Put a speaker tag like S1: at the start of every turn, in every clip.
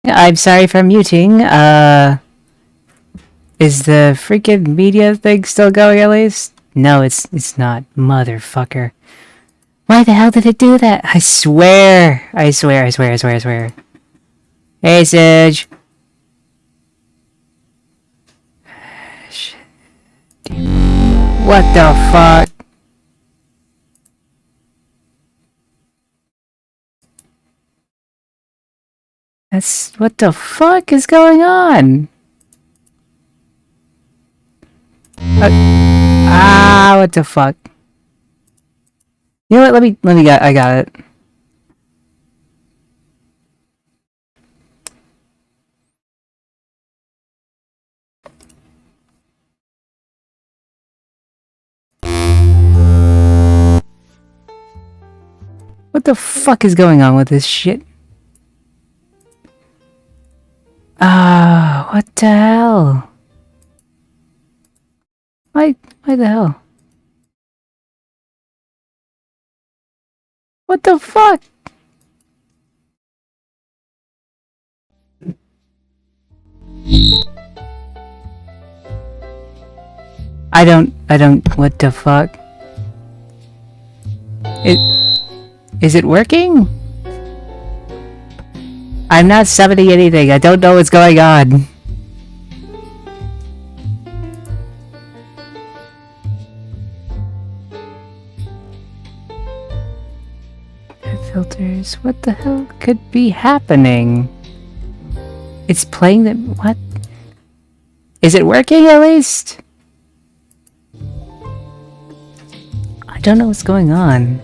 S1: I'm sorry for muting. Is the freaking media thing still going at least? No, it's not. Motherfucker. Why the hell did it do that? I swear. I swear. Hey, Sage. What the fuck? What the fuck is going on? What the fuck? You know what? I got it. What the fuck is going on with this shit? What the hell? Why the hell? What the fuck? I don't, what the fuck? Is it working? I'm not summoning anything, I don't know what's going on. Filters, what the hell could be happening? It's playing the, what? Is it working at least? I don't know what's going on.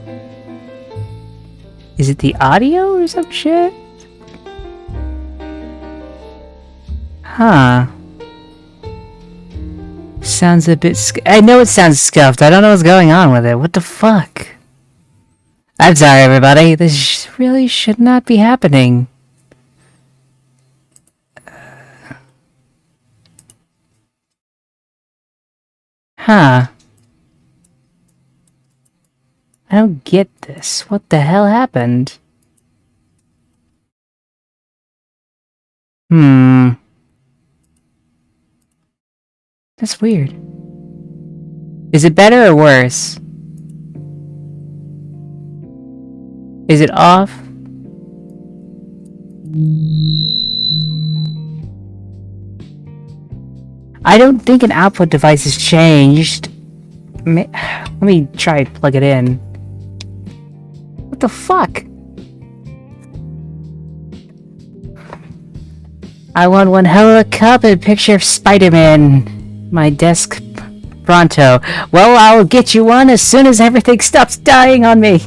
S1: Is it the audio or some shit? Huh. Sounds a bit I know it sounds scuffed. I don't know what's going on with it. What the fuck? I'm sorry, everybody. This really should not be happening. Huh. I don't get this. What the hell happened? That's weird. Is it better or worse? Is it off? I don't think an output device has changed. Let me try plug it in. What the fuck? I want one hell of a cup and a picture of Spider-Man. My desk pronto. Well, I'll get you one as soon as everything stops dying on me.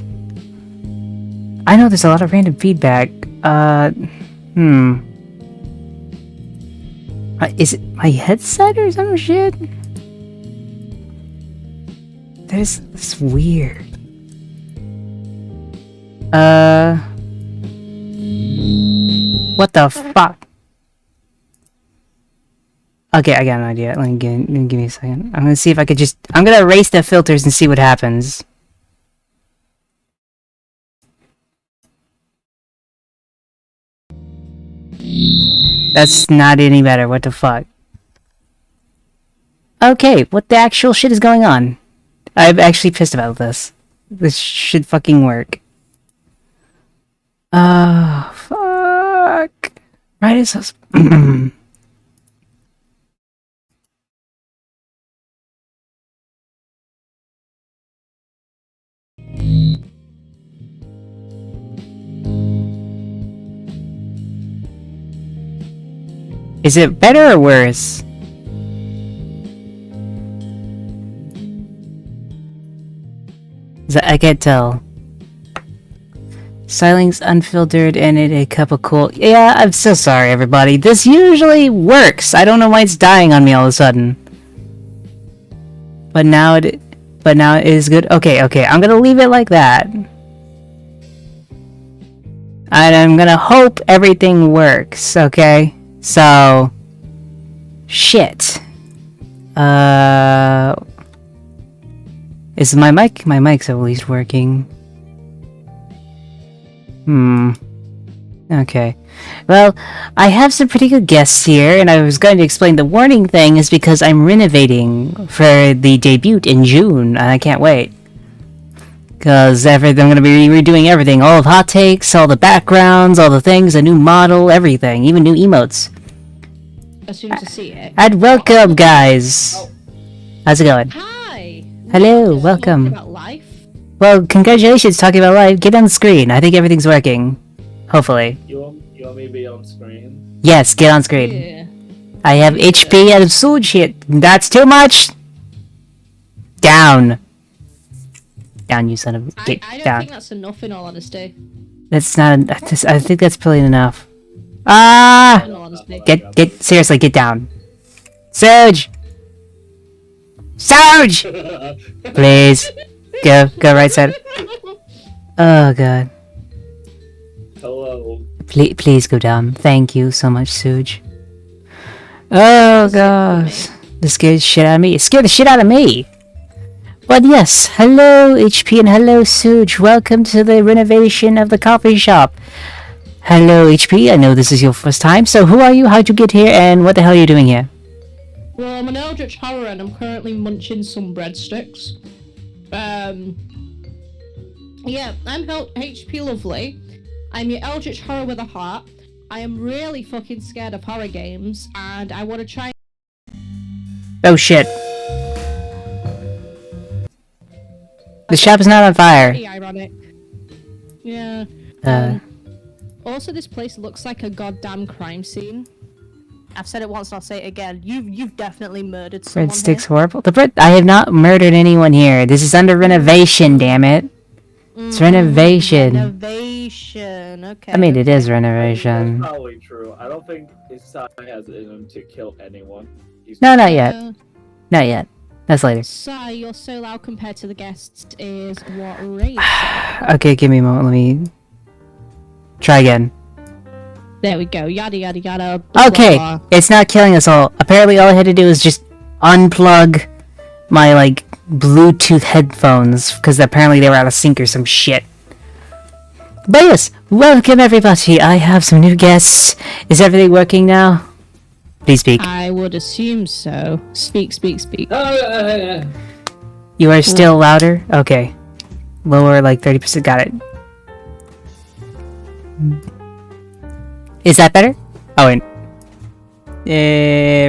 S1: I know there's a lot of random feedback. Is it my headset or some shit? This is weird. What the fuck? Okay, I got an idea. Give me a second. I'm gonna see if I could just... I'm gonna erase the filters and see what happens. That's not any better. What the fuck? Okay, what the actual shit is going on? I'm actually pissed about this. This should fucking work. Oh, fuck. Right, it's so... Is it better or worse? I can't tell. Silence unfiltered and in a cup of cold. Yeah, I'm so sorry, everybody. This usually works. I don't know why it's dying on me all of a sudden. But now it is good. Okay, I'm gonna leave it like that. And I'm gonna hope everything works, okay? So... Shit. Is my mic? My mic's at least working. Okay. Well, I have some pretty good guests here, and I was going to explain the warning thing is because I'm renovating for the debut in June, and I can't wait. Because I'm going to be redoing everything. All of hot takes, all the backgrounds, all the things, a new model, everything. Even new emotes.
S2: As soon as I see it.
S1: And welcome, guys! How's it going?
S2: Hi!
S1: Hello, welcome.
S2: About life?
S1: Well, congratulations talking about live. Get on the screen. I think everything's working. Hopefully.
S3: You want me to be on screen?
S1: Yes, get on screen.
S2: Yeah.
S1: I have HP and Suj hit. That's too much! Down. Down, you son of a... Get
S2: I don't
S1: down.
S2: think that's enough, in all honesty.
S1: That's not... I think that's probably enough. Ah!
S2: In all honesty.
S1: Get... Seriously, get down. Suj! Suj! Please. Go right side. Oh, God.
S3: Hello.
S1: Please go down. Thank you so much, Suj. Oh, gosh. This scared the shit out of me. It scared the shit out of me. But yes, hello HP and hello Suj. Welcome to the renovation of the coffee shop. Hello HP, I know this is your first time. So who are you? How'd you get here? And what the hell are you doing here?
S2: Well, I'm an Eldritch Horror and I'm currently munching some breadsticks. Yeah, I'm HP Lovely. I'm your Eldritch Horror with a heart. I am really fucking scared of horror games and I want to try...
S1: Oh shit. The shop is not on fire.
S2: Pretty ironic. Yeah. Also, this place looks like a goddamn crime scene. I've said it once and I'll say it again. You've definitely murdered someone
S1: Breadsticks
S2: here.
S1: horrible. I have not murdered anyone here. This is under renovation, damn it. It's renovation.
S2: Renovation. Okay.
S1: I mean, it is
S3: That's
S1: renovation.
S3: probably true. I don't think Isai has it in him to kill anyone.
S1: No, not yet. Not yet. That's later.
S2: So, you're so loud compared to the guests is what race?
S1: Okay, give me a moment. Let me try again.
S2: There we go. Yada yada yada. Blah,
S1: Okay,
S2: blah, blah.
S1: it's not killing us all. Apparently, all I had to do is just unplug my like Bluetooth headphones because apparently they were out of sync or some shit. But yes, welcome everybody. I have some new guests. Is everything working now? Please speak.
S2: I would assume so. Speak, speak, speak.
S1: You are still louder? Okay. Lower like 30%. Got it. Is that better? Oh, wait.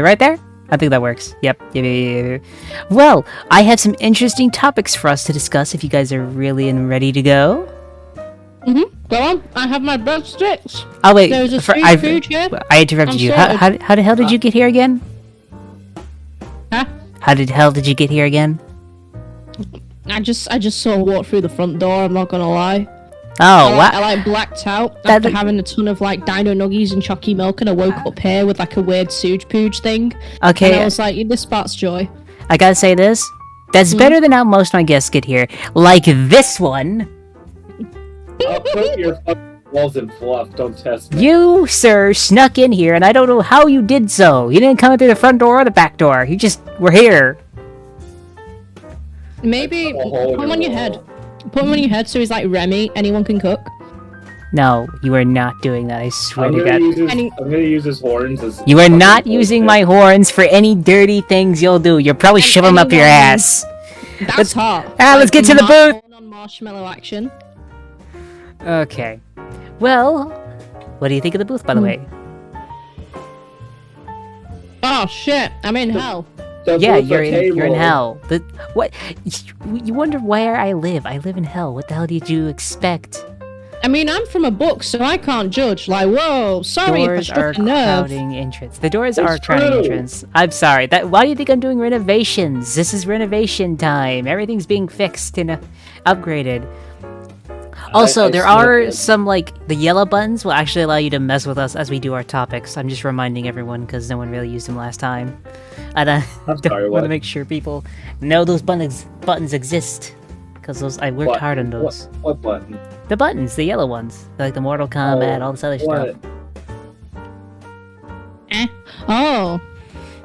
S1: Right there? I think that works. Yep. Well, I have some interesting topics for us to discuss if you guys are really and ready to go.
S2: Go on. I have my breadsticks.
S1: Oh, wait.
S2: There's a food here.
S1: I interrupted
S2: I'm
S1: you.
S2: sorted.
S1: How the hell did you get here again?
S2: Huh?
S1: How the hell did you get here again?
S2: I just saw her walk through the front door. I'm not gonna lie.
S1: Oh,
S2: I
S1: what?
S2: like blacked out
S1: That-
S2: after having a ton of like dino nuggies and chalky milk, and I woke up here with like a weird sooge pooge thing. And
S1: Okay,
S2: I was like, this sparks joy.
S1: I gotta say this. That's better than how most of my guests get here. Like this one.
S3: I'll put your fucking walls in fluff. Don't test me.
S1: You, sir, snuck in here, and I don't know how you did so. You didn't come in through the front door or the back door. You just were here.
S2: Maybe
S3: A hole in
S2: put him on your
S3: wall.
S2: head. Put him on your head so he's like Remy. Anyone can cook.
S1: No, you are not doing that. I swear
S3: I'm
S1: to
S3: gonna,
S1: God.
S3: use his,
S2: Any-
S3: I'm gonna use his horns as.
S1: You are
S3: fucking
S1: not
S3: bullshit.
S1: using my horns for any dirty things you'll do. You'll probably shove them up your
S2: anyone-
S1: ass.
S2: That's hot.
S1: let's get to the booth.
S2: On marshmallow action.
S1: Okay. Well, what do you think of the booth, by the way?
S2: Oh shit! I'm in hell.
S3: The
S1: Yeah,
S3: booth
S1: you're
S3: at
S1: in
S3: table.
S1: hell. What? You wonder where I live. I live in hell. What the hell did you expect?
S2: I mean, I'm from a book, so I can't judge. Like, whoa, sorry if I
S1: Doors are
S2: struck a nerve.
S1: crowding entrance. The doors
S3: It's
S1: are crowding
S3: true.
S1: entrance. I'm sorry. Why do you think I'm doing renovations? This is renovation time. Everything's being fixed and upgraded. Also,
S3: I
S1: there
S3: sniffed
S1: are
S3: it.
S1: some, like, the yellow buttons will actually allow you to mess with us as we do our topics. I'm just reminding everyone because no one really used them last time. And I
S3: I'm sorry,
S1: want to
S3: what?
S1: make sure people know those buttons exist. Because I worked
S3: What?
S1: hard on those.
S3: What button?
S1: The buttons, the yellow ones. Like the Mortal Kombat,
S3: Oh,
S1: all this other
S3: what?
S1: stuff.
S2: Oh,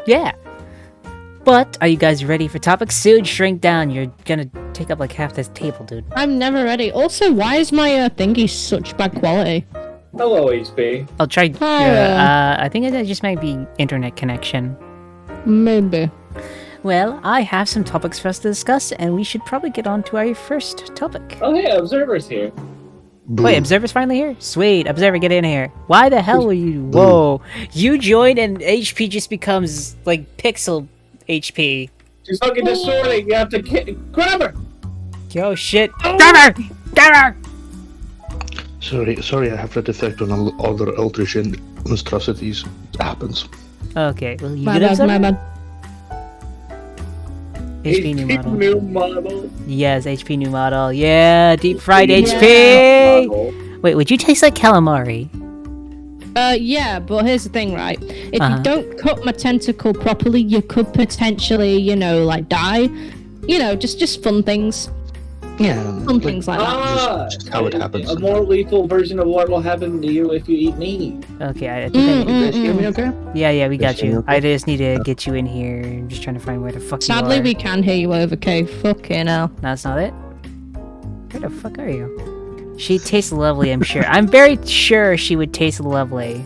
S1: Yeah. But, are you guys ready for topics? Suge, shrink down. You're gonna take up like half this table, dude.
S2: I'm never ready. Also, why is my thingy such bad quality?
S3: Hello, HP.
S1: I'll try.
S2: Hi.
S1: I think that just might be internet connection.
S2: Maybe.
S1: Well, I have some topics for us to discuss, and we should probably get on to our first topic.
S3: Oh, hey, Observer's here.
S1: Wait, Observer's finally here? Sweet, Observer, get in here. Why the hell were you? Whoa, you joined and HP just becomes like pixel HP.
S3: She's fucking distorting. You have to grab her.
S1: Yo, shit. Grab her! Grab her!
S4: Sorry, I have that effect on other eldritch monstrosities. It happens.
S1: Okay, well, you
S2: My
S1: good,
S2: bad,
S1: Observer?
S2: my bad.
S1: HP new model.
S3: New model.
S1: Yes, HP new model. Yeah, deep fried
S2: Yeah.
S1: HP!
S3: Model.
S1: Wait, would you taste like calamari?
S2: Yeah, but here's the thing, right? If
S1: Uh-huh.
S2: you don't cut my tentacle properly, you could potentially, you know, like die. You know, just fun things.
S4: Yeah,
S2: Fun things like that.
S4: just how it happens.
S3: A more lethal version of what will happen to you if you eat meat.
S1: Okay, I think I...
S4: You guys hear me okay?
S1: Yeah, we got
S4: Yes,
S1: you.
S4: okay.
S1: I just need to get you in here. I'm just trying to find where the fuck
S2: Sadly,
S1: you are.
S2: we can hear you over K. Fucking hell.
S1: No, that's not it. Where the fuck are you? She tastes lovely, I'm sure. I'm very sure she would taste lovely.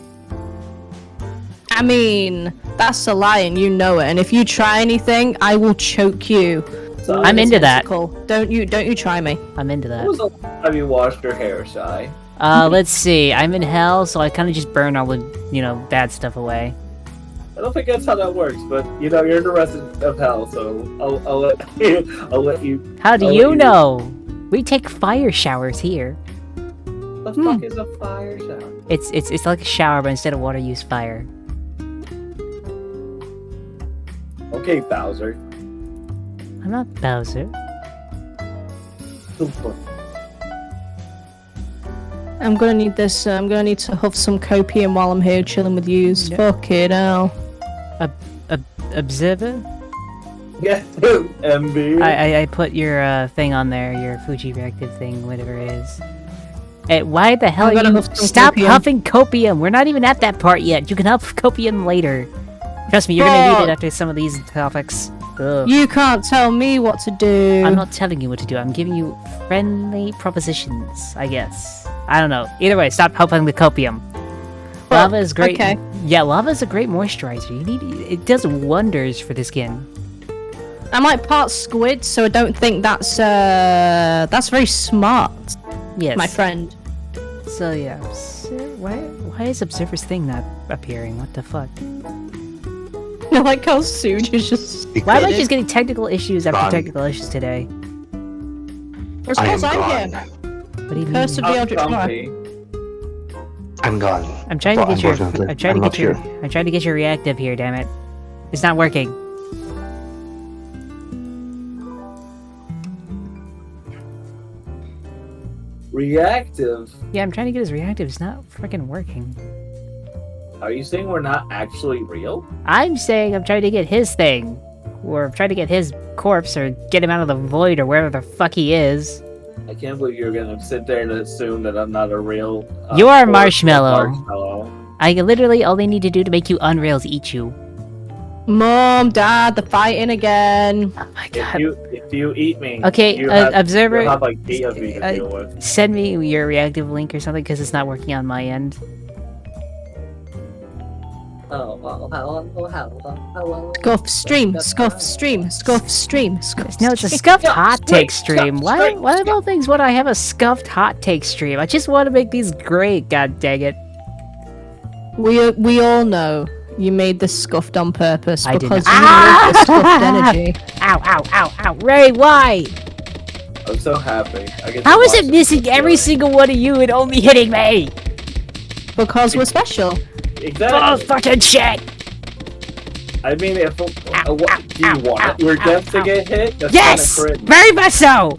S2: I mean, that's a lie and you know it. And if you try anything, I will choke you.
S3: So,
S1: I'm into that.
S2: Tentacle. Don't you try me.
S1: I'm into
S3: When
S1: that.
S3: was the last time you washed your hair, Shy?
S1: Let's see. I'm in hell, so I kind of just burn all the, bad stuff away.
S3: I don't think that's how that works, but you know you're in the rest of hell, so I'll let you. I'll let you.
S1: How do
S3: I'll
S1: you
S3: let
S1: know? We take fire showers here.
S3: The fuck is a fire shower?
S1: It's like a shower, but instead of water, use fire.
S3: Okay, Bowser.
S1: I'm not Bowser.
S2: I'm gonna need this. I'm gonna need to huff some copium while I'm here chilling with yous.
S1: Yeah.
S2: Fucking hell.
S1: Observer?
S3: Yeah, MB.
S1: I put your thing on there, your Fuji reactive thing, whatever it is. Hey, why the hell
S2: I'm
S1: are
S2: gonna
S1: you...
S2: huff some
S1: Stop
S2: copium.
S1: huffing copium! We're not even at that part yet. You can huff copium later. Trust me, you're gonna need it
S2: Fuck.
S1: after some of these topics. Ugh.
S2: You can't tell me what to do.
S1: I'm not telling you what to do. I'm giving you friendly propositions, I guess. I don't know. Either way, stop huffing the copium. Lava is great.
S2: okay.
S1: Yeah, lava is a great moisturizer. It does wonders for the skin.
S2: I'm like part squid, so I don't think that's very smart,
S1: Yes.
S2: my friend.
S1: So yeah, why is Observer's thing not appearing? What the fuck?
S2: I like how Suge is just.
S1: Why am I
S4: Because
S1: just getting technical issues after
S4: Gone.
S1: technical issues today?
S2: Of
S4: I am
S2: course, I'm
S4: gone.
S2: here.
S1: What do you mean?
S2: Curse of the Eldritch Horror.
S3: Comfy.
S4: I'm gone.
S1: I'm trying to
S4: Well,
S1: get your.
S4: unfortunately,
S1: I'm trying to
S4: I'm
S1: get
S4: not
S1: your.
S4: here.
S1: I'm trying to get your reactive here. Damn it! It's not working.
S3: Reactive.
S1: Yeah, I'm trying to get his reactive. It's not freaking working.
S3: Are you saying we're not actually real?
S1: I'm saying I'm trying to get his thing, or I'm trying to get his corpse, or get him out of the void, or wherever the fuck he is.
S3: I can't believe you're gonna sit there and assume that I'm not a real.
S1: You are
S3: corpse
S1: Marshmallow.
S3: Marshmallow.
S1: I literally all they need to do to make you unreal is eat you.
S2: Mom, Dad, they're fighting again.
S1: Oh my
S3: If
S1: god.
S3: you eat me,
S1: Okay,
S3: you have,
S1: Observer,
S3: you'll have like 8 of me to
S1: uh,
S3: deal with.
S1: send me your reactive link or something because it's not working on my end.
S3: Hello.
S2: Scuff stream, scuff stream, scuff stream, scuff.
S1: No, it's a
S2: stream.
S1: scuffed
S3: Yeah,
S1: hot take
S3: straight,
S1: stream. Why?
S3: straight,
S1: Why of all things would I have a scuffed hot take stream? I just want to make these great. God dang it!
S2: We all know you made this scuffed on purpose
S1: I did
S2: because
S1: not.
S2: you love the scuffed energy.
S1: Ow! Ow! Ow! Ow! Ray, why?
S3: I'm so happy. I get to
S1: How is
S3: watch
S1: it
S3: this
S1: missing every
S3: feeling.
S1: single one of you and only hitting me?
S2: Because we're special.
S3: Exactly.
S1: Oh fucking shit!
S3: I mean, if
S1: ow,
S3: what, do you
S1: ow,
S3: want
S1: ow,
S3: your
S1: ow,
S3: death to
S1: ow.
S3: get hit? That's
S1: Yes,
S3: kind of cringe.
S1: very much so.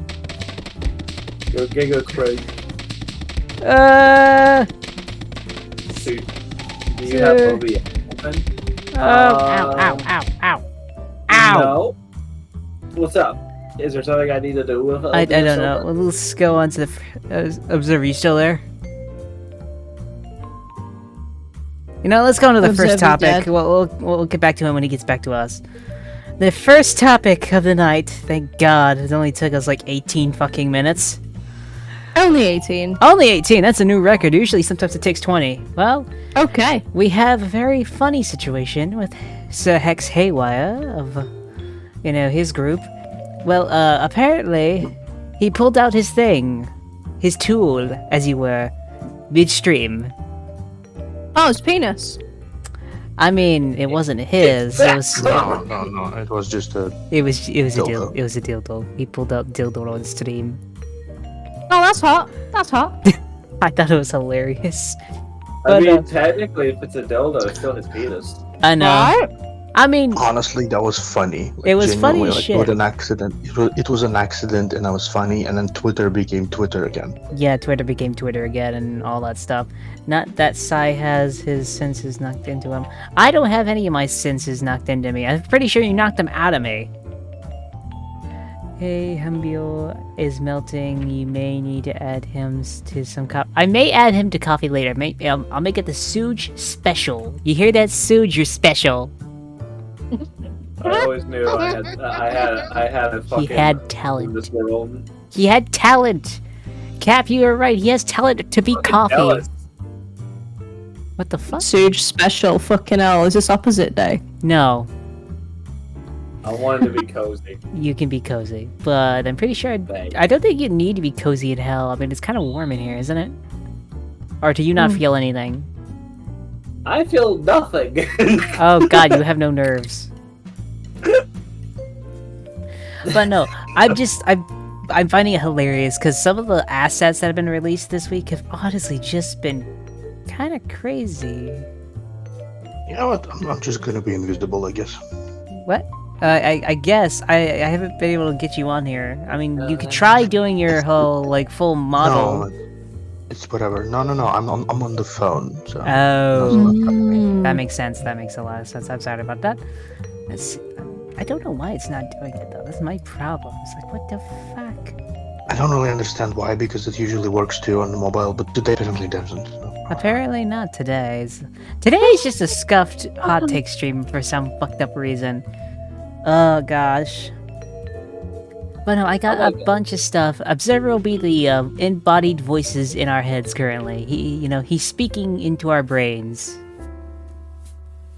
S3: You're giga cringe. Suit. Do you have
S1: Uh,
S3: phobia? Open?
S1: Ow! Ow! Ow! Ow! Ow!
S3: No. What's up? Is there something I need to do with it?
S1: I don't know. Well, let's go on to the Observer. You still there? You know, let's go on to the first
S2: Observer's
S1: topic.
S2: dead.
S1: We'll get back to him when he gets back to us. The first topic of the night. Thank God, it only took us like 18 fucking minutes.
S2: Only 18.
S1: Only 18. That's a new record. Usually, sometimes it takes 20. Well,
S2: Okay.
S1: we have a very funny situation with Sir Hex Haywire of, his group. Well, apparently, he pulled out his thing, his tool, as you were, midstream.
S2: Oh, it's penis.
S1: I mean, it wasn't his. It was.
S4: No. It was just a.
S1: It was a
S4: Dildo.
S1: dildo. It was a dildo. He pulled out dildo on stream.
S2: Oh, that's hot. That's hot.
S1: I thought it was hilarious.
S3: I
S1: But,
S3: mean, technically, if it's a dildo, it's still his penis.
S1: I know.
S2: Right?
S1: I mean,
S4: Honestly, that was funny. Like,
S1: It was funny
S4: genuinely,
S1: as
S4: like,
S1: shit.
S4: It was an accident. It was an accident, and that was funny. And then Twitter became Twitter again.
S1: yeah, Twitter became Twitter again and all that stuff. Not that Sai has his senses knocked into him. I don't have any of my senses knocked into me. I'm pretty sure you knocked them out of me. Hey, Humbio is melting. You may need to add him to some coffee. I may add him to coffee later. I'll make it the Suge special. You hear that, Suge? You're special.
S3: I always knew I had a fucking.
S1: He had talent.
S3: in this world.
S1: He had talent. Cap, you were right. He has talent to be
S3: Fucking
S1: coffee.
S3: jealous.
S1: What the fuck?
S2: Suge special. Fucking hell. Is this opposite day?
S1: No,
S3: I wanted to be cozy.
S1: you can be cozy, but I'm pretty sure
S3: Thanks.
S1: I don't think you need to be cozy in hell. I mean, it's kind of warm in here, isn't it? Or do you not feel anything?
S3: I feel nothing.
S1: Oh god, you have no nerves. But no, I'm finding it hilarious because some of the assets that have been released this week have honestly just been kind of crazy.
S4: You know what? I'm just gonna be invisible, I guess.
S1: What? I guess I haven't been able to get you on here. I mean, you could try doing your whole like full model.
S4: No, it's whatever. No. I'm on the phone. So.
S1: Oh,
S2: Mm.
S1: that makes sense. That makes a lot of sense. I'm sorry about that. I don't know why it's not doing it though. That's my problem. It's like, what the fuck?
S4: I don't really understand why, because it usually works too on the mobile, but today apparently doesn't. So.
S1: Apparently not today's. Today's just a scuffed hot take stream for some fucked up reason. Oh gosh. But no, I got a bunch of stuff. Observer will be the embodied voices in our heads currently. He's speaking into our brains.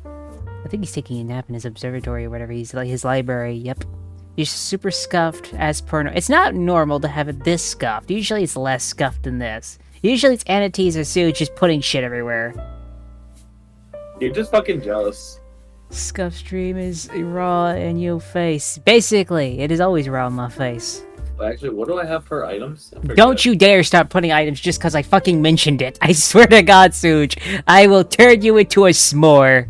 S1: I think he's taking a nap in his observatory or whatever. He's like his library. Yep. He's super scuffed as per. It's not normal to have it this scuffed. Usually it's less scuffed than this. Usually it's Anatees or Sue just putting shit everywhere.
S3: You're just fucking jealous.
S1: Scuff stream is raw in your face. Basically, it is always raw in my face.
S3: Actually, what do I have for items?
S1: Don't you dare start putting items just because I fucking mentioned it. I swear to God, Suge, I will turn you into a s'more.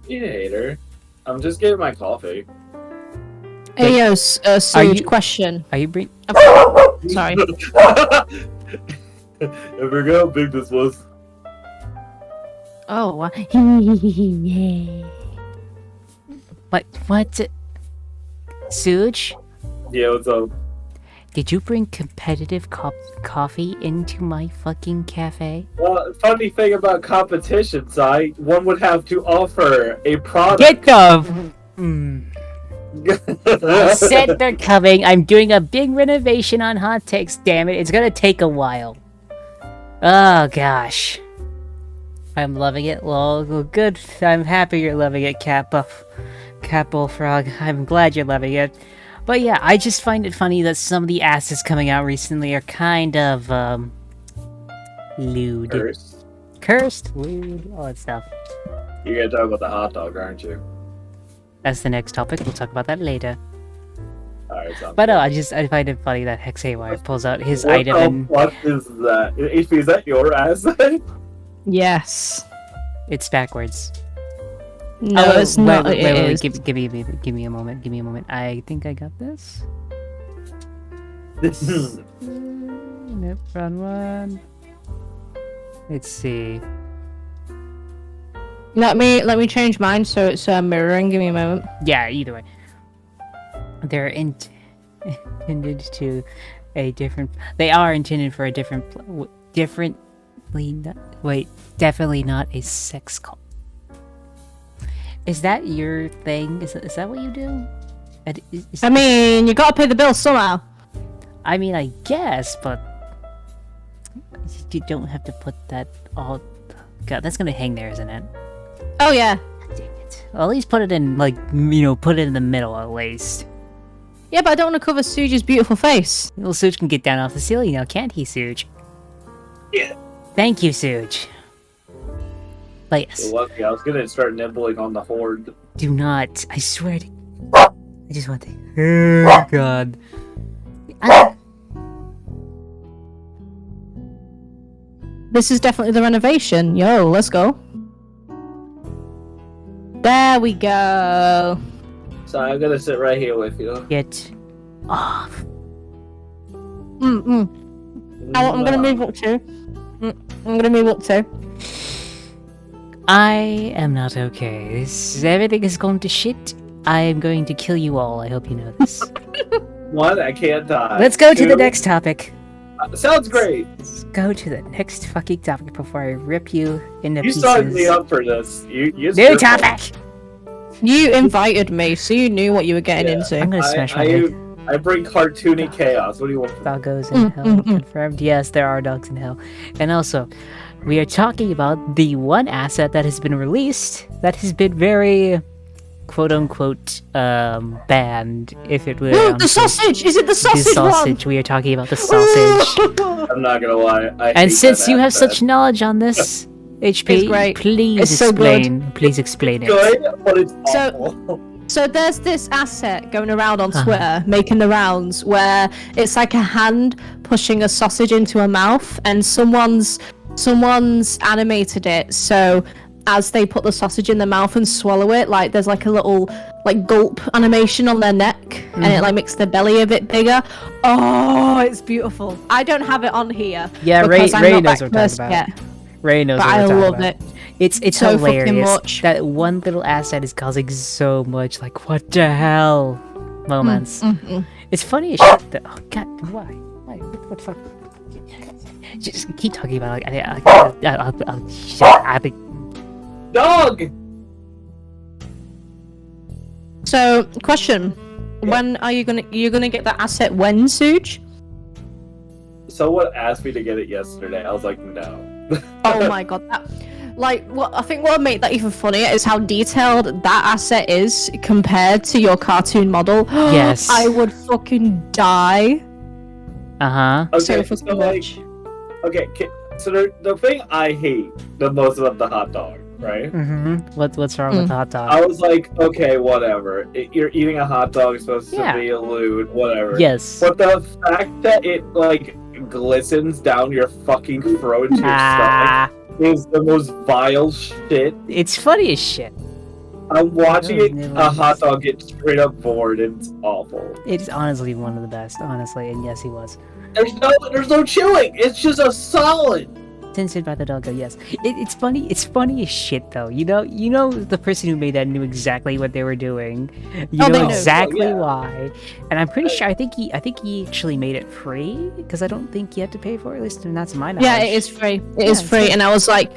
S3: You hater. I'm just getting my coffee.
S2: Hey, yo, Suge,
S1: you-
S2: question.
S1: Are you bring?
S2: Sorry.
S3: I forgot how big this was.
S2: Oh, wow.
S1: What? Suge?
S3: Yeah, what's up?
S1: Did you bring competitive coffee into my fucking cafe?
S3: Well, funny thing about competition, Sai, one would have to offer a product.
S1: Get the... I said they're coming. I'm doing a big renovation on Hot Takes, damn it. It's gonna take a while. Oh, gosh. I'm loving it. Well, good. I'm happy you're loving it, Cat Bullfrog. I'm glad you're loving it. But yeah, I just find it funny that some of the assets coming out recently are kind of, lewd. Cursed, lewd, all that stuff.
S3: You're gonna talk about the hot dog, aren't you?
S1: That's the next topic. We'll talk about that later.
S3: Alright, sounds
S1: But no,
S3: good.
S1: I find it funny that Hex Haywire pulls out his
S3: What
S1: item
S3: the
S1: and
S3: fuck is that? HP, is that your asset?
S2: Yes.
S1: it's backwards.
S2: No,
S1: Oh,
S2: it's not.
S1: Wait,
S2: It is.
S1: give me a moment. Give me a moment. I think I got this. Nope, wrong one. Let's see.
S2: Let me change mine so it's mirroring. Give me a moment.
S1: Yeah, either way. They're intended to a different... They are intended for a different... definitely not a sex cult. Is that your thing? Is that what you do?
S2: I mean, you gotta pay the bill somehow.
S1: I mean, I guess, but... You don't have to put that all... God, that's gonna hang there, isn't it?
S2: Oh yeah.
S1: Dang it. Well, at least put it in, like, you know, put it in the middle at least.
S2: Yeah, but I don't want to cover Suge's beautiful face.
S1: Little Suge can get down off the ceiling now, can't he, Suge?
S3: Yeah.
S1: Thank you, Suge. But yes,
S3: You're lucky. I was gonna start nibbling on the horde.
S1: do not. I swear to... I just want to... Oh, God.
S2: This is definitely the renovation. Yo, let's go. There we go.
S3: So I'm gonna sit right here with you.
S1: Get off.
S2: I'm gonna move up too. I'm gonna move up too.
S1: I am not okay. Everything is going to shit. I am going to kill you all. I hope you know this.
S3: One, I can't die.
S1: Let's go to the
S3: Two,
S1: next topic.
S3: Sounds great.
S1: Let's go to the next fucking topic before I rip you into
S3: You
S1: pieces.
S3: started me up for this. You
S1: New topic!
S2: You invited me, so you knew what you were getting
S3: Yeah.
S2: into.
S1: I'm gonna smash my head.
S3: I bring cartoony chaos. What do you want? From
S1: Doggos in hell. Confirmed. Yes, there are dogs in hell. And also, we are talking about the one asset that has been released that has been very quote-unquote banned, if it were
S2: The sausage! Is it the
S1: the
S2: sausage one?
S1: sausage. We are talking about the sausage.
S3: I'm not gonna lie. I hate
S1: And since
S3: that
S1: you have
S3: asset.
S1: such knowledge on this, HP,
S2: It's great.
S1: please
S2: It's so good.
S1: explain. Please explain it.
S3: good, but it's
S2: So-
S3: awful.
S2: So there's this asset going around on
S1: Uh-huh.
S2: Twitter, making the rounds, where it's like a hand pushing a sausage into a mouth, and someone's animated it so as they put the sausage in their mouth and swallow it, like there's like a little like gulp animation on their neck, and it like makes their belly a bit bigger. Oh, it's beautiful. I don't have it on here.
S1: Yeah,
S2: because I'm
S1: Ray
S2: not
S1: knows
S2: that
S1: what I'm
S2: cursed
S1: talking about.
S2: yet,
S1: Ray knows
S2: but
S1: what
S2: I
S1: we're talking
S2: love
S1: about.
S2: it.
S1: It's
S2: so fucking
S1: hilarious.
S2: much.
S1: That one little asset is causing so much like what the hell moments. It's funny as shit though. Oh god, why? What the fuck? Just keep talking about it. I think
S3: Dog.
S2: So, question: when are you gonna get that asset? When, Suge?
S3: Someone asked me to get it yesterday. I was like, no.
S2: Oh my god, that like what I think what would make that even funnier is how detailed that asset is compared to your cartoon model.
S1: Yes.
S2: I would fucking die
S1: uh-huh.
S3: Okay,
S2: so
S3: so
S2: fucking
S3: like,
S2: much.
S3: okay, so the thing I hate the most about the hot dog, right?
S1: Mm-hmm. What's wrong with the hot dog?
S3: I was like, okay, whatever. You're eating a hot dog, it's supposed
S1: Yeah.
S3: to be a lewd, whatever.
S1: Yes.
S3: But the fact that it like glistens down your fucking throat into your
S1: Ah,
S3: stomach is the most vile shit.
S1: it's funny as shit.
S3: I'm watching
S1: Those
S3: a
S1: nibbles.
S3: hot dog get straight up bored and it's awful.
S1: It's honestly one of the best, honestly, and yes, he was.
S3: There's no chewing. It's just a solid.
S1: Censored by the doggo, yes. It's funny. It's funny as shit, though. You know, the person who made that knew exactly what they were doing. You
S2: Oh,
S1: know
S2: they knew.
S1: exactly
S3: Yeah.
S1: why. And I'm pretty sure. I think he actually made it free because I don't think you have to pay for it. At least that's my knowledge.
S2: Yeah, it is free. It is
S1: it's
S2: free,
S1: free.
S2: and I was like,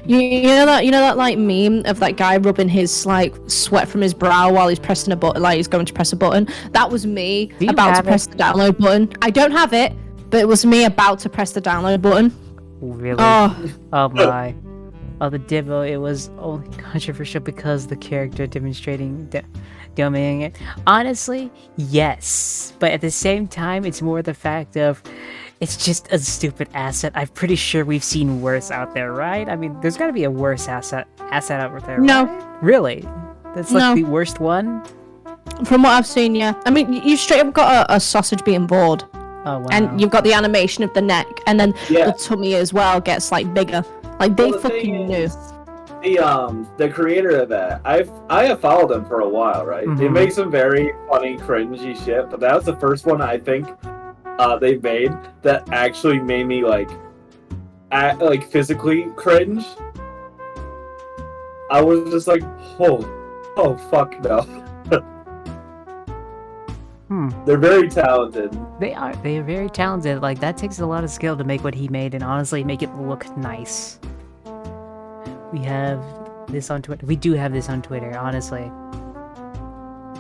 S2: you know that like meme of that guy rubbing his like sweat from his brow while he's pressing a button, like he's going to press a button. That was me
S1: Do you
S2: about to
S1: have
S2: press
S1: it?
S2: the download button. I don't have it, but it was me about to press the download button.
S1: Really?
S2: Oh,
S1: Oh my. Oh, the demo, it was only controversial because the character demonstrating domating it. Honestly, yes. But at the same time, it's more the fact of it's just a stupid asset. I'm pretty sure we've seen worse out there, right? I mean, there's gotta be a worse asset out there,
S2: No.
S1: right? Really? That's like
S2: No.
S1: the worst one?
S2: from what I've seen, yeah. I mean, you straight up got a sausage being bored,
S1: Oh, wow.
S2: and you've got the animation of the neck, and then
S3: Yeah.
S2: the tummy as well gets like bigger. Like they
S3: Well, the thing
S2: fucking knew.
S3: is, the creator of that, I have followed him for a while, right? He
S1: Mhm.
S3: makes some very funny, cringy shit, but that was the first one I think they made that actually made me like physically cringe. I was just like, oh fuck no. They're very talented.
S1: They are very talented. Like, that takes a lot of skill to make what he made and honestly make it look nice. We have this on Twitter. We do have this on Twitter, honestly.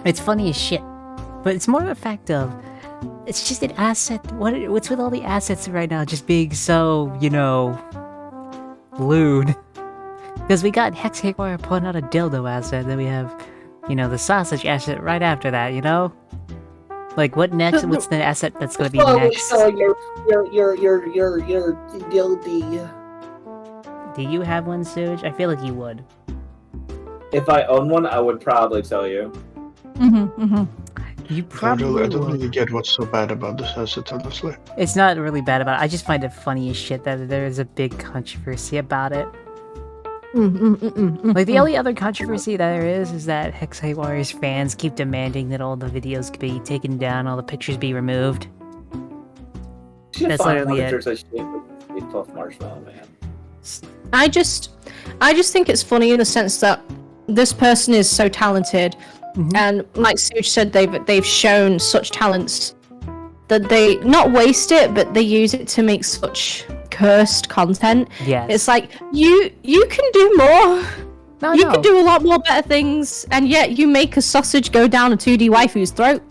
S1: It's funny as shit. But it's more of a fact of It's just an asset. What's with all the assets right now just being so, lewd? Because we got Hex Haywire pulling out a dildo asset, then we have, the sausage asset right after that, Like, what next? What's the asset that's gonna be next?
S3: Your dildy.
S1: Do you have one, Suge? I feel like you would.
S3: If I own one, I would probably tell you.
S1: You
S4: I
S1: probably
S4: don't
S1: would.
S4: really get what's so bad about this asset, honestly.
S1: It's not really bad about it. I just find it funny as shit that there is a big controversy about it. Like, the only other controversy that there is that Hex Haywire's fans keep demanding that all the videos be taken down, all the pictures be removed. That's literally it.
S3: Big puff marshmallow, man.
S2: I just think it's funny in the sense that this person is so talented, and like Suge said, they've shown such talents that they not waste it, but they use it to make such cursed content.
S1: Yes.
S2: It's like you can do more.
S1: No,
S2: You can do a lot more better things, and yet you make a sausage go down a 2D waifu's throat.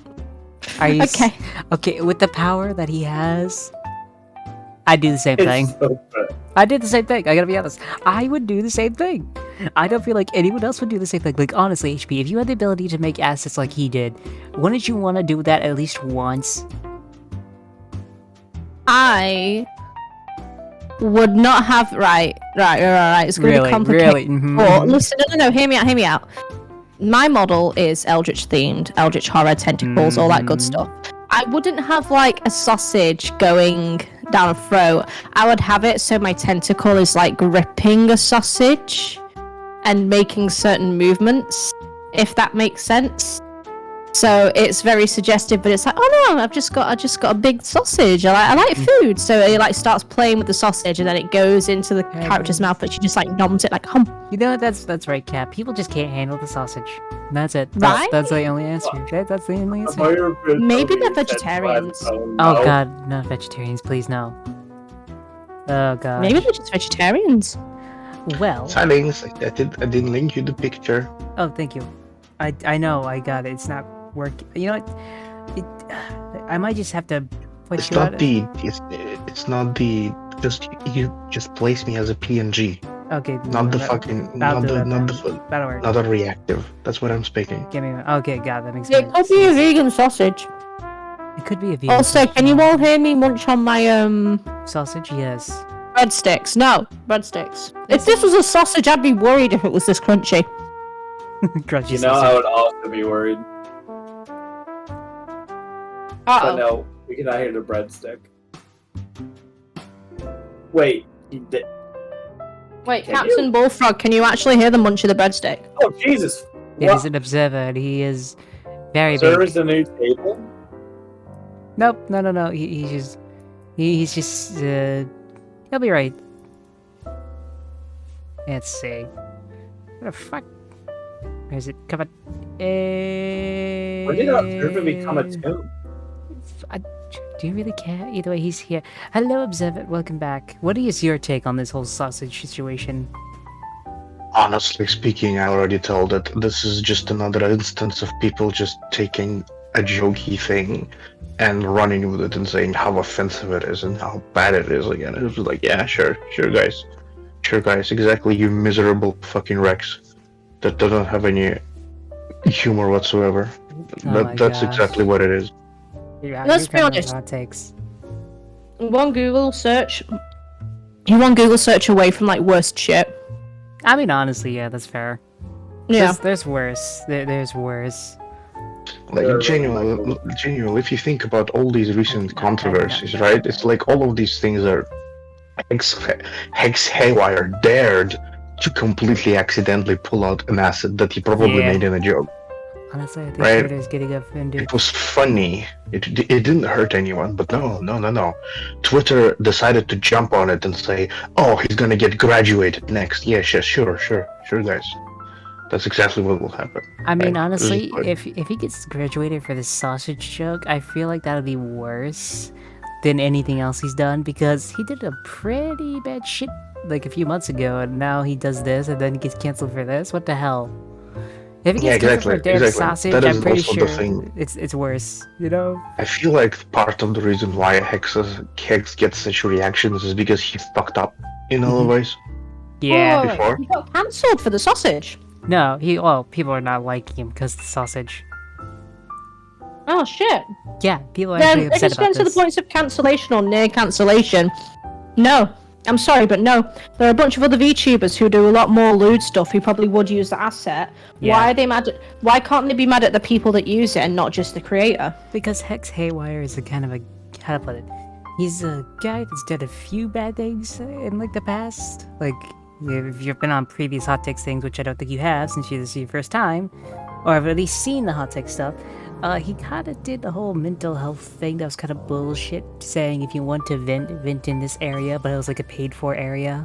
S1: Are you
S2: Okay.
S1: Okay, with the power that he has, I'd do the same thing.
S3: It's so good.
S1: I did the same thing. I gotta be honest. I would do the same thing. I don't feel like anyone else would do the same thing. Like, honestly, HP, if you had the ability to make assets like he did, wouldn't you want to do that at least once?
S2: I would not have right. It's gonna be complicated.
S1: Really? Mhm.
S2: But listen, no, hear me out. My model is Eldritch themed, Eldritch horror, tentacles, all that good stuff. I wouldn't have like a sausage going down a throat. I would have it so my tentacle is like gripping a sausage and making certain movements, if that makes sense. So it's very suggestive, but it's like, oh no, I just got a big sausage. I like food. So it like starts playing with the sausage, and then it goes into the character's mouth, but she just like noms it like hum.
S1: You know, that's right, Cap. People just can't handle the sausage. That's it.
S2: Right?
S1: That's the only answer. That's the only answer.
S2: Maybe they're vegetarians.
S1: Oh god, not vegetarians, please no. Oh god.
S2: Maybe they're just vegetarians.
S1: Well.
S4: Silence. I didn't link you the picture.
S1: Oh, thank you. I know. I got it. It's not working. You know what? I might just have to put
S4: It's
S1: you
S4: not
S1: out.
S4: it's not the you just place me as a PNG,
S1: Okay.
S4: not the
S1: that-
S4: fucking
S1: that'll
S4: not
S1: do
S4: the
S1: it
S4: not
S1: then.
S4: the
S1: That'll work.
S4: not a reactive. That's what I'm speaking.
S1: Give me. Okay, God, that makes
S2: It
S1: sense.
S2: could be a vegan sausage.
S1: It could be a vegan.
S2: Also,
S1: sausage.
S2: can you all hear me munch on my
S1: Sausage? Yes.
S2: breadsticks? No, breadsticks. If this was a sausage, I'd be worried if it was this crunchy.
S1: Crunchy
S3: You know,
S1: sausage.
S3: I would also be worried. But
S2: Uh-oh.
S3: no, we cannot hear the breadstick. Wait, you did.
S2: Wait,
S3: Can
S2: Captain Bullfrog, can you actually hear the munch of the breadstick?
S3: Oh Jesus!
S1: It is an observer, and he is very big.
S3: Service a new table.
S1: Nope, no. He's just he'll be right. Let's see. What the fuck? Where is it? Come on.
S3: When did Observer become a tomb?
S1: Do you really care? Either way, he's here. Hello, Observer. Welcome back. What is your take on this whole sausage situation?
S4: Honestly speaking, I already told that this is just another instance of people just taking a jokey thing and running with it and saying how offensive it is and how bad it is again. It was like, yeah, sure guys, exactly, you miserable fucking wrecks that doesn't have any humor whatsoever.
S1: my
S4: That's
S1: gosh.
S4: exactly what it is.
S2: Let's be honest.
S1: Hot takes.
S2: One Google search. You one Google search away from like worst shit.
S1: I mean, honestly, yeah, that's fair.
S2: Yeah.
S1: There's worse. There's worse.
S4: Like, genuinely, if you think about all these recent controversies, right? It's like all of these things are Hex Haywire dared to completely accidentally pull out an asset that he probably
S1: Yeah.
S4: made in a joke.
S1: Honestly, I think
S4: Right.
S1: Twitter's getting offended.
S4: It was funny. It didn't hurt anyone, but no. Twitter decided to jump on it and say, "Oh, he's gonna get graduated next." Yeah, sure, guys. That's exactly what will happen.
S1: I mean,
S4: Right.
S1: honestly,
S4: Really
S1: if he gets graduated for the sausage joke, I feel like that'll be worse than anything else he's done, because he did a pretty bad shit like a few months ago, and now he does this, and then he gets canceled for this. What the hell? If it
S4: Yeah,
S1: gets taken for a
S4: exactly,
S1: damn
S4: exactly.
S1: sausage,
S4: That is
S1: I'm pretty
S4: also
S1: sure
S4: the thing.
S1: it's worse. You know?
S4: I feel like part of the reason why Hex gets such reactions is because he fucked up in other
S1: Mhm.
S4: ways.
S1: Yeah.
S2: Wait,
S4: Before?
S2: he got cancelled for the sausage.
S1: No, people are not liking him because the sausage.
S2: Oh shit.
S1: Yeah, people are actually
S2: Then
S1: upset
S2: just
S1: about
S2: getting to the
S1: this.
S2: points of cancellation or near cancellation. No, I'm sorry, but no. There are a bunch of other VTubers who do a lot more lewd stuff who probably would use the asset.
S1: Yeah.
S2: Why are they mad? Why can't they be mad at the people that use it and not just the creator?
S1: Because Hex Haywire is a kind of a, how to put it, he's a guy that's done a few bad things in like the past. Like if you've been on previous hot takes things, which I don't think you have since this is your first time, or have at least seen the hot take stuff. He kind of did the whole mental health thing that was kind of bullshit, saying if you want to vent in this area, but it was like a paid for area.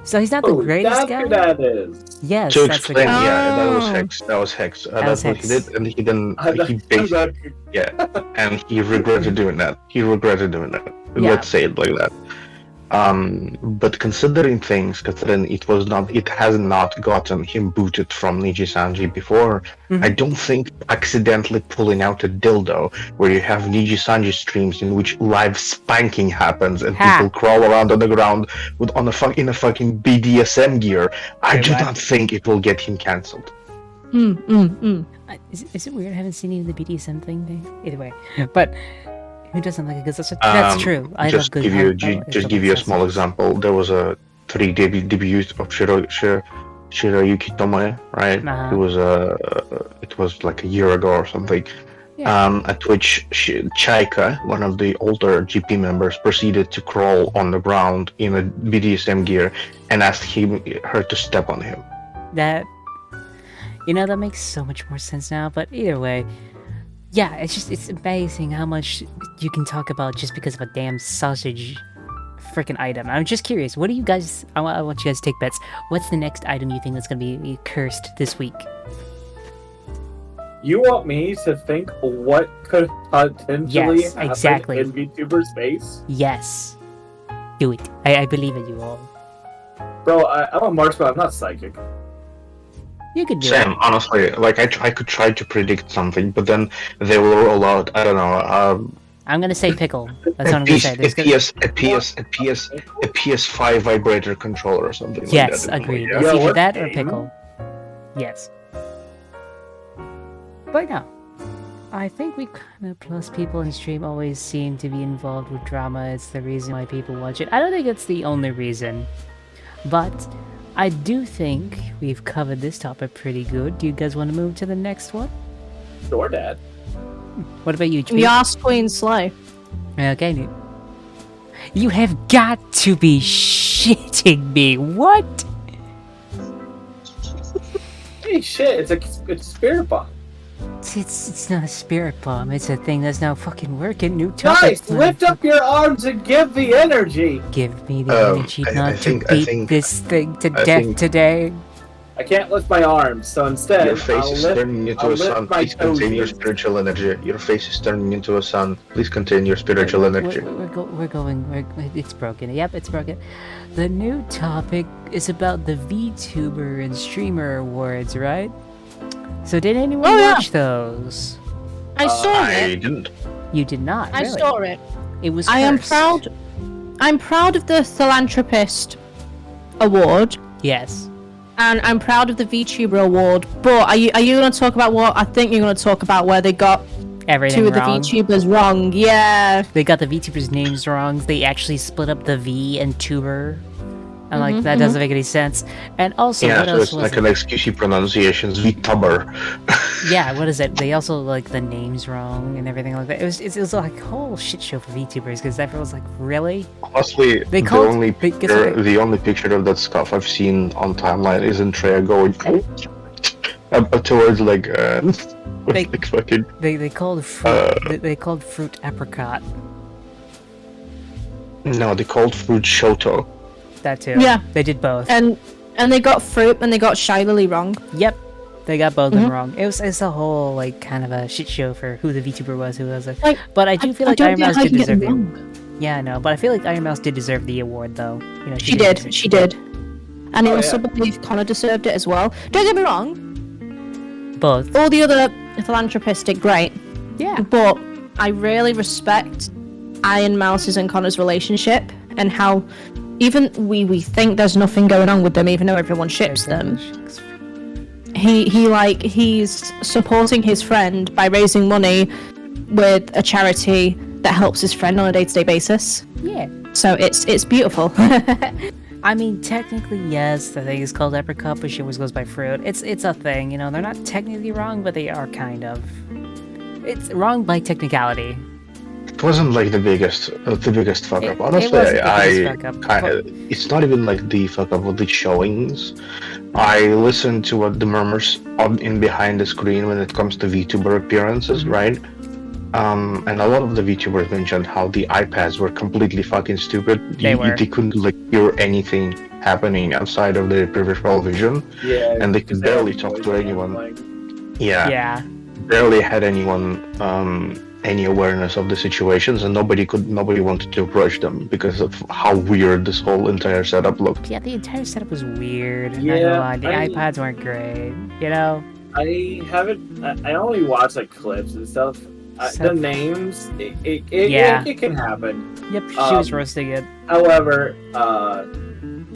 S1: So he's not the
S3: Oh,
S1: greatest
S3: that's
S1: guy.
S3: who that is.
S1: Yes,
S4: To
S1: that's the
S4: explain,
S1: guy.
S4: yeah, that was
S2: Oh.
S4: Hex. That was Hex.
S1: That
S4: That's
S1: was
S4: what
S1: Hex.
S4: he did, and he then he basically
S3: That-
S4: yeah, and he regretted doing that. He regretted doing that.
S1: Yeah.
S4: Let's say it like that. But considering it has not gotten him booted from Niji-Sanji before.
S1: Mhm.
S4: I don't think accidentally pulling out a dildo where you have Niji-Sanji streams in which live spanking happens and
S1: Ha.
S4: people crawl around on the ground in a fucking BDSM gear. I
S1: Wait,
S4: do
S1: what?
S4: not think it will get him cancelled.
S1: Is it weird? I haven't seen even the BDSM thing. Either way, but who doesn't like it? Because that's true. I love
S4: Just
S1: good.
S4: give
S1: I
S4: you
S1: love
S4: just
S1: good
S4: give you a
S1: sausage.
S4: small example. There was a 3D debut of Shiroyuki Tomoe, right?
S1: Uh-huh.
S4: It was like a year ago or something.
S1: Yeah.
S4: At which Chaika, one of the older GP members, proceeded to crawl on the ground in a BDSM gear and asked her to step on him.
S1: That, that makes so much more sense now. But either way, yeah, it's amazing how much you can talk about just because of a damn sausage freaking item. I'm just curious, what do you guys? I want you guys to take bets. What's the next item you think that's gonna be cursed this week?
S3: You want me to think what could potentially
S1: Yes,
S3: happen
S1: exactly.
S3: in VTuber space?
S1: Yes, do it. I believe in you all.
S3: Bro, I'm a marksman, I'm not psychic.
S1: You can do
S4: Sam,
S1: it.
S4: honestly, like I could try to predict something, but then they will roll out. I don't know.
S1: I'm gonna say pickle. That's what
S4: A
S1: I'm gonna say. There's
S4: PS5 vibrator controller or something.
S1: Yes,
S4: like that.
S1: agreed.
S4: Yeah.
S1: It's
S3: Yeah,
S1: either
S3: what
S1: that or
S3: game?
S1: pickle. Yes. But no. I think we kind of, plus people in stream always seem to be involved with drama. It's the reason why people watch it. I don't think it's the only reason. But I do think we've covered this topic pretty good. Do you guys want to move to the next one?
S3: Sure, Dad.
S1: What about you, Tweet?
S2: Yas Queen Slay.
S1: Okay, Newt. You have got to be shitting me. What?
S3: Hey, shit, it's a spirit bomb.
S1: It's not a spirit bomb. It's a thing that's now fucking working. New topic.
S3: Guys, lift up your arms and give the energy!
S1: Give me the energy
S4: I
S1: not
S4: think-
S1: to
S4: I
S1: beat
S4: think-
S1: this thing to
S4: I
S1: death
S4: think-
S1: today.
S3: I can't lift my arms, so instead,
S4: Your face
S3: I'll
S4: is
S3: lift...
S4: turning into
S3: I'll
S4: a
S3: lift
S4: sun.
S3: my
S4: Please contain your
S3: toesies.
S4: spiritual energy. Your face is turning into a sun. Please contain your spiritual energy.
S1: It's broken. Yep, it's broken. The new topic is about the VTuber and Streamer Awards, right? So did anyone
S2: Oh, yeah.
S1: watch those?
S2: I saw
S4: I
S2: it.
S4: didn't.
S1: You did not.
S2: I
S1: really?
S2: saw it.
S1: It was.
S2: I am
S1: cursed.
S2: proud. I'm proud of the Philanthropist Award,
S1: Yes.
S2: and I'm proud of the VTuber Award. But are you going to talk about what I think you're going to talk about, where they got
S1: Everything
S2: two of the
S1: wrong.
S2: VTubers wrong? Yeah.
S1: They got the VTubers' names wrong. They actually split up the V and tuber. And like
S2: Mhm,
S1: that doesn't make any sense. And also,
S4: Yeah,
S1: what
S4: so
S1: else
S4: it's
S1: was
S4: like
S1: it?
S4: an excusey pronunciations. VTuber.
S1: Yeah, what is it? They also like the names wrong and everything like that. It was like a whole shit show for VTubers because everyone's like, really?
S4: Honestly,
S1: They
S4: the
S1: called-
S4: only
S1: they- guess
S4: picture,
S1: what
S4: the only picture of that stuff I've seen on timeline is Andrea going up towards like
S1: They-
S4: like fucking.
S1: They called fruit. They called fruit apricot.
S4: No, they called fruit Shoto.
S1: That too.
S2: Yeah.
S1: They did both.
S2: And they got fruit and they got Shiley wrong.
S1: Yep. They got both of them
S2: Mhm.
S1: wrong. It's a whole like kind of a shit show for who the VTuber was, who wasn't.
S2: Like,
S1: But I do feel like
S2: don't
S1: Iron
S2: get
S1: Mouse
S2: how
S1: did
S2: you get
S1: deserve
S2: them
S1: it.
S2: wrong.
S1: Yeah, I know, but I feel like Iron Mouse did deserve the award though. You know,
S2: She did. She did. And I
S3: Oh,
S2: also
S3: yeah.
S2: believe Connor deserved it as well. Don't get me wrong.
S1: Both.
S2: All the other philanthropists did great,
S1: Yeah.
S2: but I really respect Iron Mouse's and Connor's relationship and how even we think there's nothing going on with them, even though everyone ships them. He's supporting his friend by raising money with a charity that helps his friend on a day-to-day basis.
S1: Yeah.
S2: So it's beautiful.
S1: I mean, technically, yes, the thing is called Apricot, but she always goes by Fruit. It's a thing, you know. They're not technically wrong, but they are kind of. It's wrong by technicality.
S4: It wasn't like the biggest fuck up.
S1: It
S4: Honestly,
S1: wasn't the
S4: I
S1: biggest fuck up,
S4: kind of. It's not even like the fuck up with the showings. I listen to what the murmurs on in behind the screen when it comes to VTuber appearances, right? And a lot of the VTubers mentioned how the iPads were completely fucking stupid.
S1: They were.
S4: They couldn't like hear anything happening outside of the peripheral vision,
S3: Yeah,
S4: and they could
S3: because
S4: barely
S3: have
S4: talk
S3: noise
S4: to
S3: and
S4: anyone.
S3: everything.
S1: Yeah.
S4: Barely had anyone any awareness of the situations, and nobody wanted to approach them because of how weird this whole entire setup looked.
S1: Yeah, the entire setup was weird.
S3: Yeah,
S1: Not gonna lie, the
S3: I-
S1: iPads weren't great. You know.
S3: I haven't. I only watch like clips and stuff. The
S1: Stuff.
S3: names, it can happen.
S1: Yep, she was
S3: Um,
S1: roasting it.
S3: However,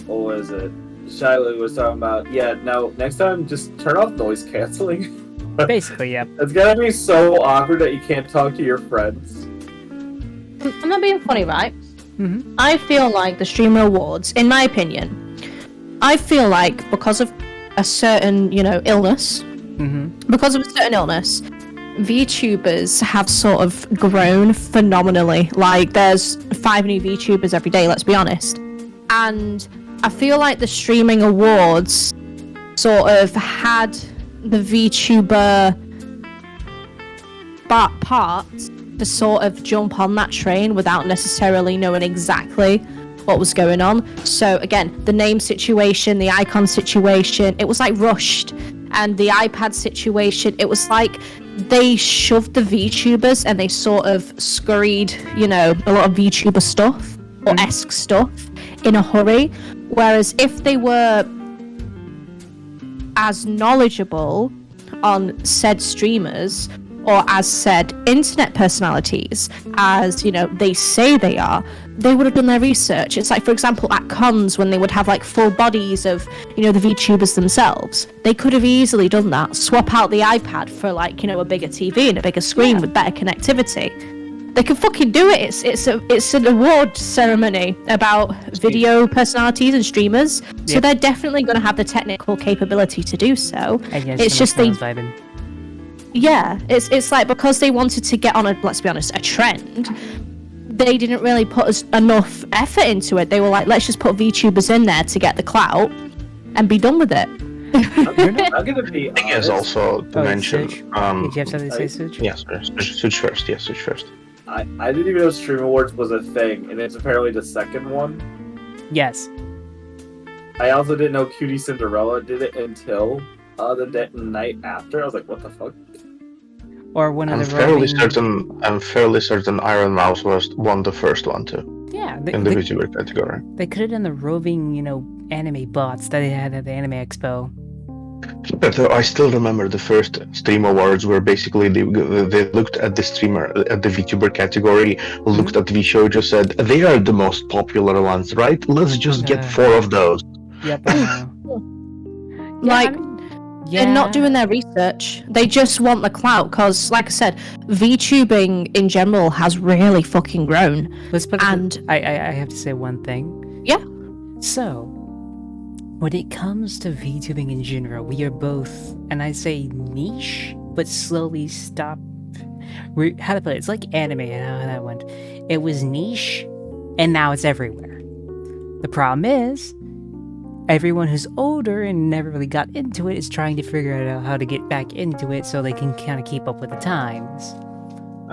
S3: what was it? Shiloh was talking about. Yeah, no. Next time, just turn off noise canceling.
S1: Basically, yep.
S3: It's gonna be so awkward that you can't talk to your friends.
S2: I'm not being funny, right?
S1: Mm-hmm.
S2: I feel like the Streamer Awards, in my opinion, I feel like because of a certain, illness,
S1: Mm-hmm.
S2: because of a certain illness, VTubers have sort of grown phenomenally. Like, there's 5 new VTubers every day, let's be honest. And I feel like the Streaming Awards sort of had the VTuber part to sort of jump on that train without necessarily knowing exactly what was going on. So again, the name situation, the icon situation, it was like rushed. And the iPad situation, it was like they shoved the VTubers and they sort of scurried, a lot of VTuber stuff or esque stuff in a hurry. Whereas if they were as knowledgeable on said streamers or as said internet personalities as they say they are, they would have done their research. It's like, for example, at cons when they would have like full bodies of the VTubers themselves, they could have easily done that, swap out the iPad for like a bigger TV and a bigger screen with better connectivity. They can fucking do it. It's an award ceremony about video personalities and streamers, so they're definitely going to have the technical capability to do so.
S1: And yes,
S2: It's just they
S1: vibing.
S2: Yeah, it's like because they wanted to get on let's be honest, a trend, they didn't really put enough effort into it. They were like, let's just put VTubers in there to get the clout and be done with it.
S3: I'm gonna be
S4: I guess
S3: honest.
S4: also to mention,
S1: Did you have something to say, Such?
S4: yes, switch first. Yes, switch first.
S3: I didn't even know Stream Awards was a thing, and it's apparently the second one.
S1: Yes.
S3: I also didn't know Cutie Cinderella did it until the night after. I was like, what the fuck?
S1: Or one of
S4: I'm
S1: the
S4: fairly certain Iron Mouse won the first one too
S1: Yeah,
S4: in the VTuber category.
S1: they could have done the roving, anime bots that they had at the Anime Expo.
S4: But I still remember the first Stream Awards where basically they looked at the streamer, at the VTuber category, looked at the show, just said, they are the most popular ones, right? Let's just get 4 of those.
S1: Yep, I know.
S2: Like,
S1: Yeah.
S2: they're not doing their research. They just want the clout because, like I said, VTubing in general has really fucking grown.
S1: Let's put it.
S2: And
S1: I have to say one thing.
S2: Yeah.
S1: So, when it comes to VTubing in general, we are both, and I say niche, but slowly stop. How to put it? It's like anime and how that went. It was niche, and now it's everywhere. The problem is, everyone who's older and never really got into it is trying to figure out how to get back into it so they can kind of keep up with the times.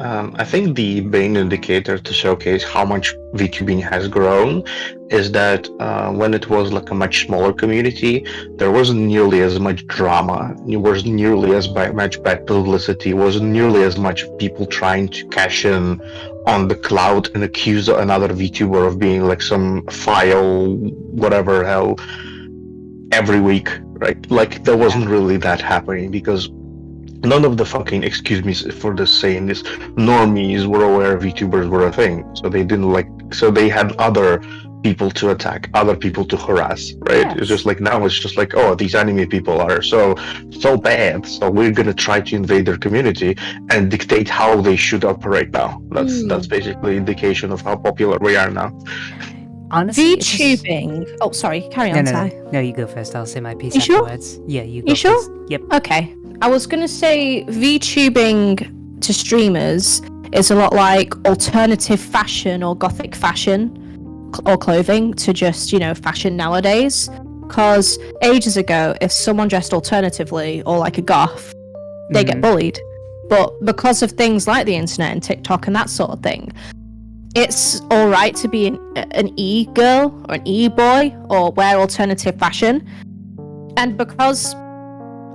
S4: I think the main indicator to showcase how much VTubing has grown is that when it was like a much smaller community, there wasn't nearly as much drama, there wasn't nearly as much bad publicity, wasn't nearly as much people trying to cash in on the cloud and accuse another VTuber of being like some file, whatever hell, every week, right? Like there wasn't really that happening because none of the fucking, excuse me for this saying this, normies were aware VTubers were a thing. So they didn't so they had other people to attack, other people to harass, right?
S1: Yes.
S4: It's just like now it's just like, oh, these anime people are so bad, so we're gonna try to invade their community and dictate how they should operate now. That's basically indication of how popular we are now.
S1: Honestly, it's just-
S2: VTubing. Oh, sorry. Carry on, Ty.
S1: No, you go first. I'll say my piece
S2: You sure?
S1: afterwards. Yeah, you go
S2: You sure?
S1: first. Yep.
S2: Okay. I was gonna say VTubing to streamers is a lot like alternative fashion or gothic fashion or clothing to just, fashion nowadays. Because ages ago, if someone dressed alternatively or like a goth, they get bullied. But because of things like the internet and TikTok and that sort of thing, it's alright to be an e-girl or an e-boy or wear alternative fashion. And because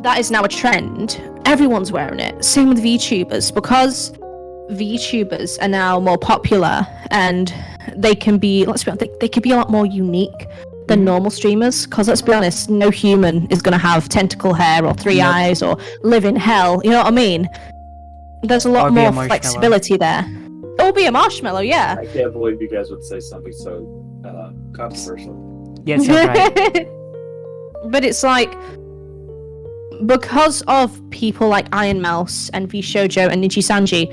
S2: that is now a trend, everyone's wearing it. Same with VTubers. Because VTubers are now more popular and they can be, let's be honest, they can be a lot more unique than normal streamers. Because let's be honest, no human is going to have tentacle hair or three eyes or live in hell. You know what I mean? There's a lot more flexibility there. Or be a marshmallow, yeah.
S3: I can't believe you guys would say something so controversial.
S1: Yes, that's right.
S2: But it's like, because of people like Iron Mouse and V Shoujo and Niji Sanji,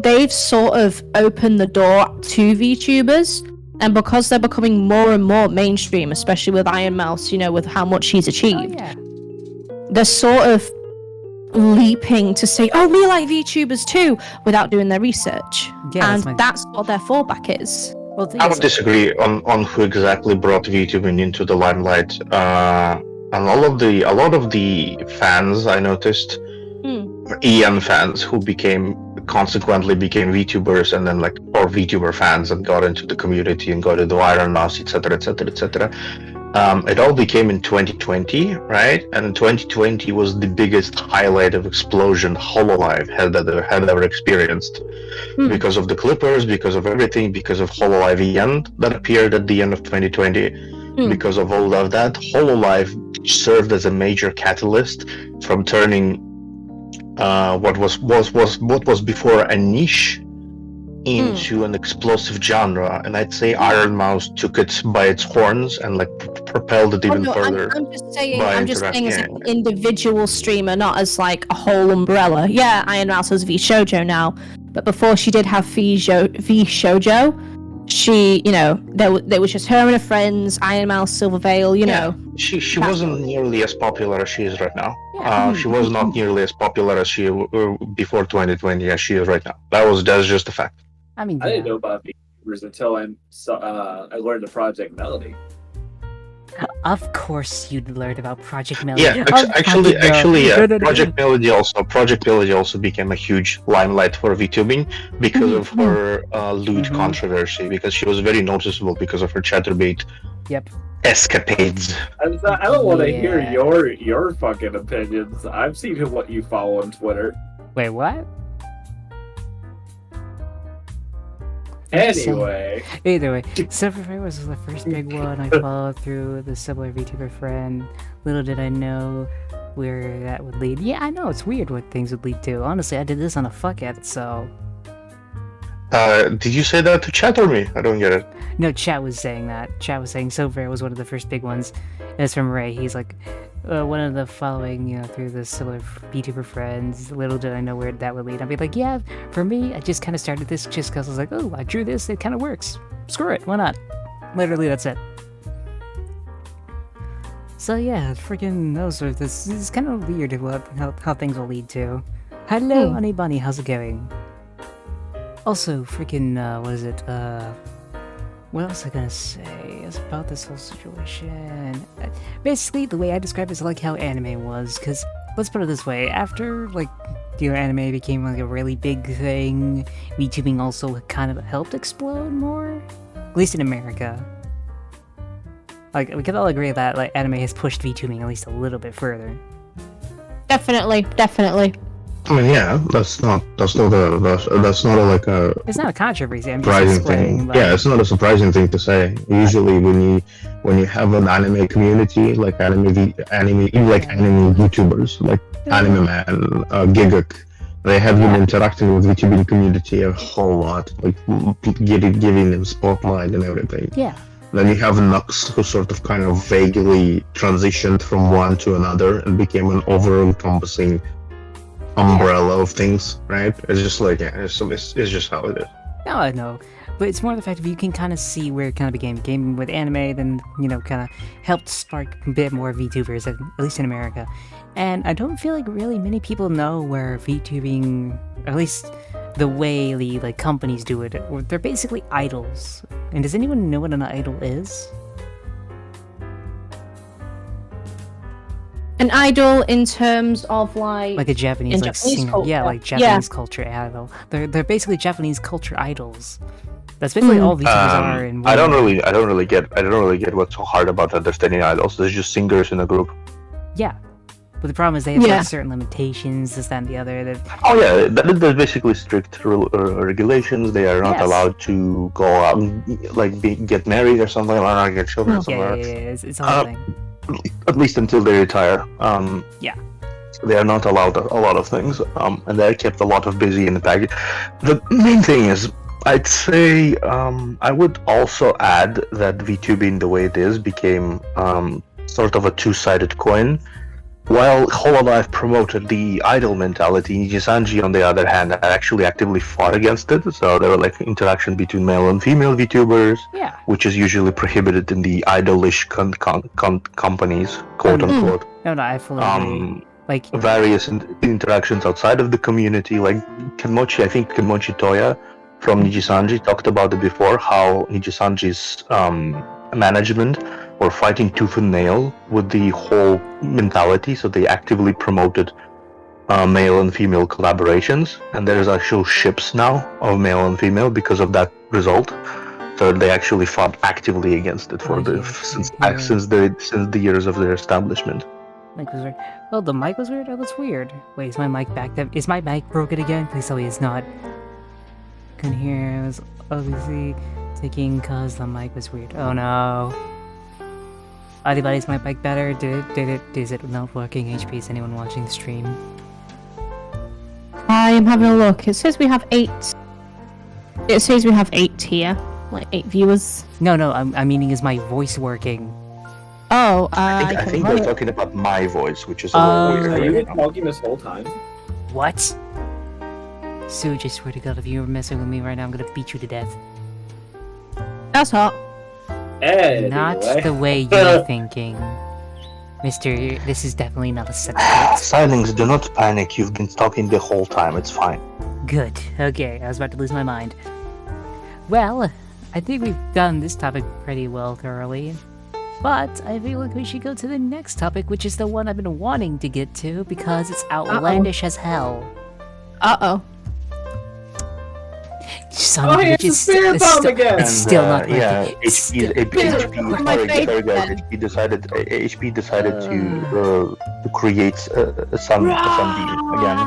S2: they've sort of opened the door to VTubers, and because they're becoming more and more mainstream, especially with Iron Mouse, with how much he's achieved, they're sort of leaping to say, oh, we like VTubers too, without doing their research.
S1: Yeah,
S2: and that's what their fallback is.
S1: Well,
S4: I would disagree on who exactly brought VTubing into the limelight. And a lot of the fans I noticed, EN fans who consequently became VTubers and then or VTuber fans and got into the community and got into Iron Mouse, etc., etc., etc. It all became in 2020, right? And 2020 was the biggest highlight of explosion Hololive had ever experienced. Because of the Clippers, because of everything, because of Hololive EN that appeared at the end of 2020. Because of all of that, Hololive served as a major catalyst from turning what was before a niche into an explosive genre, and I'd say Iron Mouse took it by its horns and propelled it even further.
S2: I'm just saying as an individual streamer, not as like a whole umbrella. Yeah, Iron Mouse has V Shoujo now, but before she did have V Shoujo, she, there was just her and her friends, Iron Mouse, Silver Veil,
S4: She wasn't nearly as popular as she is right now. She was not nearly as popular as she before 2020 as she is right now. That's just a fact.
S1: I mean,
S3: I didn't know about VTubers until I learned the Project Melody.
S1: Of course, you'd learned about Project Melody.
S4: Yeah, actually, Project Melody also became a huge limelight for VTubing because of her lewd controversy. Because she was very noticeable because of her Chatterbait escapades.
S3: I don't want to hear your fucking opinions. I've seen what you follow on Twitter.
S1: Wait, what?
S3: Anyway.
S1: Either way, Silverfire was the first big one I followed through the similar VTuber friend. Little did I know where that would lead. Yeah, I know, it's weird what things would lead to. Honestly, I did this on a fuck it, so...
S4: Did you say that to chat or me? I don't get it.
S1: No, chat was saying that. Chat was saying Silverfire was one of the first big ones. And it's from Ray. He's like, one of the following, through the similar VTuber friends. Little did I know where that would lead. I'd be like, yeah, for me, I just kind of started this just because I was like, oh, I drew this, it kind of works. Screw it, why not? Literally, that's it. So yeah, freaking this is kind of weird how things will lead to. Hello, Honey Bunny, how's it going? Also, freaking, what is it, what else was I gonna say? It's about this whole situation. Basically, the way I describe it is like how anime was, because, let's put it this way, after, anime became, a really big thing, VTubing also kind of helped explode more? At least in America. We can all agree that, anime has pushed VTubing at least a little bit further.
S2: Definitely.
S4: I mean, yeah, that's not a
S1: It's not a controversy. I'm just
S4: surprising thing. Yeah, it's not a surprising thing to say. Usually, when when you have an anime community, like anime YouTubers, like Anime Man, Giguk, they have been interacting with VTubing community a whole lot, like giving them spotlight and everything.
S1: Yeah.
S4: Then you have Nux, who sort of kind of vaguely transitioned from one to another and became an over-encompassing umbrella of things, right? It's just like, it's just how it is.
S1: No, I know. But it's more the fact that you can kind of see where it kind of began. Gaming with anime, then, kind of helped spark a bit more VTubers, at least in America. And I don't feel like really many people know where VTubing, or at least the way the companies do it, or they're basically idols. And does anyone know what an idol is?
S2: An idol in terms of like
S1: a Japanese
S2: Japanese
S1: singer.
S2: culture.
S1: Yeah, like Japanese culture idol. They're basically Japanese culture idols. That's basically all VTubers are. In
S4: I don't really get what's so hard about understanding idols. There's just singers in a group.
S1: Yeah. But the problem is they have certain limitations, this, that, and the other.
S4: Oh yeah, there's basically strict regulations. They are not allowed to go out and get married or something, or not get children somewhere.
S1: Yeah, it's a whole thing.
S4: At least until they retire.
S1: Yeah.
S4: They are not allowed a lot of things, and they're kept a lot of busy in the package. The main thing is, I'd say, I would also add that VTubing, the way it is, became sort of a two-sided coin. While Hololive promoted the idol mentality, Nijisanji, on the other hand, actually actively fought against it. So there were interaction between male and female VTubers, which is usually prohibited in the idolish companies, quote unquote.
S1: No, I fully agree.
S4: Various interactions outside of the community, like Kenmochi, I think Kenmochi Toya from Nijisanji talked about it before, how Nijisanji's management were fighting tooth and nail with the whole mentality, so they actively promoted male and female collaborations, and there's actual ships now of male and female because of that result. So they actually fought actively against it since the years of their establishment.
S1: Mic was weird. Well, the mic was weird. Oh, that's weird. Wait, is my mic back? Is my mic broken again? Please tell me it's not. Couldn't hear. I was obviously taking cause the mic was weird. Oh no. Anybody's my mic better? Is it not working? HP, is anyone watching the stream?
S2: I am having a look. It says we have 8. It says we have 8 here, like 8 viewers.
S1: No, I'm meaning is my voice working?
S2: Oh,
S4: I think they're talking about my voice, which is a little weird.
S3: So you've been talking this whole time?
S1: What? Suj, I swear to God, if you're messing with me right now, I'm gonna beat you to death.
S2: That's hot.
S3: Anyway.
S1: Not the way you're thinking. Mister, this is definitely not a set.
S4: Silence, do not panic. You've been talking the whole time. It's fine.
S1: Good. Okay, I was about to lose my mind. Well, I think we've done this topic pretty well thoroughly. But I feel like we should go to the next topic, which is the one I've been wanting to get to because it's outlandish as hell. Son of a bitch,
S3: it's Spirit Bomb again!
S1: It's still not working.
S4: Yeah, HP decided to create a sun beam again.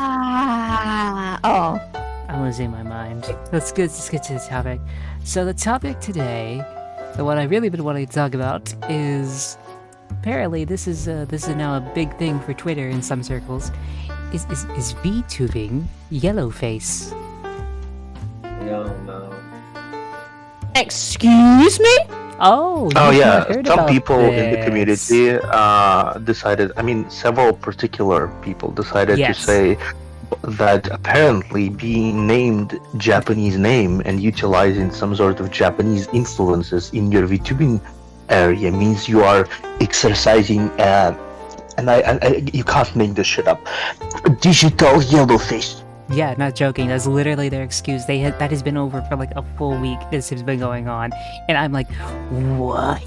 S1: I'm losing my mind. Let's get to the topic. So the topic today, the one I really been wanting to talk about, is apparently this is now a big thing for Twitter in some circles. Is VTubing yellowface?
S3: No.
S2: Excuse me?
S1: Oh
S4: yeah. Some people
S1: this.
S4: in the community decided. I mean, several particular people decided to say that apparently being named Japanese name and utilizing some sort of Japanese influences in your VTubing area means you are exercising. And you can't make this shit up. Digital yellowface.
S1: Yeah, not joking. That's literally their excuse. That has been over for like a full week. This has been going on, and I'm like, what?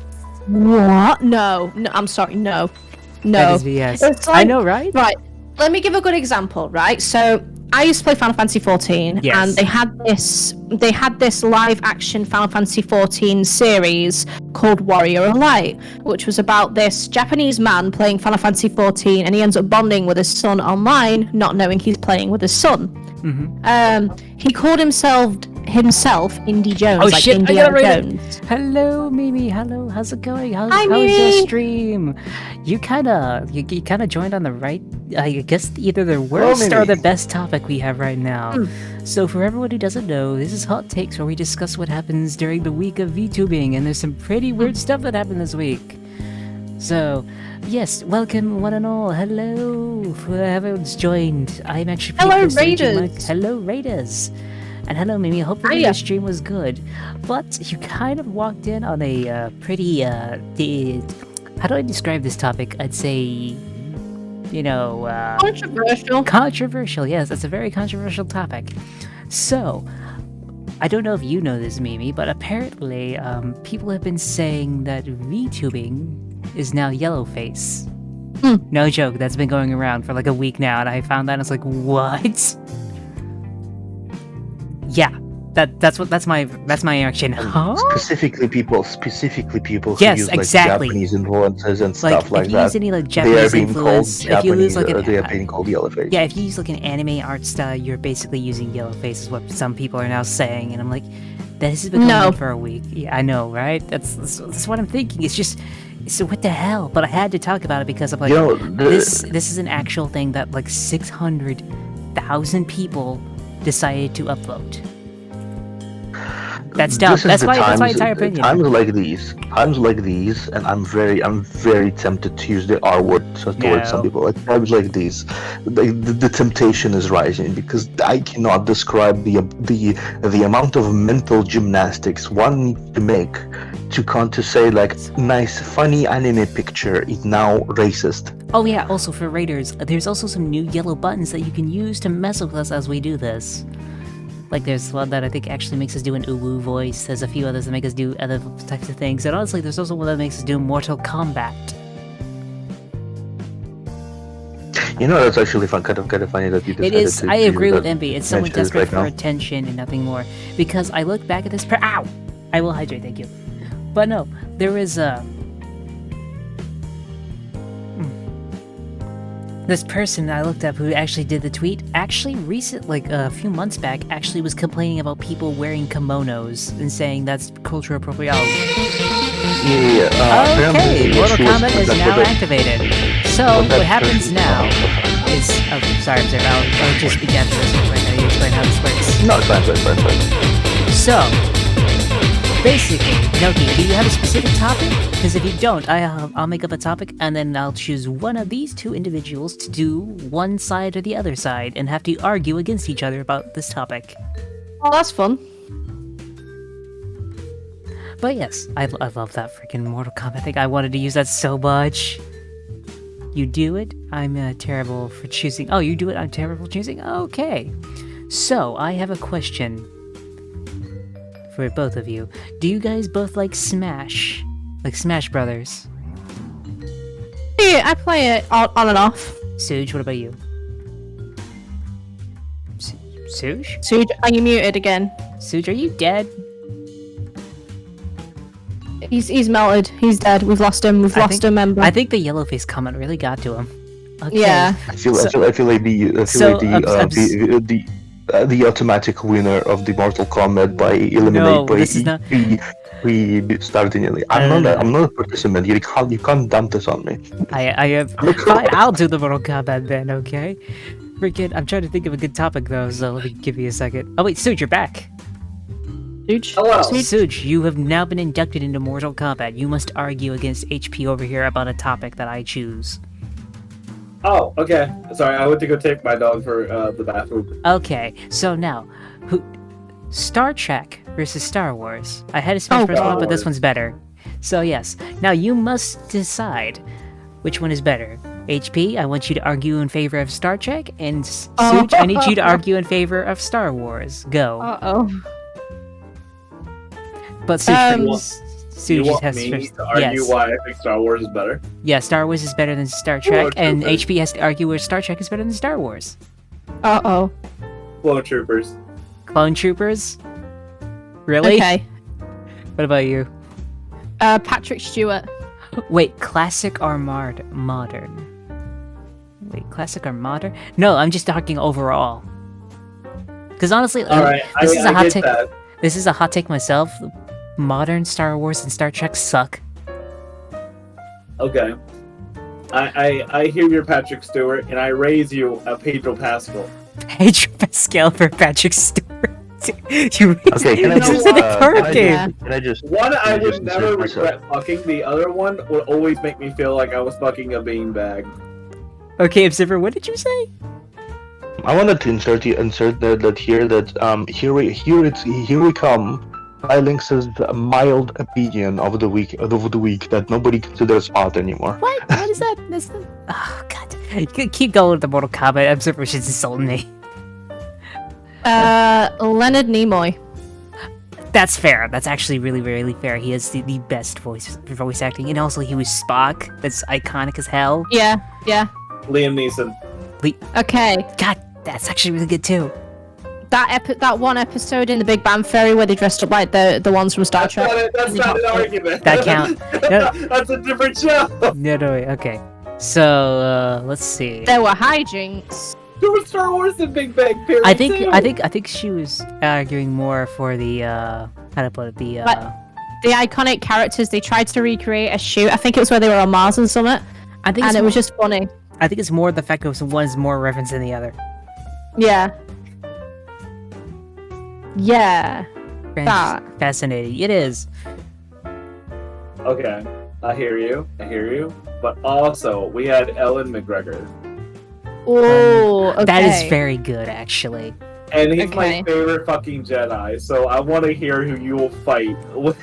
S2: What? No, I'm sorry. No.
S1: That is BS.
S2: It's like,
S1: I know, right?
S2: Right. Let me give a good example. Right. So I used to play Final Fantasy 14, and they had this live action Final Fantasy 14 series called Warrior of Light, which was about this Japanese man playing Final Fantasy 14, and he ends up bonding with his son online, not knowing he's playing with his son. He called himself Indy Jones,
S1: Oh,
S2: like
S1: shit, I
S2: Indiana
S1: gotta read it.
S2: Jones.
S1: Hello, Mimi. Hello, how's it going? How's
S2: Hi,
S1: your
S2: Mimi.
S1: stream? You kind of joined on the right. I guess either the worst or
S4: Mimi.
S1: the best topic we have right now.
S2: Hmm.
S1: So for everyone who doesn't know, this is Hot Takes, where we discuss what happens during the week of VTubing, and there's some pretty weird stuff that happened this week. So, yes, welcome one and all. Hello, whoever's joined. I'm actually pretty
S2: Hello,
S1: close to reaching
S2: Raiders.
S1: Hello, Raiders. And hello, Mimi. Hopefully
S2: Hiya.
S1: your stream was good. But you kind of walked in on a pretty, how do I describe this topic? I'd say,
S2: Controversial.
S1: controversial. Yes, that's a very controversial topic. So, I don't know if you know this, Mimi, but apparently, people have been saying that VTubing is now yellowface. No joke, that's been going around for like a week now, and I found that and I was like, what? Yeah, that's my reaction. Huh?
S4: Specifically people who
S1: Yes,
S4: use like
S1: exactly.
S4: Japanese influences and stuff like
S1: if you use
S4: that.
S1: any like
S4: They are
S1: Japanese
S4: being called
S1: influence, if you use
S4: Japanese.
S1: like
S4: They are
S1: an
S4: being called yellowface.
S1: yeah, if you use like an anime art style, you're basically using yellowface, is what some people are now saying, and I'm like, this has been going
S2: No.
S1: on for a week. Yeah, I know, right? That's what I'm thinking. It's just, so what the hell? But I had to talk about it because I'm like,
S4: You know,
S1: this is an actual thing that like 600,000 people decided to upload. That's dumb.
S4: This is
S1: That's
S4: the
S1: my
S4: times,
S1: entire opinion.
S4: Times like these, and I'm very tempted to use the R word towards some
S1: No.
S4: people. Like times like these, the temptation is rising because I cannot describe the amount of mental gymnastics one needs to make to say like nice funny anime picture is now racist.
S1: Oh yeah, also for Raiders, there's also some new yellow buttons that you can use to mess with us as we do this. Like there's one that I think actually makes us do an uwu voice, there's a few others that make us do other types of things, and honestly there's also one that makes us do Mortal Kombat.
S4: You know, that's actually kind of funny that you
S1: It
S4: decided
S1: is,
S4: to
S1: I agree with
S4: that.
S1: Envy, it's someone
S4: mention this
S1: desperate
S4: right
S1: for
S4: now.
S1: attention and nothing more. Because I look back at this ow! I will hydrate, thank you. But no, there is this person I looked up who actually did the tweet, actually like a few months back, actually was complaining about people wearing kimonos and saying that's cultural appropriation.
S4: Yeah.
S1: Okay,
S4: apparently
S1: Mortal
S4: she was-
S1: Kombat is
S4: that's
S1: now
S4: what
S1: activated. So
S4: that
S1: what happens
S4: person-
S1: now is, oh, sorry, I'll just begin for this one. I need to explain how this works.
S4: No, it's fine.
S1: So, basically, Noki, do you have a specific topic? Because if you don't, I'll make up a topic, and then I'll choose one of these two individuals to do one side or the other side, and have to argue against each other about this topic.
S2: Oh, that's fun.
S1: But yes, I love that freaking Mortal Kombat thing. I wanted to use that so much. You do it, I'm terrible for choosing. Oh, you do it, I'm terrible for choosing? Okay. So, I have a question for both of you. Do you guys both like Smash? Like Smash Brothers?
S2: Yeah, I play it on and off.
S1: Suge, what about you? Suge?
S2: Suge, are you muted again?
S1: Suge, are you dead?
S2: He's melted. He's dead. We've lost him. We've lost a member.
S1: I think the yellowface comment really got to him. Okay.
S2: Yeah.
S4: I feel like the automatic winner of the Mortal Kombat by eliminate
S1: No,
S4: by
S1: this is not-
S4: we started in. I'm not a participant. You can't dump this on me.
S1: I have. Fine, I'll do the Mortal Kombat then, okay? Freaking, I'm trying to think of a good topic though, so let me give you a second. Oh wait, Suge, you're back.
S2: Suge.
S3: Hello.
S1: Suge, you have now been inducted into Mortal Kombat. You must argue against HP over here about a topic that I choose.
S3: Oh, okay. Sorry, I went to go take my dog for the bathroom.
S1: Okay, so now, Star Trek versus Star Wars. I had a Smash
S2: Oh,
S1: Bros. one, but this
S3: God.
S1: one's better. So yes, now you must decide which one is better. HP, I want you to argue in favor of Star Trek, and Suge, I need you to argue in favor of Star Wars. Go.
S2: Uh-oh.
S1: But Suge,
S2: Um,
S3: You
S1: Suge
S3: want
S1: has
S3: me
S1: first.
S3: to argue
S1: Yes.
S3: why I think Star Wars is better?
S1: Yeah, Star Wars is better than Star Trek, and
S3: okay.
S1: HP has to argue where Star Trek is better than Star Wars.
S2: Uh-oh.
S3: Clone Troopers.
S1: Clone Troopers? Really?
S2: Okay.
S1: What about you?
S2: Patrick Stewart.
S1: Wait, classic or modern? Wait, classic or modern? No, I'm just talking overall. Because honestly,
S3: All right,
S1: this is a
S3: I
S1: hot
S3: get
S1: take.
S3: that.
S1: This is a hot take myself. Modern Star Wars and Star Trek suck.
S3: Okay. I hear you're Patrick Stewart, and I raise you a Pedro Pascal.
S1: Pedro Pascal for Patrick Stewart. You
S4: Okay, can I
S1: this
S4: just,
S1: is an
S4: can
S1: card
S4: I
S1: game.
S4: just, can I just,
S3: One I
S4: I
S3: would
S4: just
S3: never
S4: insert myself?
S3: regret fucking. The other one would always make me feel like I was fucking a beanbag.
S1: Okay, Observer, what did you say?
S4: I wanted to insert that here we come. Silence's mild opinion of the week that nobody considers hot anymore.
S1: What? What is that? That's the... Oh god. Keep going with the Mortal Kombat. Observer is insulting me.
S2: Leonard Nimoy.
S1: That's fair. That's actually really, really fair. He has the best voice acting, and also he was Spock. That's iconic as hell.
S2: Yeah, yeah.
S3: Liam Neeson.
S2: Okay,
S1: God, that's actually really good too.
S2: that one episode in The Big Bang Theory where they dressed up like the ones from Star Trek.
S3: That's not an argument.
S1: That count. No.
S3: That's a different show.
S1: No, wait, okay. So let's see.
S2: There were hijinks.
S3: There was Star Wars and Big Bang Theory.
S1: I think
S3: too.
S1: she was arguing more for the how to put it, the
S2: But- The iconic characters they tried to recreate a shoot. I think it was where they were on Mars and Summit,
S1: I think
S2: and
S1: it's
S2: it
S1: more,
S2: was just funny.
S1: I think it's more the fact that one is more reference than the other.
S2: Yeah. Yeah. That.
S1: Fascinating. It is.
S3: Okay, I hear you. But also, we had Ellen McGregor,
S2: Oh, okay.
S1: That is very good, actually.
S3: and he's my
S2: Okay.
S3: favorite fucking Jedi. So I want to hear who you will fight with.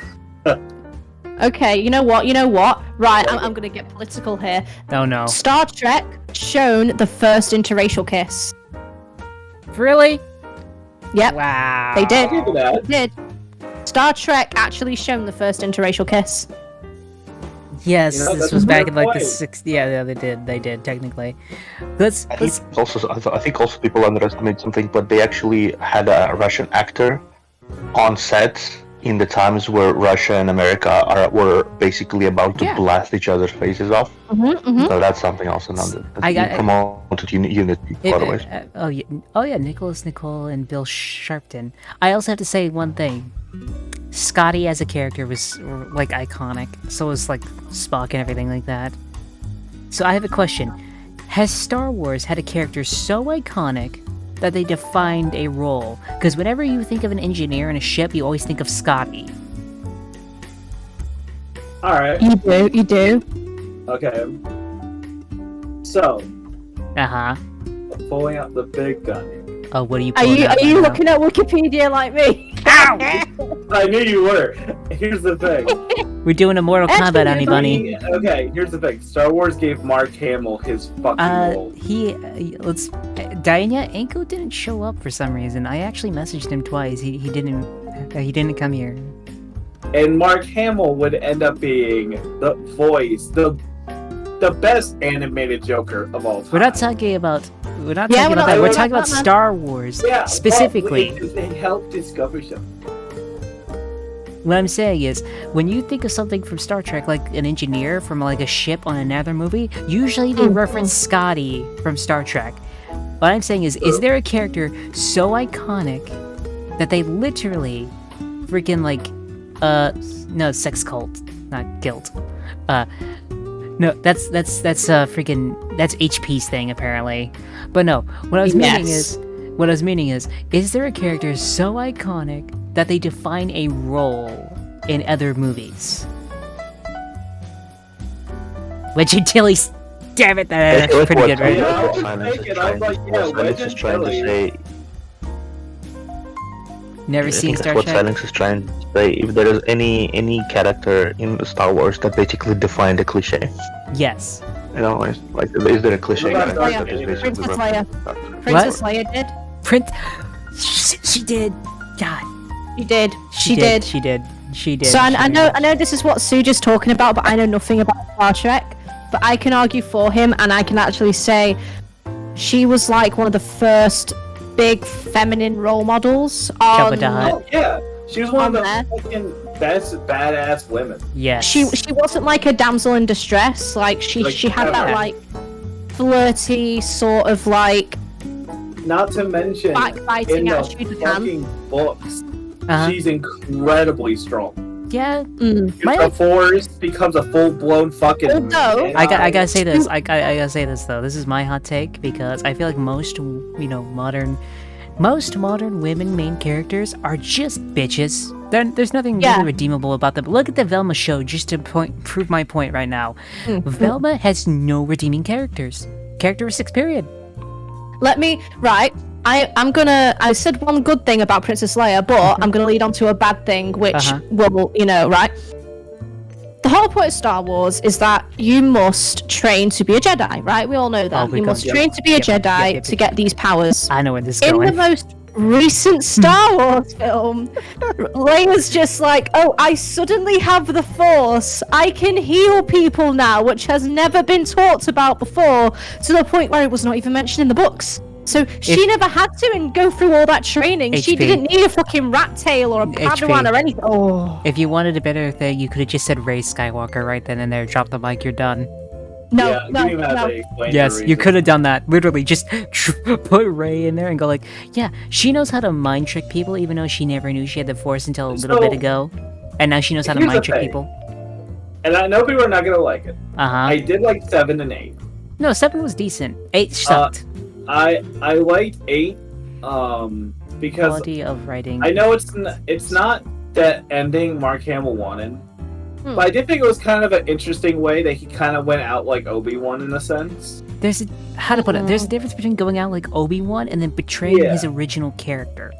S2: Okay, you know what? Right, I'm gonna get political here.
S1: Oh no.
S2: Star Trek shown the first interracial kiss.
S1: Really?
S2: Yep,
S1: Wow.
S2: they did.
S3: Give it that.
S2: They did. Star Trek actually shown the first interracial kiss.
S1: Yes,
S3: You know,
S1: this
S3: that's
S1: was
S3: a
S1: back
S3: fair
S1: in like the
S3: point.
S1: 60s. Yeah, they did technically. Let's
S4: I think also people underestimate something, but they actually had a Russian actor on set in the times where Russia and America were basically about to
S1: Yeah.
S4: blast each other's faces off.
S2: Mm-hmm.
S4: So that's something also not that
S1: I got-
S4: promoted unity, by the way.
S1: oh yeah, Nicholas Nicole and Bill Sharpton. I also have to say one thing. Scotty as a character was like iconic. So was like Spock and everything like that. So I have a question. Has Star Wars had a character so iconic that they defined a role? Because whenever you think of an engineer in a ship, you always think of Scotty.
S3: All right.
S2: You do.
S3: Okay. So,
S1: Uh-huh.
S3: pulling out the big gun.
S1: Oh, what are you
S2: Are
S1: pulling
S2: you
S1: out
S2: are you
S1: right now?
S2: looking at Wikipedia like me?
S3: I knew you were. Here's the thing.
S1: We're doing a Mortal
S2: Actually,
S1: Kombat, honey bunny.
S3: Okay, here's the thing. Star Wars gave Mark Hamill his fucking role.
S1: Let's. Diana Anko didn't show up for some reason. I actually messaged him twice. He didn't come here.
S3: And Mark Hamill would end up being the voice, the best animated Joker of all time.
S1: We're not talking about. We're not
S2: Yeah,
S1: talking
S2: we're
S1: about
S2: not-
S1: that. We're
S2: we're
S1: talking
S2: not
S1: about
S2: Batman.
S1: Star Wars
S3: Yeah,
S1: specifically.
S3: well, it helped discover something.
S1: What I'm saying is, when you think of something from Star Trek, like an engineer from like a ship on another movie, usually they reference Scotty from Star Trek. What I'm saying is there a character so iconic that they literally freaking like, no, sex cult, not guilt. No, that's freaking, that's HP's thing apparently. But no, what I was meaning is there a character so iconic that they define a role in other movies? Legend Tilly's, damn it, that's
S4: That's
S1: pretty
S4: what-
S1: good, right?
S3: Yeah, I
S4: What
S3: was
S4: Silence is
S3: thinking, I was like,
S4: trying-
S3: yeah,
S4: what Silence is
S3: Legend
S4: trying to
S3: Tilly.
S4: say.
S1: Never
S4: I
S1: seen
S4: think
S1: Star
S4: that's what
S1: Trek?
S4: Silence is trying to say. If there is any character in Star Wars that basically defined the cliche,
S1: Yes.
S4: you know, like is there a cliche
S3: What about
S4: character
S3: Darth
S4: that is
S3: Vader?
S4: basically
S2: Princess Leia.
S4: referenced?
S2: Princess Leia did.
S1: Print. She did. God.
S2: She did.
S1: She did. She did.
S2: So I
S1: She
S2: know
S1: did.
S2: I know this is what Suja's talking about, but I know nothing about Star Trek. But I can argue for him, and I can actually say she was like one of the first big feminine role models on.
S1: Jabba the Hutt.
S3: Oh, yeah. She was one of the
S2: On
S3: fucking best badass women.
S1: Yes.
S2: She wasn't like a damsel in distress. Like she
S3: Like,
S2: she had
S3: ever.
S2: that like flirty sort of like
S3: not to mention
S2: backbiting
S3: in the
S2: attitude with Han.
S3: fucking books,
S1: Uh-huh.
S3: she's incredibly strong.
S1: Yeah,
S2: Mm.
S3: The Force becomes a full-blown fucking.
S2: Although-
S1: I
S3: Jedi.
S1: gotta say this. I gotta say this though. This is my hot take because I feel like most modern women main characters are just bitches. There's nothing
S2: Yeah.
S1: really redeemable about them. Look at the Velma show just to prove my point right now. Velma has no redeeming characteristics. Period.
S2: I said one good thing about Princess Leia, but I'm gonna lead on to a bad thing, which will, right? The whole point of Star Wars is that you must train to be a Jedi, right? We all know that. You must train to be a Jedi to get these powers.
S1: I know where this is
S2: In
S1: going.
S2: the most recent Star Wars film, Leia's just like, oh, I suddenly have the Force. I can heal people now, which has never been talked about before, to the point where it was not even mentioned in the books. So she never had to and go through all that training. She
S1: HP.
S2: didn't need a fucking rat tail or a Padawan or anything. Oh.
S1: If you wanted a better thing, you could have just said Rey Skywalker right then and there. Drop the mic. You're done.
S2: No,
S3: Yeah, you
S2: no,
S3: didn't even have
S2: no.
S3: to explain
S1: Yes,
S3: the
S1: you
S3: reason.
S1: could have done that. Literally, just put Rey in there and go like, yeah, she knows how to mind trick people, even though she never knew she had the Force until a little bit
S3: So-
S1: ago, and now she knows how to
S3: Here's the
S1: mind trick
S3: thing.
S1: people.
S3: And I know people are not gonna like it. I
S1: Uh-huh.
S3: did like 7 and 8.
S1: No, 7 was decent. 8 sucked.
S3: I liked 8 because
S1: Quality of writing.
S3: I know it's not the ending Mark Hamill wanted, but I did think it was kind of an interesting way that he kind of went out like Obi-Wan in a sense.
S1: There's a, how to put it? There's a difference between going out like Obi-Wan and then betraying
S3: Yeah.
S1: his original character.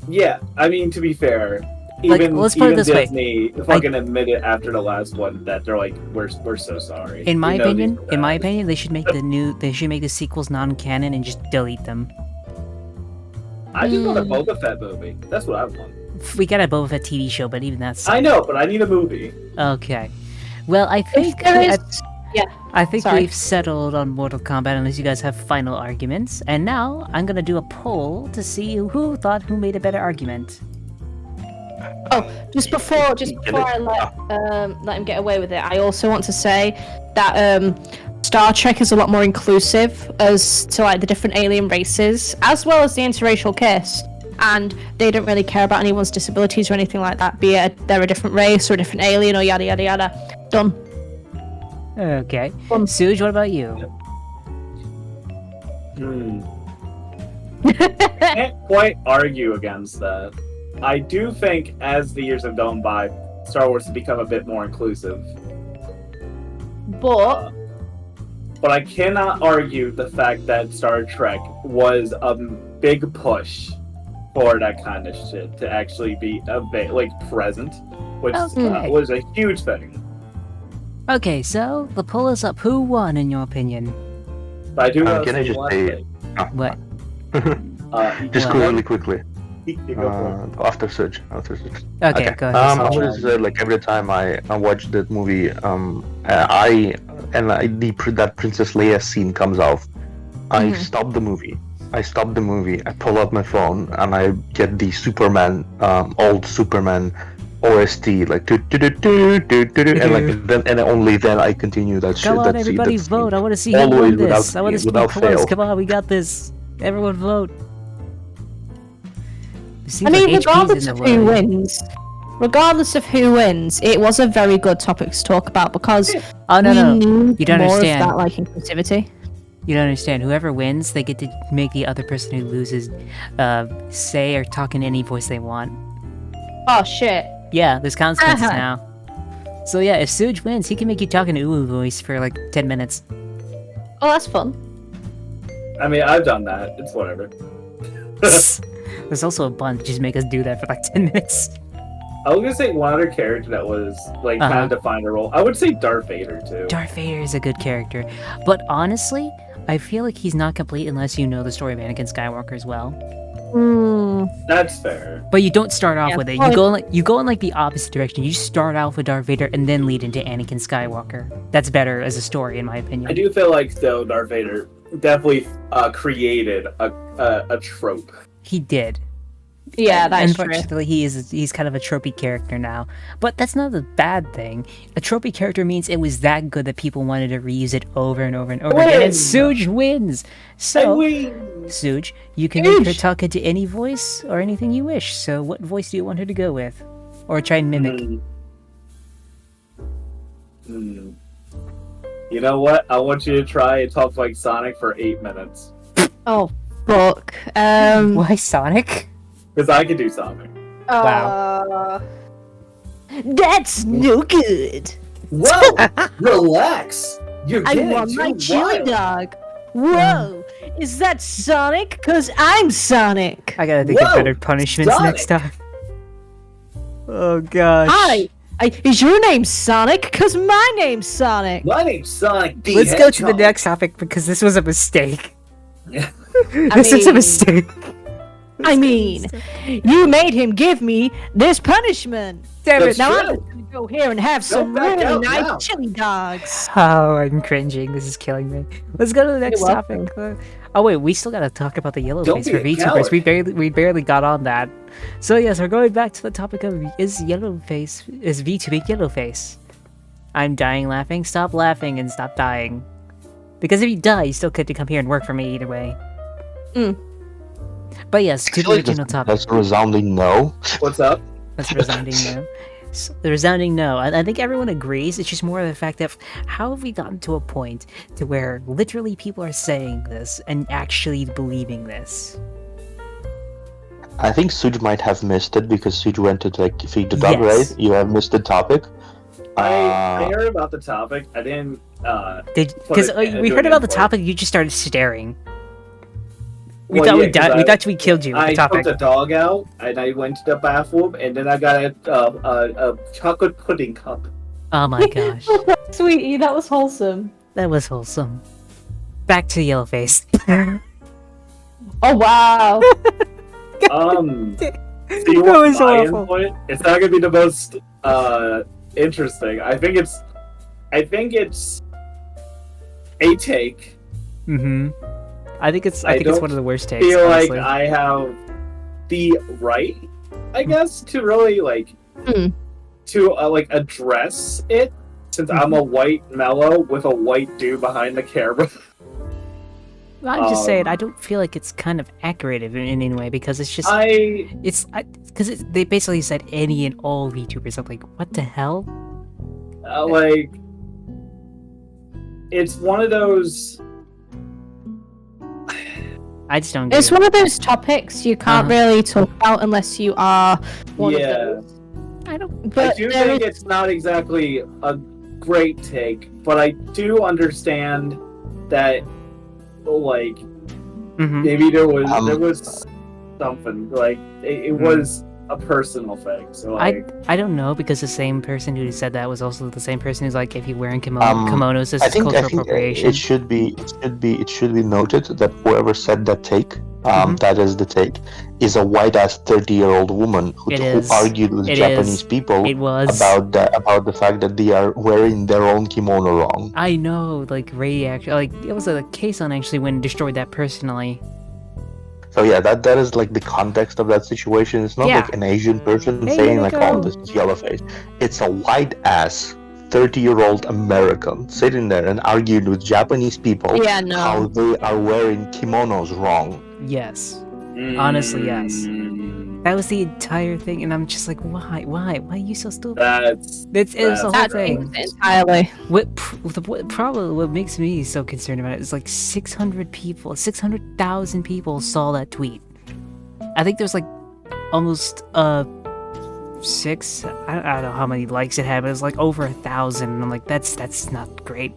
S3: Yeah, I mean to be fair,
S1: Like,
S3: even,
S1: let's put it
S3: even
S1: this way.
S3: Disney fucking admitted after the last one that they're like, we're so sorry.
S1: In my
S3: We know
S1: opinion,
S3: these were bad."
S1: they should make the sequels non-canon and just delete them.
S3: I just want a Boba Fett movie. That's what I want.
S1: We got a Boba Fett TV show, but even that's
S3: I know, but I need a movie.
S1: okay. Well, I think
S2: If there is,
S1: I think
S2: Sorry.
S1: we've settled on Mortal Kombat unless you guys have final arguments. And now I'm gonna do a poll to see who made a better argument.
S2: just before I let him get away with it, I also want to say that Star Trek is a lot more inclusive as to like the different alien races, as well as the interracial kiss. And they don't really care about anyone's disabilities or anything like that, be it they're a different race or a different alien or yada yada yada. Done.
S1: Okay. Suj, what about you?
S3: Can't quite argue against that. I do think as the years have gone by, Star Wars has become a bit more inclusive.
S2: But
S3: But I cannot argue the fact that Star Trek was a big push for that kind of shit to actually be present, which
S1: Okay.
S3: was a huge thing.
S1: Okay, so the poll is up. Who won, in your opinion?
S3: But I do want
S4: Can
S3: to
S4: I
S3: say
S4: just
S3: one
S4: say-
S3: thing.
S1: What?
S4: Just
S1: Well,
S4: really quickly.
S3: You go for it.
S4: After Surge.
S1: Okay, go ahead.
S4: I
S1: Suj.
S4: wanted to say, like, every time I watch that movie, that Princess Leia scene comes out, I stop the movie. I pull out my phone, and I get the Superman, old Superman OST, like and like then only then I continue that shit.
S1: Come on,
S4: that scene-
S1: everybody
S4: that scene.
S1: vote. I want to see who
S4: Always
S1: won this.
S4: without-
S1: I want to see
S4: without
S1: close.
S4: fail.
S1: Come on, we got this. Everyone vote. It seems
S2: I mean,
S1: like HP's
S2: regardless
S1: in
S2: of
S1: the
S2: who
S1: way.
S2: wins, it was a very good topic to talk about because
S1: Oh no,
S2: we
S1: no,
S2: need
S1: you don't
S2: more
S1: understand.
S2: of that like inclusivity.
S1: You don't understand. Whoever wins, they get to make the other person who loses say or talk in any voice they want.
S2: Oh shit.
S1: Yeah, there's consequences
S2: Uh-huh.
S1: now. So yeah, if Suj wins, he can make you talk in Uwu voice for like 10 minutes.
S2: Oh, that's fun.
S3: I mean, I've done that. It's whatever.
S1: There's also a bunch just make us do that for like 10 minutes.
S3: I was gonna say one other character that was like kind of defined a role. I would say Darth Vader too.
S1: Darth Vader is a good character, but honestly, I feel like he's not complete unless you know the story of Anakin Skywalker as well.
S3: That's fair.
S1: But you don't start off
S2: Yeah,
S1: with it.
S2: well,
S1: You go in like the opposite direction. You start off with Darth Vader and then lead into Anakin Skywalker. That's better as a story, in my opinion.
S3: I do feel like though Darth Vader definitely created a trope.
S1: He did.
S2: Yeah, that's true.
S1: Unfortunately, he's kind of a tropey character now. But that's not a bad thing. A tropey character means it was that good that people wanted to reuse it over and over and over again. And
S3: Win!
S1: Suge wins!
S3: I
S1: So,
S3: win!
S1: Suge, you can make her
S2: Suge!
S1: talk into any voice or anything you wish. So what voice do you want her to go with? Or try and mimic?
S3: Hmm. You know what? I want you to try and talk like Sonic for 8 minutes.
S2: Oh, fuck.
S1: Why Sonic?
S3: Because I can do Sonic.
S1: Wow.
S2: That's no good.
S3: Whoa! Relax! You're
S2: I
S3: getting
S2: want my
S3: too
S2: chili
S3: wild.
S2: dog. Whoa! Is that Sonic? Cause I'm Sonic.
S1: I gotta think of
S3: Whoa,
S1: better punishments
S3: Sonic!
S1: next time. Oh gosh.
S2: Hi. Is your name Sonic? Cause my name's Sonic.
S3: My name's Sonic the
S1: Let's go to the
S3: Hedgehog.
S1: next topic because this was a mistake.
S3: Yeah.
S1: This is a
S2: mean-
S1: mistake.
S2: I mean, you made him give me this punishment.
S1: Damn
S3: That's
S1: it.
S2: Now
S3: true.
S2: I'm just gonna go here and have some
S3: back
S2: really
S3: out
S2: nice
S3: now.
S2: chili dogs.
S1: Oh, I'm cringing. This is killing me. Let's go to the next
S2: You're welcome.
S1: topic. Oh wait, we still gotta talk about the yellow
S3: Don't
S1: face
S3: be
S1: for
S3: a
S1: VTubers.
S3: coward.
S1: We barely got on that. So yes, we're going back to the topic of is VTubing yellow face? I'm dying laughing. Stop laughing and stop dying. Because if you die, you still get to come here and work for me either way. But yes, to the original topic.
S4: That's a resounding no.
S3: What's up?
S1: That's a resounding no. The resounding no. I think everyone agrees. It's just more of the fact that how have we gotten to a point to where literally people are saying this and actually believing this?
S4: I think Suj might have missed it because Suj went to like feed the dog,
S1: Yes.
S4: right? You have missed the topic.
S3: I heard about the topic. I didn't.
S1: Because we
S3: do
S1: heard
S3: an
S1: about the
S3: input.
S1: topic, you just started staring. We
S3: Well,
S1: thought
S3: yeah,
S1: we died.
S3: 'cause
S1: We
S3: I-
S1: thought we killed you with
S3: I
S1: the topic.
S3: took the dog out, and I went to the bathroom, and then I got a chocolate pudding cup.
S1: Oh my gosh,
S2: Sweetie, that was wholesome.
S1: that was wholesome. Back to Yellowface.
S2: Oh wow.
S3: See
S1: That
S3: what
S1: was
S3: my
S1: awful.
S3: input? It's not gonna be the most interesting. I think it's a take.
S1: Mm-hmm. I think it's
S3: I
S1: it's
S3: don't
S1: one of the worst takes.
S3: Feel
S1: honestly.
S3: like I have the right, I guess, to really to like address it, since I'm a white mellow with a white dude behind the camera.
S1: I'm just saying,
S3: um,
S1: I don't feel like it's kind of accurate in any way because it's just they basically said any and all VTubers. I'm like, what the hell?
S3: like it's one of those.
S1: I just don't. Get
S2: It's
S1: it.
S2: one of those topics you can't really talk about unless you are one of
S3: Yeah.
S2: those.
S1: I don't.
S3: I
S2: But
S3: do
S2: there
S3: think
S2: is-
S3: it's not exactly a great take, but I do understand that, like,
S1: Mhm.
S3: maybe there was
S4: Um,
S3: something like it
S1: Mhm.
S3: was a personal thing. So like,
S1: I don't know because the same person who said that was also the same person who's like, if you're wearing
S4: Um,
S1: kimonos, this
S4: I
S1: is
S4: think
S1: cultural appropriation.
S4: it should be noted that whoever said that take,
S1: Mhm.
S4: that is the take, is a white ass 30-year-old woman who
S1: It is.
S4: argued with
S1: It
S4: Japanese
S1: is.
S4: people
S1: It was
S4: about the fact that they are wearing their own kimono wrong.
S1: I know, like Ray actually, like it was a case on actually when destroyed that personally.
S4: So yeah, that is like the context of that situation. It's not
S1: Yeah.
S4: like an Asian person
S1: Hey,
S4: saying
S1: there
S4: like,
S1: we
S4: "Oh,
S1: go.
S4: this is yellowface." It's a white ass 30-year-old American sitting there and arguing with Japanese people
S2: Yeah, no.
S4: how they are wearing kimonos wrong.
S1: Yes, honestly, yes.
S3: mm,
S1: that was the entire thing, and I'm just like, why are you so stupid?
S3: that's
S1: It's the whole
S2: That
S1: thing.
S2: means entirely.
S1: What makes me so concerned about it is like 600,000 people saw that tweet. I think there's like almost six. I don't know how many likes it had, but it was like over 1,000. And I'm like, that's not great.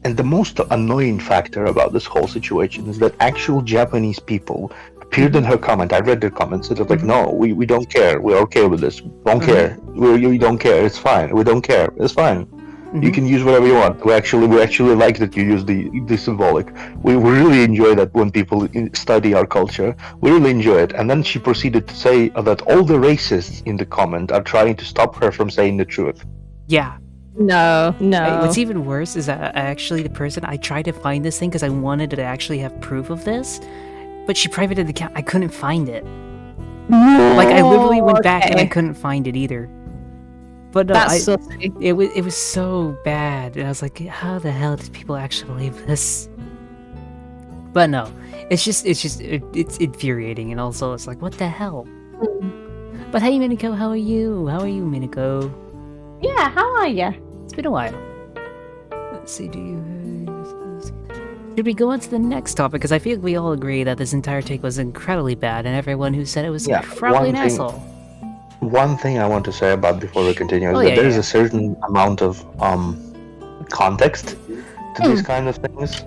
S4: And the most annoying factor about this whole situation is that actual Japanese people appeared in her comment. I read their comments. It was like, no, we don't care. We're okay with this. Don't care. We don't care. It's fine. We don't care. It's fine. You can use whatever you want. We actually like that you use the symbolic. We really enjoy that when people study our culture. We really enjoy it. And then she proceeded to say that all the racists in the comment are trying to stop her from saying the truth.
S1: Yeah.
S2: No.
S1: What's even worse is that actually the person I tried to find this thing because I wanted to actually have proof of this. But she privated the account. I couldn't find it. Like I literally went back and I
S2: Okay.
S1: couldn't find it either. But no,
S2: That's sussy.
S1: it was so bad, and I was like, how the hell did people actually believe this? But no, it's infuriating, and also it's like, what the hell? But hey, Minako, how are you? How are you, Minako?
S2: Yeah, how are you?
S1: It's been a while. Let's see, should we go on to the next topic? Because I feel like we all agree that this entire take was incredibly bad, and everyone who said it was
S4: Yeah,
S1: probably an
S4: one thing-
S1: asshole.
S4: One thing I want to say about before we continue is
S1: Oh,
S4: that
S1: yeah,
S4: there is
S1: yeah.
S4: a certain amount of context to these kind of things.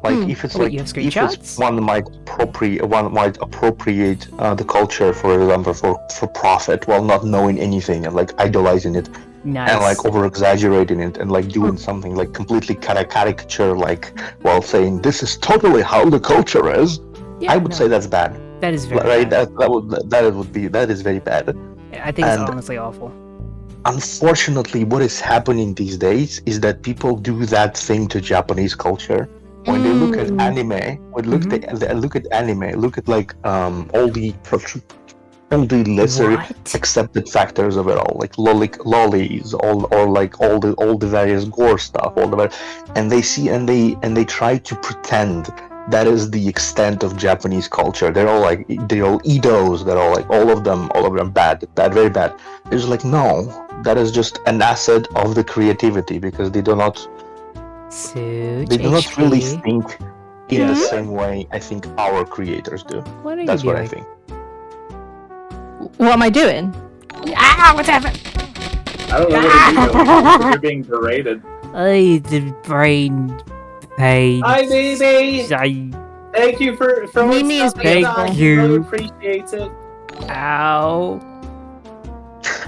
S4: Like if it's
S1: Wait,
S4: like
S1: you have
S4: if
S1: screenshots?
S4: it's one might appropriate the culture, for example, for profit, while not knowing anything and like idolizing it
S1: Nice.
S4: and like over exaggerating it and like doing something like completely caricature, like while saying this is totally how the culture is.
S1: Yeah,
S4: I would
S1: no,
S4: say that's bad.
S1: that is very
S4: Right?
S1: bad.
S4: That is very bad.
S1: I think it's
S4: and-
S1: honestly awful.
S4: Unfortunately, what is happening these days is that people do that thing to Japanese culture. When they look at anime, look at anime, look at like all the lesser
S1: What?
S4: accepted factors of it all, like lollies, or like all the various gore stuff, and they see and they try to pretend that is the extent of Japanese culture. They're all Edos. They're all like all of them bad, very bad. It's like no, that is just an asset of the creativity because they do not really
S1: HP.
S4: think in the same way I think our creators do.
S1: What are you
S4: That's
S1: doing?
S4: what I think.
S2: What am I doing?
S1: Ah, what's happening?
S3: I don't know what you're doing. You're being berated.
S1: I the brain pain.
S3: Hi, baby.
S1: I,
S3: Thank you for
S2: Mimi is
S1: big.
S3: I
S1: Thank you.
S3: really appreciate it.
S1: ow.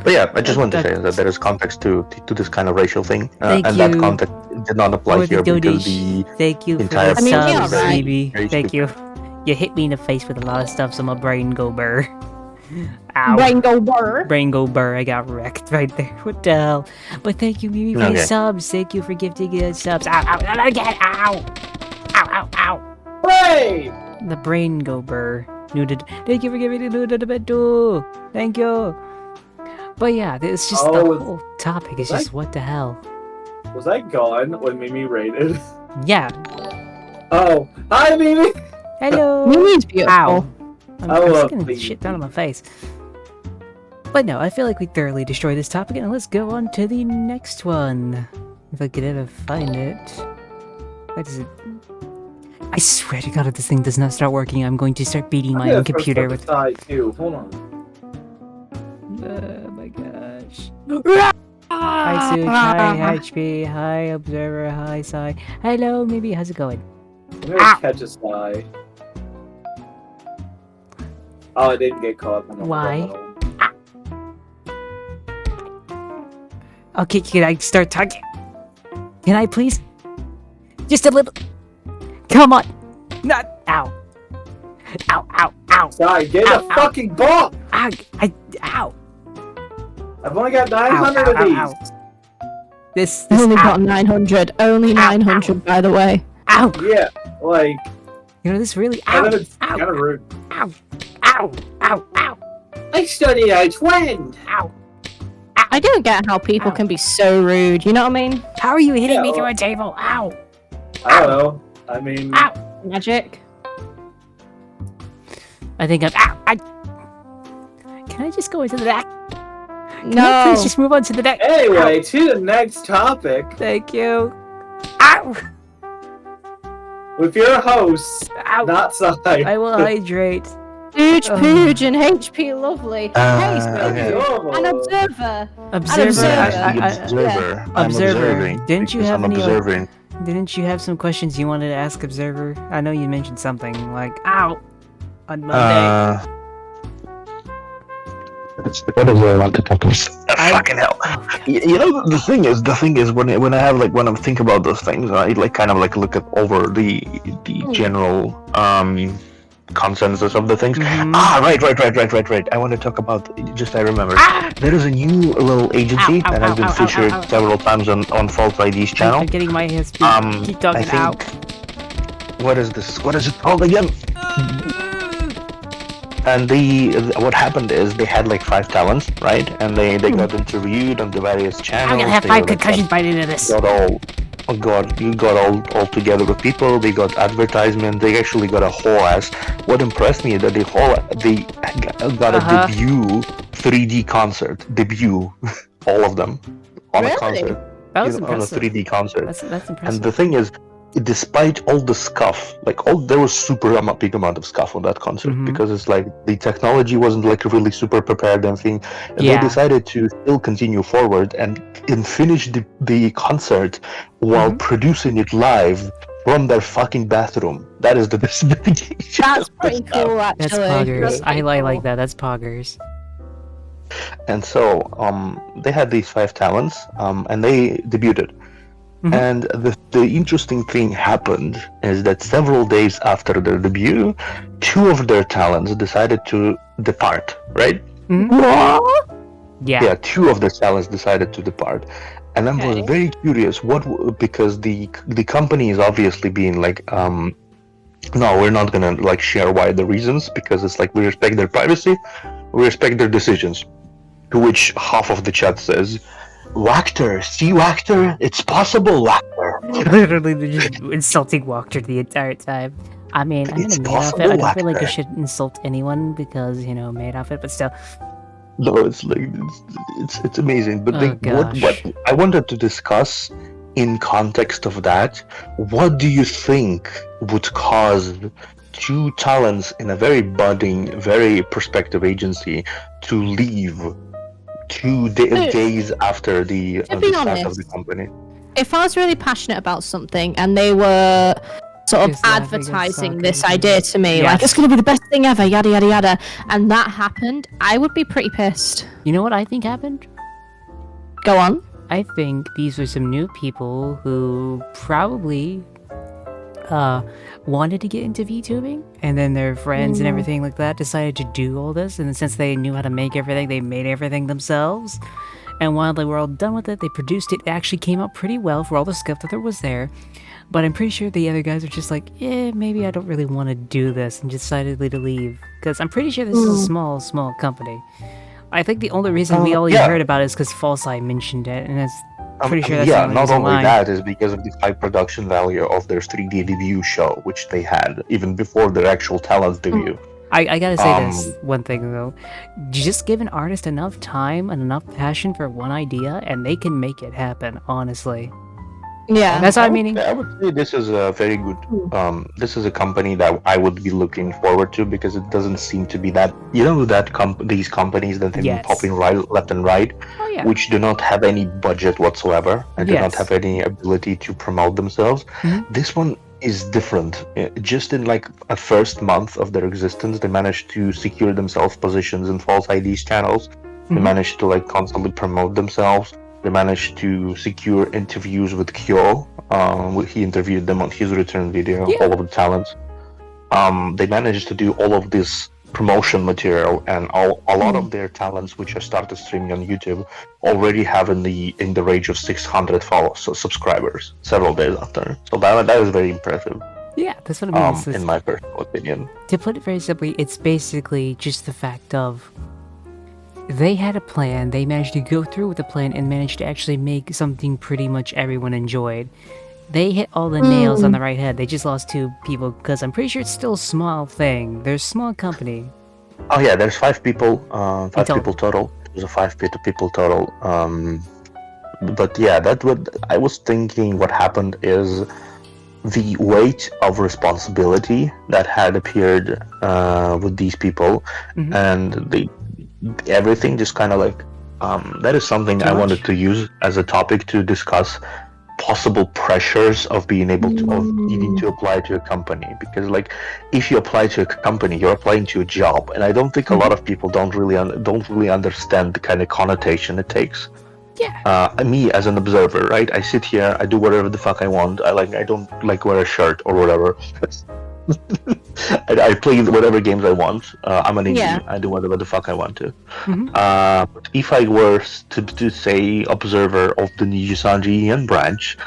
S4: But yeah, I just want to say that there is context to this kind of racial thing,
S1: Thank
S4: and that
S1: you
S4: context did not apply
S1: for the
S4: here because
S1: donation.
S4: the
S1: Thank you for
S4: entire
S1: the
S2: I mean,
S1: subs,
S2: yeah, right.
S1: baby.
S4: Very
S1: Thank you. You hit me in the face with a lot of stuff, so my brain go burr. Ow.
S2: Brain go burr.
S1: Brain go burr. I got wrecked right there. What the hell? But thank you, Mimi, for the
S4: Okay.
S1: subs. Thank you for gifting us subs. Ow, ow, ow, again. Ow. Ow, ow, ow.
S3: Hooray!
S1: The brain go burr. Nuded. Thank you for giving me the bed too. Thank you. But yeah, it's just the
S3: Oh,
S1: whole topic is
S3: was
S1: just what the hell.
S3: Was I gone when Mimi raided?
S1: Yeah.
S3: Oh, hi, Mimi.
S1: Hello.
S2: Mimi's beautiful.
S1: Ow. I'm
S3: I love
S1: getting
S3: Mimi.
S1: shit down on my face. But no, I feel like we thoroughly destroyed this topic, and let's go on to the next one. If I could ever find it. What is it? I swear to God, if this thing does not start working, I'm going to start beating my
S3: Yeah,
S1: own
S3: throw
S1: computer
S3: stuff
S1: with.
S3: aside too. Hold on.
S1: Oh my gosh. Hi Suk, hi HP, hi Observer, hi Sai. Hello, maybe how's it going?
S3: I'm gonna catch a sigh. Oh, I didn't get caught.
S1: Why? Okay, can I start talking? Can I please? Just a little. Come on. Not. Ow. Ow, ow, ow.
S3: Sigh, get
S1: Ow,
S3: a
S1: ow.
S3: fucking ball!
S1: Ow. Ow.
S3: I've only got
S1: Ow,
S3: 900
S1: ow,
S3: of
S1: ow,
S3: these.
S1: ow. This
S2: Only
S1: ow,
S2: got 900. Only 900, by the way.
S1: ow.
S3: Yeah, like,
S1: You know, this really.
S3: I
S1: Ow.
S3: know it's
S1: Ow.
S3: kind of rude.
S1: Ow. Ow. Ow. Ow.
S3: I studied a twin.
S1: Ow.
S2: I don't get how people
S1: Ow.
S2: can be so rude. You know what I mean?
S1: How are you hitting
S3: Yeah,
S1: me
S3: well-
S1: through a table? Ow.
S3: I don't know. I mean,
S1: Ow.
S2: Magic.
S1: I think I'm. Ow. Can I just go into the back? Can I
S2: No.
S1: please just move on to the next?
S3: anyway, to the next topic
S1: Thank you. Ow.
S3: with your host,
S1: Ow.
S3: not Sai.
S1: I will hydrate.
S2: Pooge,
S1: Ugh.
S2: Pooge, and HP Lovely. Hey,
S4: okay.
S2: Spooky. An observer.
S1: Observer.
S2: observer.
S4: Observer. I'm
S1: Observer.
S4: observing.
S1: Didn't you
S4: because
S1: have
S4: I'm
S1: any,
S4: observing.
S1: Didn't you have some questions you wanted to ask Observer? I know you mentioned something like "ow" on Monday.
S4: What is I want to talk about? Fucking hell!
S1: Oh, God.
S4: You know, the thing is when I have when I think about those things, I kind of look at over the general consensus of the things.
S1: Mhm.
S4: Right. I want to talk about. I remember.
S1: Ah!
S4: There is a new little agency
S1: Ow,
S4: that
S1: ow,
S4: has been
S1: ow, ow,
S4: featured
S1: ow, ow.
S4: several times on Fault ID's channel.
S1: I'm getting my hands. Keep
S4: I
S1: talking.
S4: think.
S1: Ow.
S4: What is this? What is it called again? And what happened is they had like 5 talents, right? And they got interviewed on the various channels.
S1: I'm gonna have
S4: They
S1: 5
S4: like,
S1: concussions by the end of this.
S4: got all you got all together with people. They got advertisement. They actually got a whole ass. What impressed me is that they got a debut 3D concert debut, all of them on a concert.
S1: That was
S4: On a
S1: impressive.
S4: 3D concert.
S1: That's impressive.
S4: And the thing is, despite all the scuff, there was big amount of scuff on that concert because it's like the technology wasn't like really super prepared and thing. And they decided to still continue forward and finish the concert while producing it live from their fucking bathroom. That is the best dedication.
S2: That's pretty cool, actually.
S1: That's poggers. I
S2: pretty
S1: like
S2: cool.
S1: that. That's poggers.
S4: And so they had these 5 talents and they debuted. And the interesting thing happened is that several days after their debut, 2 of their talents decided to depart, right?
S2: What?
S1: Yeah.
S4: 2 of their talents decided to depart. And I was very curious because the company is obviously being like, no, we're not gonna like share why the reasons, because it's like we respect their privacy, we respect their decisions. To which half of the chat says, Wachter, see Wachter? It's possible, Wachter.
S1: Literally, they're just insulting Walker the entire time. I mean, I'm in
S4: It's
S1: a maid outfit. I
S4: possible,
S1: don't feel like you
S4: Wachter.
S1: should insult anyone because, maid outfit, but still.
S4: No, it's like it's amazing. But
S1: Oh,
S4: like, what
S1: gosh.
S4: I wanted to discuss in context of that, what do you think would cause 2 talents in a very budding, very prospective agency to leave 2 days after the
S2: be
S4: start of
S2: honest,
S4: the company?
S2: If I was really passionate about something and they were sort of
S1: Just laughing at
S2: advertising
S1: soccer
S2: this
S1: and-
S2: idea to me, like, it's going to be the best thing ever, yada, yada, yada, and that happened, I would be pretty pissed.
S1: You know what I think happened?
S2: Go on.
S1: I think these were some new people who probably wanted to get into VTubing, and then their friends and everything like that decided to do all this, and since they knew how to make everything, they made everything themselves. And while they were all done with it, they produced it. It actually came out pretty well for all the stuff that there was there. But I'm pretty sure the other guys are just like, maybe I don't really want to do this, and decided to leave. Because I'm pretty sure this is a small company. I think the only reason we all
S4: yeah.
S1: heard about it is because False Eye mentioned it, and it's pretty sure that's the
S4: yeah,
S1: only
S4: not
S1: reason
S4: only
S1: why.
S4: that is because of the high production value of their 3D debut show, which they had even before their actual talent debut.
S1: I gotta say this one thing though. Just give an artist enough time and enough passion for one idea, and they can make it happen, honestly.
S2: Yeah.
S1: That's what I'm meaning.
S4: I would say this is a very good. This is a company that I would be looking forward to because it doesn't seem to be that. These companies that have been
S1: Yes.
S4: popping left and right,
S1: Oh yeah.
S4: which do not have any budget whatsoever and do not
S1: Yes.
S4: have any ability to promote themselves.
S1: Mhm.
S4: This one is different. Just in like a first month of their existence, they managed to secure themselves positions in False ID's channels. They
S1: Mhm.
S4: managed to like constantly promote themselves. They managed to secure interviews with Kyo. He interviewed them on his return video,
S1: Yeah.
S4: all of the talents. They managed to do all of this promotion material, and a lot of their talents, which are started streaming on YouTube, already have in the range of 600 subscribers several days after. So that is very impressive,
S1: Yeah, that's what I mean. It's
S4: in my personal opinion.
S1: to put it very simply, it's basically just the fact of they had a plan, they managed to go through with the plan and managed to actually make something pretty much everyone enjoyed. They hit all the nails on the right head. They just lost 2 people because I'm pretty sure it's still a small thing. They're a small company.
S4: Oh yeah, there's 5 people,
S1: total.
S4: people total. There's a 5 people total. But yeah, I was thinking. What happened is the weight of responsibility that had appeared with these people,
S1: Mhm.
S4: and everything just kind of like that is something
S1: Too
S4: I
S1: much?
S4: wanted to use as a topic to discuss possible pressures of being able to of needing to apply to a company, because like if you apply to a company, you're applying to a job, and I don't think a lot of people don't really understand the kind of connotation it takes.
S1: Yeah.
S4: Me as an observer, right? I sit here, I do whatever the fuck I want. I don't like wear a shirt or whatever. I play whatever games I want. I'm an indie.
S2: Yeah.
S4: I do whatever the fuck I want to.
S1: Mhm.
S4: But if I were to say observer of the Nijisanji Ian branch,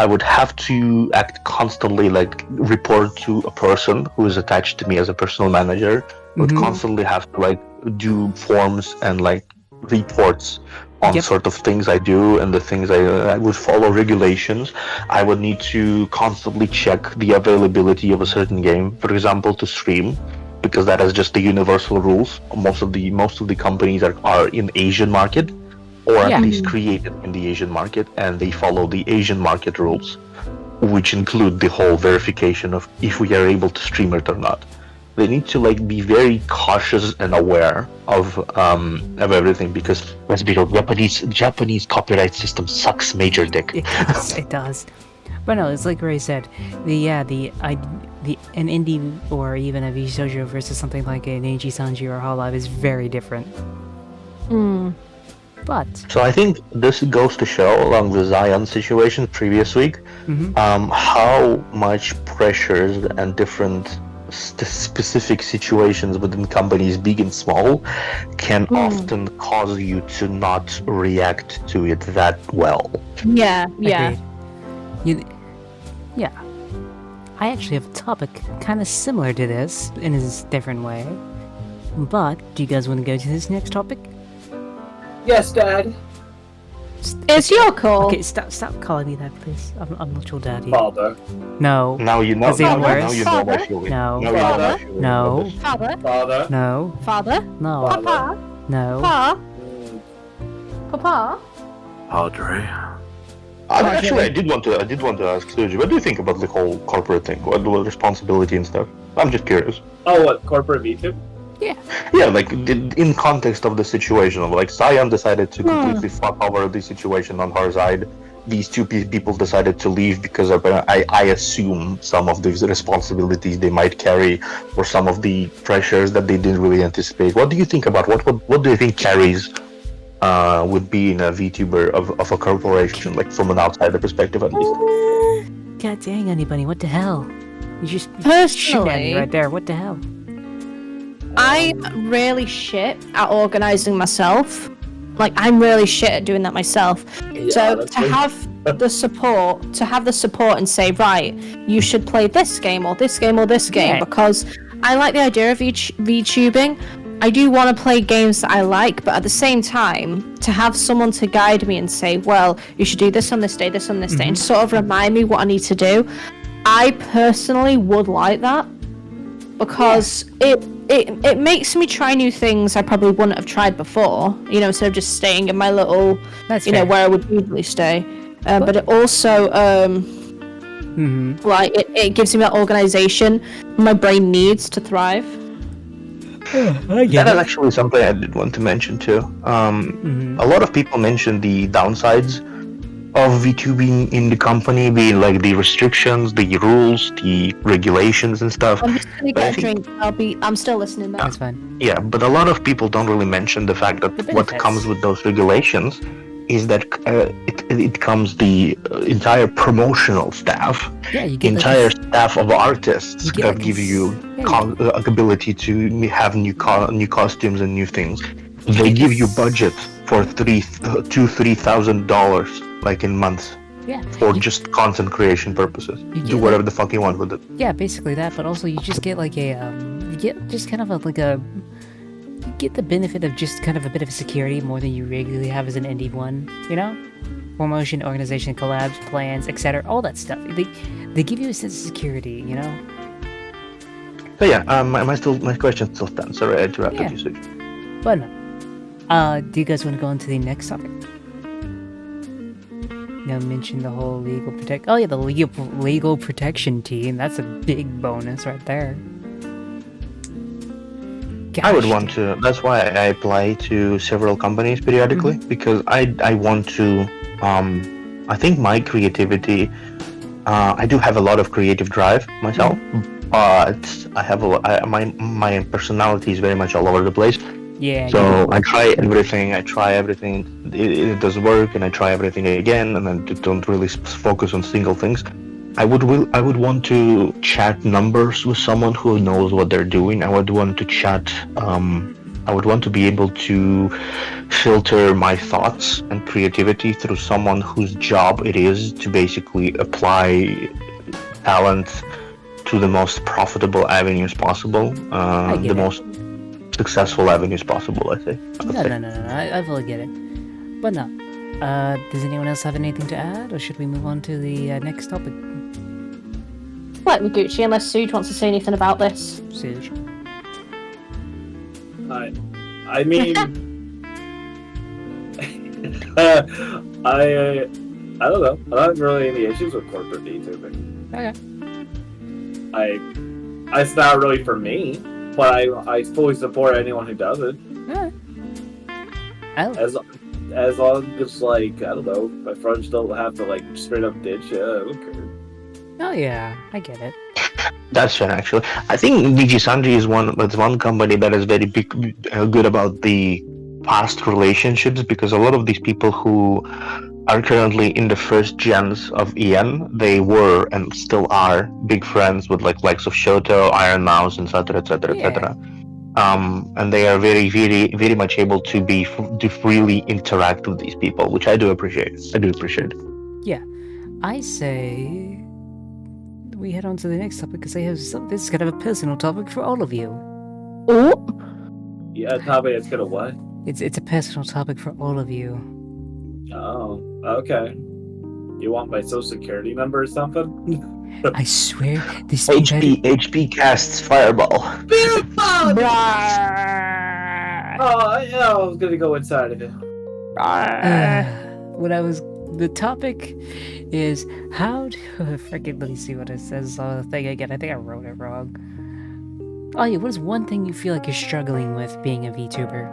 S4: I would have to act constantly, like report to a person who is attached to me as a personal manager. Would constantly have to like do forms and like reports on sort of things I do and the things I would follow regulations. I would need to constantly check the availability of a certain game, for example, to stream, because that is just the universal rules. Most of the companies are in Asian market, or at least created in the Asian market, and they follow the Asian market rules, which include the whole verification of if we are able to stream it or not. They need to like be very cautious and aware of everything, because let's be real, Japanese copyright system sucks major dick.
S1: It does. But no, it's like Ray said, an indie or even a Vshoujo versus something like an Eiji Sanji or Hololive is very different. But
S4: so I think this goes to show, along with Zion's situation previous week, how much pressures and different specific situations within companies, big and small, can often cause you to not react to it that well.
S2: Yeah.
S1: I actually have a topic kind of similar to this in a different way. But do you guys want to go to this next topic?
S3: Yes, Dad.
S2: It's your call.
S1: Okay, stop calling me that, please. I'm not your daddy.
S3: Father.
S1: No.
S4: Now you know.
S1: That's even worse.
S4: Now you know my feeling.
S1: No.
S4: Now you know my feeling.
S1: No.
S2: Father.
S3: Father.
S1: No.
S2: Father.
S1: No.
S2: Papa.
S1: No.
S2: Papa. Papa.
S5: Padre.
S4: Actually, I did want to ask Suji, what do you think about the whole corporate thing? What responsibility and stuff? I'm just curious.
S3: Oh, what? Corporate VTube?
S4: Yeah, like in context of the situation, of like Sion decided to completely fuck over the situation on her side. These two people decided to leave because of, I assume, some of these responsibilities they might carry, or some of the pressures that they didn't really anticipate. What do you think about what do you think carries would be in a VTuber of a corporation, like from an outsider perspective at least?
S1: God dang, anybody, what the hell? You just shit at me
S2: Personally,
S1: right there. What the hell?
S2: I'm really shit at organizing myself. Like, I'm really shit at doing that myself. So to have the support, and say, right, you should play this game or this game or this game, because I like the idea of VTubing. I do want to play games that I like, but at the same time, to have someone to guide me and say, well, you should do this on this day, this on this day, and sort of remind me what I need to do. I personally would like that, because it makes me try new things I probably wouldn't have tried before, instead of just staying in my little, where I would usually stay. But it also, like, it gives me that organization my brain needs to thrive.
S4: That is actually something I did want to mention too. A lot of people mention the downsides of VTubing in the company, being like the restrictions, the rules, the regulations and stuff.
S2: I'm just gonna get a drink. I'm still listening now.
S1: That's fine.
S4: Yeah, but a lot of people don't really mention the fact that what comes with those regulations is that it comes the entire promotional staff,
S1: You
S4: the entire staff of artists that give you ability to have new costumes and new things. They give you budget for $3,000 like in months. For just content creation purposes. Do whatever the fuck you want with it.
S1: Yeah, basically that, but also you just get like you get just kind of you get the benefit of just kind of a bit of security more than you regularly have as an indie one, Promotion, organization, collabs, plans, etc., all that stuff. They give you a sense of security,
S4: So yeah, my question still stands. Sorry, I interrupted you, Suji.
S1: But no. Do you guys want to go on to the next topic? Mention the whole legal the legal protection team. That's a big bonus right there. Gosh.
S4: I would want to. That's why I apply to several companies periodically, because I want to. I think my creativity. I do have a lot of creative drive myself, but I have my personality is very much all over the place. So I try everything. It does work, and I try everything again, and then don't really focus on single things. I would want to chat numbers with someone who knows what they're doing. I would want to chat I would want to be able to filter my thoughts and creativity through someone whose job it is to basically apply talent to the most profitable avenues possible, the most successful avenues possible, I think.
S1: No, I fully get it. But no. Does anyone else have anything to add, or should we move on to the next topic?
S2: Like with Gucci, unless Suge wants to say anything about this.
S1: Suge.
S3: I mean, I don't know. I don't have really any issues with corporate VTubing.
S1: Okay.
S3: It's not really for me, but I fully support anyone who does it.
S1: Alright.
S3: As long as, like, I don't know, my friends don't have to, like, straight up ditch it, I don't care.
S1: Oh yeah, I get it.
S4: That's fair, actually. I think VG Sundry is one company that is very good about the past relationships, because a lot of these people who are currently in the first gens of EN, they were and still are big friends with likes of Shoto, Iron Mouse, etc., etc., etc. And they are very, very, very much able to freely interact with these people, which I do appreciate.
S1: Yeah, I say we head on to the next topic, because this is kind of a personal topic for all of you.
S2: Oh.
S3: Yeah, topic is gonna what?
S1: It's a personal topic for all of you.
S3: Oh, okay. You want my social security number or something?
S1: I swear this
S4: HP casts Fireball.
S3: Oh, yeah, I was gonna go inside of it.
S1: The topic is how to freaking, let me see what it says on the thing again. I think I wrote it wrong. Oh yeah, what is one thing you feel like you're struggling with being a VTuber?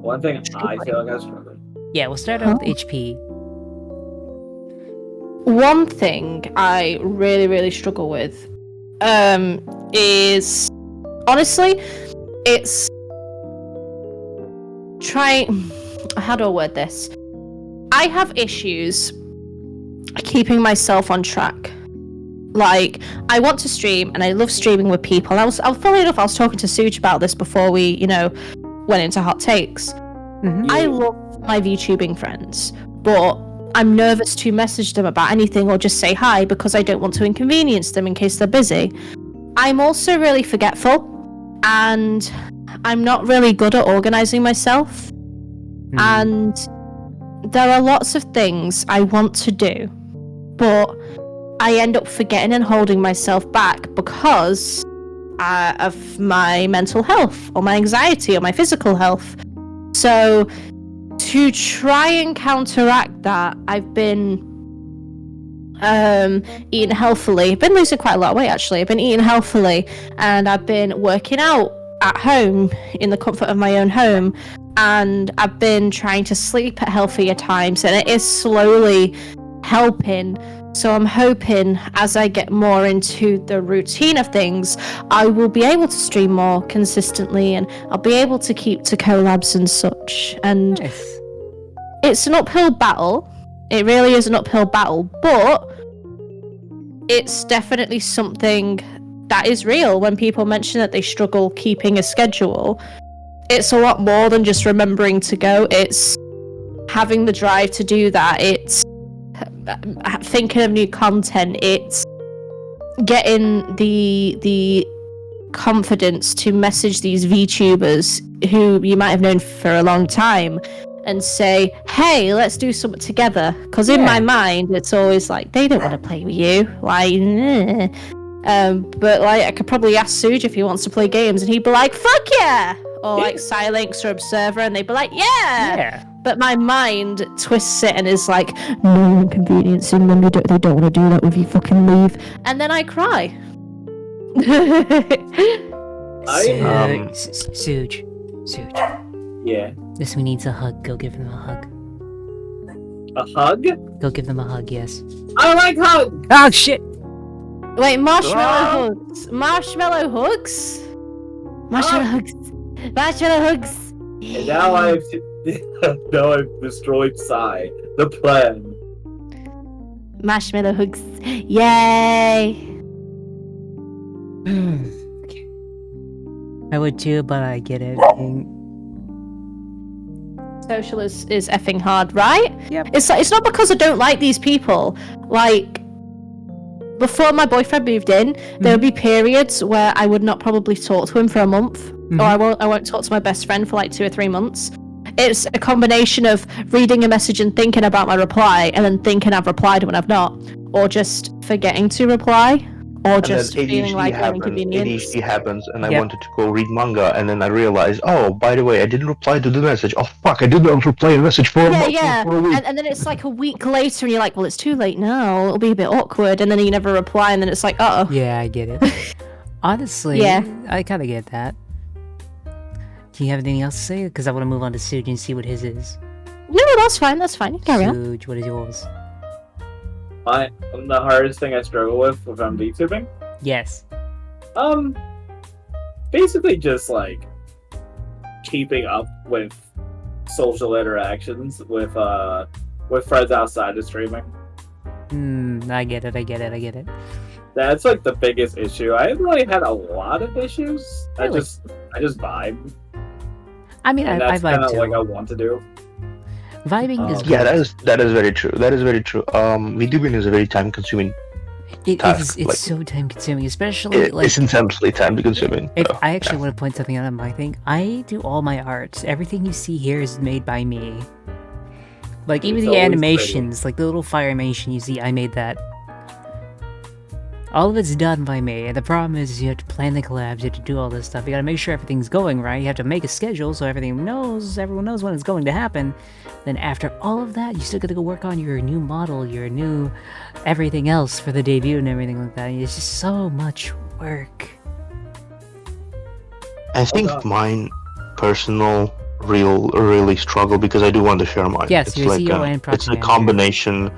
S3: One thing I feel like I was struggling.
S1: Yeah, we'll start out with HP.
S2: One thing I really, really struggle with is, honestly, it's how do I word this? I have issues keeping myself on track. Like, I want to stream, and I love streaming with people. Funny enough, I was talking to Suge about this before we, went into hot takes.
S1: Mm-hmm.
S2: I love my VTubing friends, but I'm nervous to message them about anything or just say hi because I don't want to inconvenience them in case they're busy. I'm also really forgetful, and I'm not really good at organizing myself.
S1: Mm.
S2: And there are lots of things I want to do, but I end up forgetting and holding myself back because of my mental health or my anxiety or my physical health. So to try and counteract that, I've been eating healthily. I've been losing quite a lot of weight, actually. I've been eating healthily, and I've been working out at home in the comfort of my own home, and I've been trying to sleep at healthier times, and it is slowly helping. So I'm hoping as I get more into the routine of things, I will be able to stream more consistently, and I'll be able to keep to collabs and such. And
S1: Nice.
S2: it's an uphill battle. It really is an uphill battle, but it's definitely something that is real. When people mention that they struggle keeping a schedule, it's a lot more than just remembering to go. It's having the drive to do that. It's thinking of new content. It's getting the confidence to message these VTubers who you might have known for a long time and say, hey, let's do something together. Because in my mind, it's always like, they don't want to play with you. Like, but like, I could probably ask Suge if he wants to play games, and he'd be like, fuck yeah! Or like Silinx or Observer, and they'd be like, yeah! But my mind twists it and is like, no, you're inconveniencing them. They don't want to do that with you. Fucking leave. And then I cry.
S1: Suge.
S3: Yeah.
S1: This we needs a hug. Go give them a hug.
S3: A hug?
S1: Go give them a hug, yes.
S3: I like hugs!
S1: Oh shit!
S2: Wait, marshmallow hugs. Marshmallow hugs? Marshmallow hugs. Marshmallow hugs.
S3: And now I've destroyed Psy, the plan.
S2: Marshmallow hugs. Yay!
S1: Okay. I would too, but I get it.
S2: Social is effing hard, right?
S1: Yep.
S2: It's not because I don't like these people. Like, before my boyfriend moved in, there would be periods where I would not probably talk to him for a month, or I won't talk to my best friend for like 2 or 3 months. It's a combination of reading a message and thinking about my reply, and then thinking I've replied when I've not, or just forgetting to reply, or just feeling like an inconvenience.
S4: ADHD happens, and I wanted to go read manga, and then I realized, oh, by the way, I didn't reply to the message. Oh fuck, I did not reply to the message for a week.
S2: And then it's like a week later, and you're like, well, it's too late now. It'll be a bit awkward, and then you never reply, and then it's like, uh-oh.
S1: Yeah, I get it. Honestly, I kind of get that. Do you have anything else to say? Because I want to move on to Suj and see what his is.
S2: No, that's fine. Carry on.
S1: Suj, what is yours?
S3: The hardest thing I struggle with VTubing?
S1: Yes.
S3: Basically just like keeping up with social interactions with friends outside of streaming.
S1: I get it.
S3: That's like the biggest issue. I haven't really had a lot of issues.
S1: Really?
S3: I just vibe.
S1: I mean,
S3: and
S1: I
S3: that's
S1: vibe
S3: kind of
S1: too.
S3: like I want to do.
S1: Vibing is good.
S4: Yeah, that is very true. VTubing is a very time consuming.
S1: It's so time consuming, especially
S4: it's intensely time consuming.
S1: I actually want to point something out on my thing. I do all my art. Everything you see here is made by me. Like even the animations, like the little fire animation you see, I made that. All of it's done by me, and the problem is you have to plan the collabs, you have to do all this stuff. You gotta make sure everything's going right. You have to make a schedule so everyone knows when it's going to happen. Then after all of that, you still gotta go work on your new model, your new everything else for the debut and everything like that. It's just so much work.
S4: I think mine personal really struggle because I do want to share mine.
S1: Yes, your CEO and project
S4: it's a
S1: manager.
S4: combination.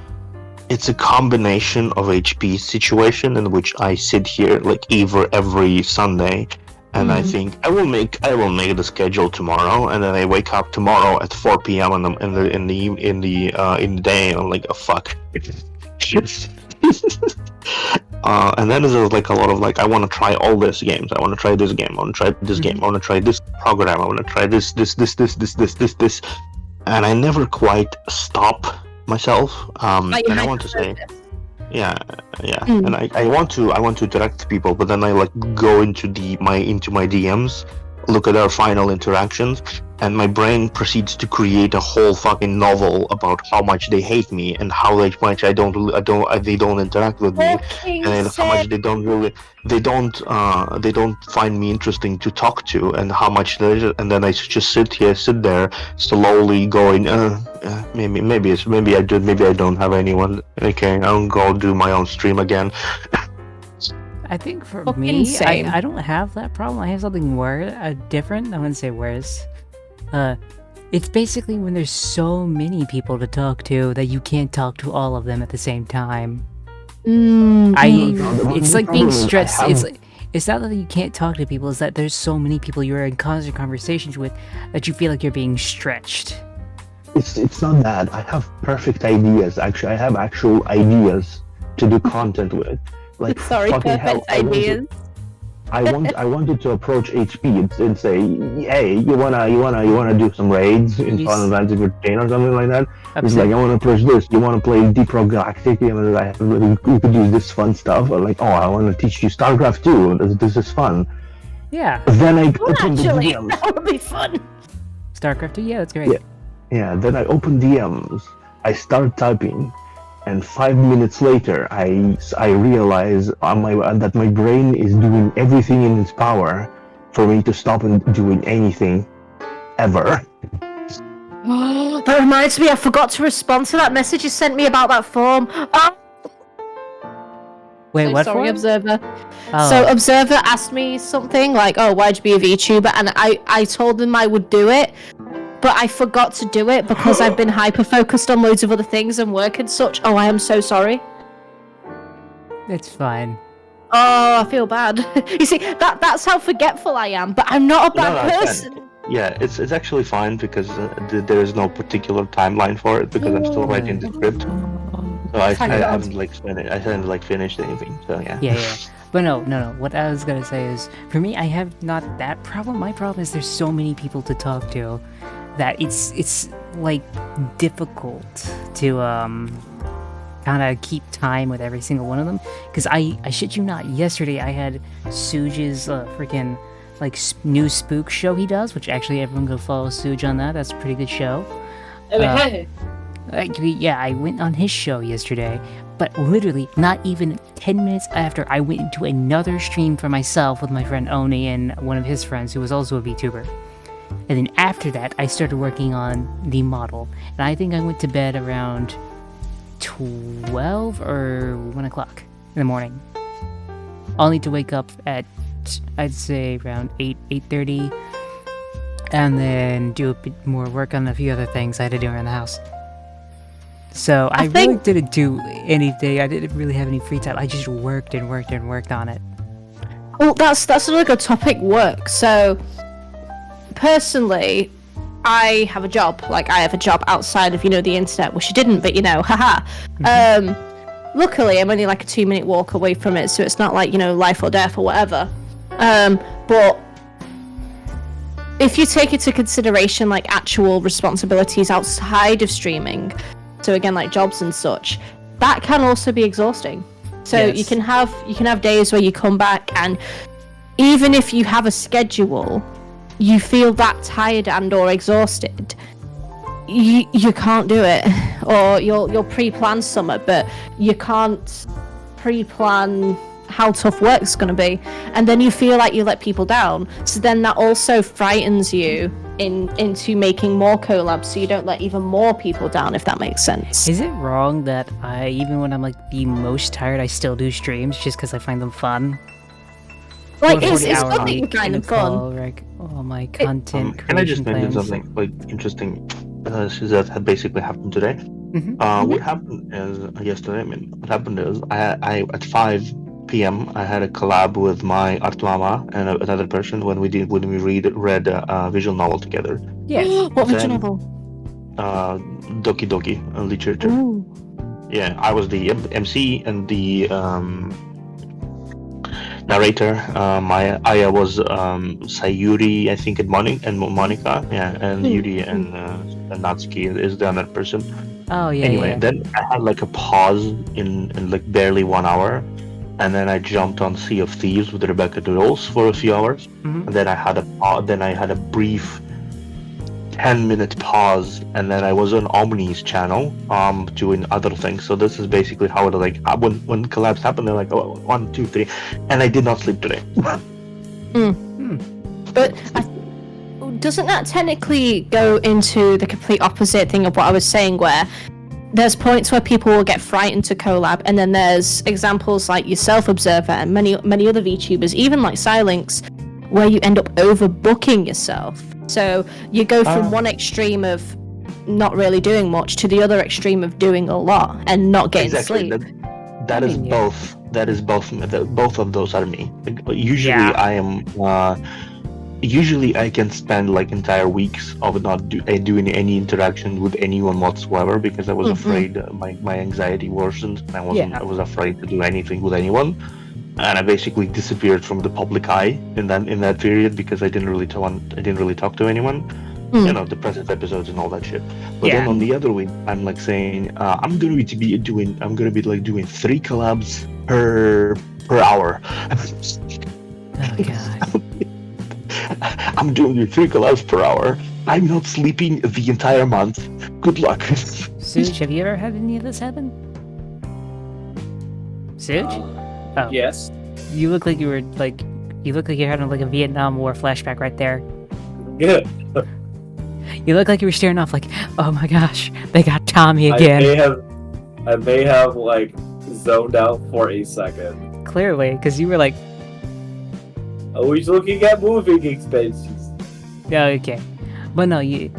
S4: It's a combination of HP situation in which I sit here like every Sunday, and I think I will make the schedule tomorrow, and then I wake up tomorrow at 4 p.m. in the day, and I'm like, oh fuck. And then there's like a lot of like, I want to try all these games. I want to try this game. I want to try this game. I want to try this program. I want to try this, and I never quite stop myself. And I want to say, and I want to direct to people, but then I like go into my DMs, look at our final interactions, and my brain proceeds to create a whole fucking novel about how much they hate me and how much they don't interact with me, and then how much they don't find me interesting to talk to, and how much and then I just sit there slowly going, maybe I don't have anyone. Okay, I'll go do my own stream again.
S1: I think for me, I don't have that problem. I have something different. I wouldn't say worse. It's basically when there's so many people to talk to that you can't talk to all of them at the same time. It's like being stressed. It's not that you can't talk to people. It's that there's so many people you're in constant conversations with that you feel like you're being stretched.
S4: It's not that. I have perfect ideas. Actually, I have actual ideas to do content with. Like,
S2: sorry, perfect ideas.
S4: I wanted to approach HP and say, hey, you wanna do some raids in Final Fantasy 15 or something like that? It's like, I wanna approach this. You wanna play Deep Rock Galactic? We could do this fun stuff. Or like, oh, I wanna teach you StarCraft 2. This is fun.
S1: Yeah.
S4: Then I open the DMs.
S2: That would be fun.
S1: StarCraft 2, yeah, that's great.
S4: Yeah. Then I open DMs. I start typing. And 5 minutes later, I realize that my brain is doing everything in its power for me to stop doing anything, ever.
S2: That reminds me, I forgot to respond to that message you sent me about that form.
S1: Wait, what?
S2: Sorry,
S1: form?
S2: Observer.
S1: Oh.
S2: So Observer asked me something like, "Oh, why'd you be a VTuber?" And I told them I would do it. But I forgot to do it because I've been hyper-focused on loads of other things and work and such. Oh, I am so sorry.
S1: It's fine.
S2: Oh, I feel bad. You see, that's how forgetful I am, but I'm not a bad person.
S4: Yeah, it's actually fine because there is no particular timeline for it because I'm still writing the script. So I haven't finished anything. So yeah.
S1: Yeah. But no. What I was gonna say is, for me, I have not that problem. My problem is there's so many people to talk to that it's like difficult to kind of keep time with every single one of them. Because I shit you not, yesterday I had Suge's freaking like new spook show he does, which actually everyone go follow Suge on that. That's a pretty good show. Actually, yeah, I went on his show yesterday, but literally not even 10 minutes after, I went into another stream for myself with my friend Oni and one of his friends who was also a VTuber. And then after that, I started working on the model. And I think I went to bed around 12 or 1 o'clock in the morning. Only to wake up at, I'd say, around 8:30. And then do a bit more work on a few other things I had to do around the house. So I really didn't do anything. I didn't really have any free time. I just worked and worked and worked on it.
S2: Well, that's a really good topic, work. So, personally, I have a job. Like, I have a job outside of, the internet. Wish I didn't, but, haha. Luckily, I'm only like a 2-minute walk away from it, so it's not like, life or death or whatever. But if you take into consideration, like, actual responsibilities outside of streaming, so again, like jobs and such, that can also be exhausting. So
S1: Yes.
S2: you can have days where you come back, and even if you have a schedule, you feel that tired and or exhausted, you can't do it. Or you'll pre-plan something, but you can't pre-plan how tough work's going to be, and then you feel like you let people down. So then that also frightens you into making more collabs, so you don't let even more people down, if that makes sense.
S1: Is it wrong that I, even when I'm like the most tired, I still do streams just because I find them fun?
S2: Like,
S1: Or
S2: it's
S1: 40 hour
S2: good that
S1: week
S2: you find
S1: in
S2: them fun.
S1: call, like, oh, my content
S4: Can I just
S1: creation
S4: mention
S1: plans.
S4: something like interesting that had basically happened today? What happened is yesterday. What happened is I at 5 p.m. I had a collab with my art mama and another person when we read a visual novel together.
S1: Yeah.
S2: What
S4: Then-
S2: novel?
S4: Doki Doki literature.
S2: Ooh.
S4: Yeah, I was the MC and the narrator. Aya was Sayuri, I think, and Monica. Yeah, and Yuri and Natsuki is the other person.
S1: Oh, yeah,
S4: Anyway,
S1: yeah.
S4: then I had like a pause in like barely 1 hour, and then I jumped on Sea of Thieves with Rebecca Doodles for a few hours,
S1: Mhm.
S4: and then I had a brief 10-minute pause, and then I was on Omni's channel doing other things. So this is basically how it like when collabs happen, they're like, oh, 1, 2, 3, and I did not sleep today.
S2: But doesn't that technically go into the complete opposite thing of what I was saying, where there's points where people will get frightened to collab, and then there's examples like yourself, Observer, and many other VTubers, even like Silinx, where you end up overbooking yourself. So you go from one extreme of not really doing much to the other extreme of doing a lot and not getting
S4: Exactly.
S2: sleep.
S4: That is
S1: Yeah.
S4: both. That is both. Both of those are me. Usually,
S1: Yeah.
S4: I am. Usually, I can spend like entire weeks of not doing any interaction with anyone whatsoever because I was afraid my anxiety worsened. And I was afraid to do anything with anyone, and I basically disappeared from the public eye in that period because I didn't really talk to anyone. You know, depressive episodes and all that shit. But then on the other week, I'm like saying I'm gonna be doing 3 collabs per hour.
S1: Oh, God.
S4: I'm doing 3 collabs per hour. I'm not sleeping the entire month. Good luck.
S1: Suge, have you ever had any of this happen? Suge? Oh.
S3: Yes.
S1: You look like you're having like a Vietnam War flashback right there.
S3: Good.
S1: You look like you were staring off like, oh my gosh, they got Tommy again.
S3: I may have like zoned out for a second.
S1: Clearly, because you were like,
S3: Always looking at moving expenses.
S1: yeah, okay. But no, you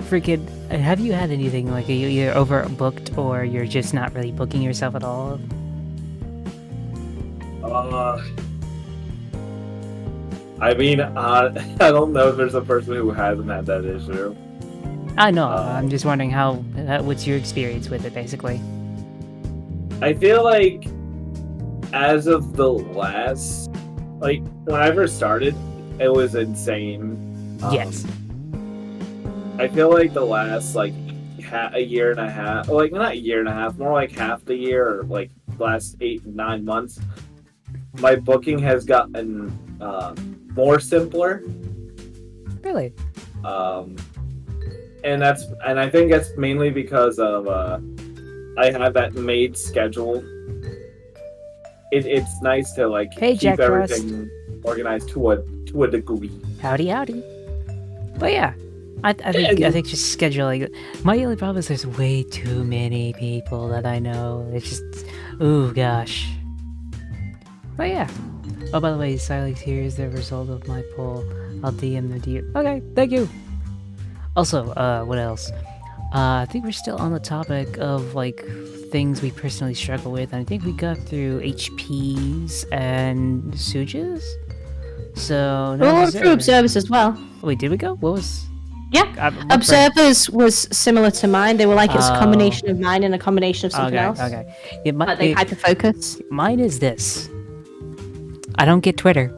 S1: freaking, have you had anything like you either overbooked or you're just not really booking yourself at all?
S3: I mean, I don't know if there's a person who hasn't had that issue.
S1: I know, I'm just wondering what's your experience with it, basically?
S3: I feel like as of the last, like, when I first started, it was insane.
S1: Yes.
S3: I feel like the last, like, a year and a half, like, not a year and a half, more like half the year, or, like, last 8-9 months, my booking has gotten more simpler.
S1: Really?
S3: And I think that's mainly because of I have that made schedule. It's nice to like
S1: Hey,
S3: keep
S1: Jack Frost.
S3: everything organized to a degree.
S1: Howdy, howdy. But yeah, I think just scheduling. My only problem is there's way too many people that I know. It's just, ooh gosh. But yeah. Oh, by the way, Silex, here is the result of my poll. I'll DM them to you. Okay, thank you. Also, what else? I think we're still on the topic of like things we personally struggle with. And I think we got through HPs and Sujas. So
S2: We went through observers as well.
S1: Wait, did we go? What was?
S2: Yeah, observers was similar to mine. They were like it's a combination of mine and a combination of something else.
S1: Okay. Yeah,
S2: But they hyper focus.
S1: mine is this. I don't get Twitter.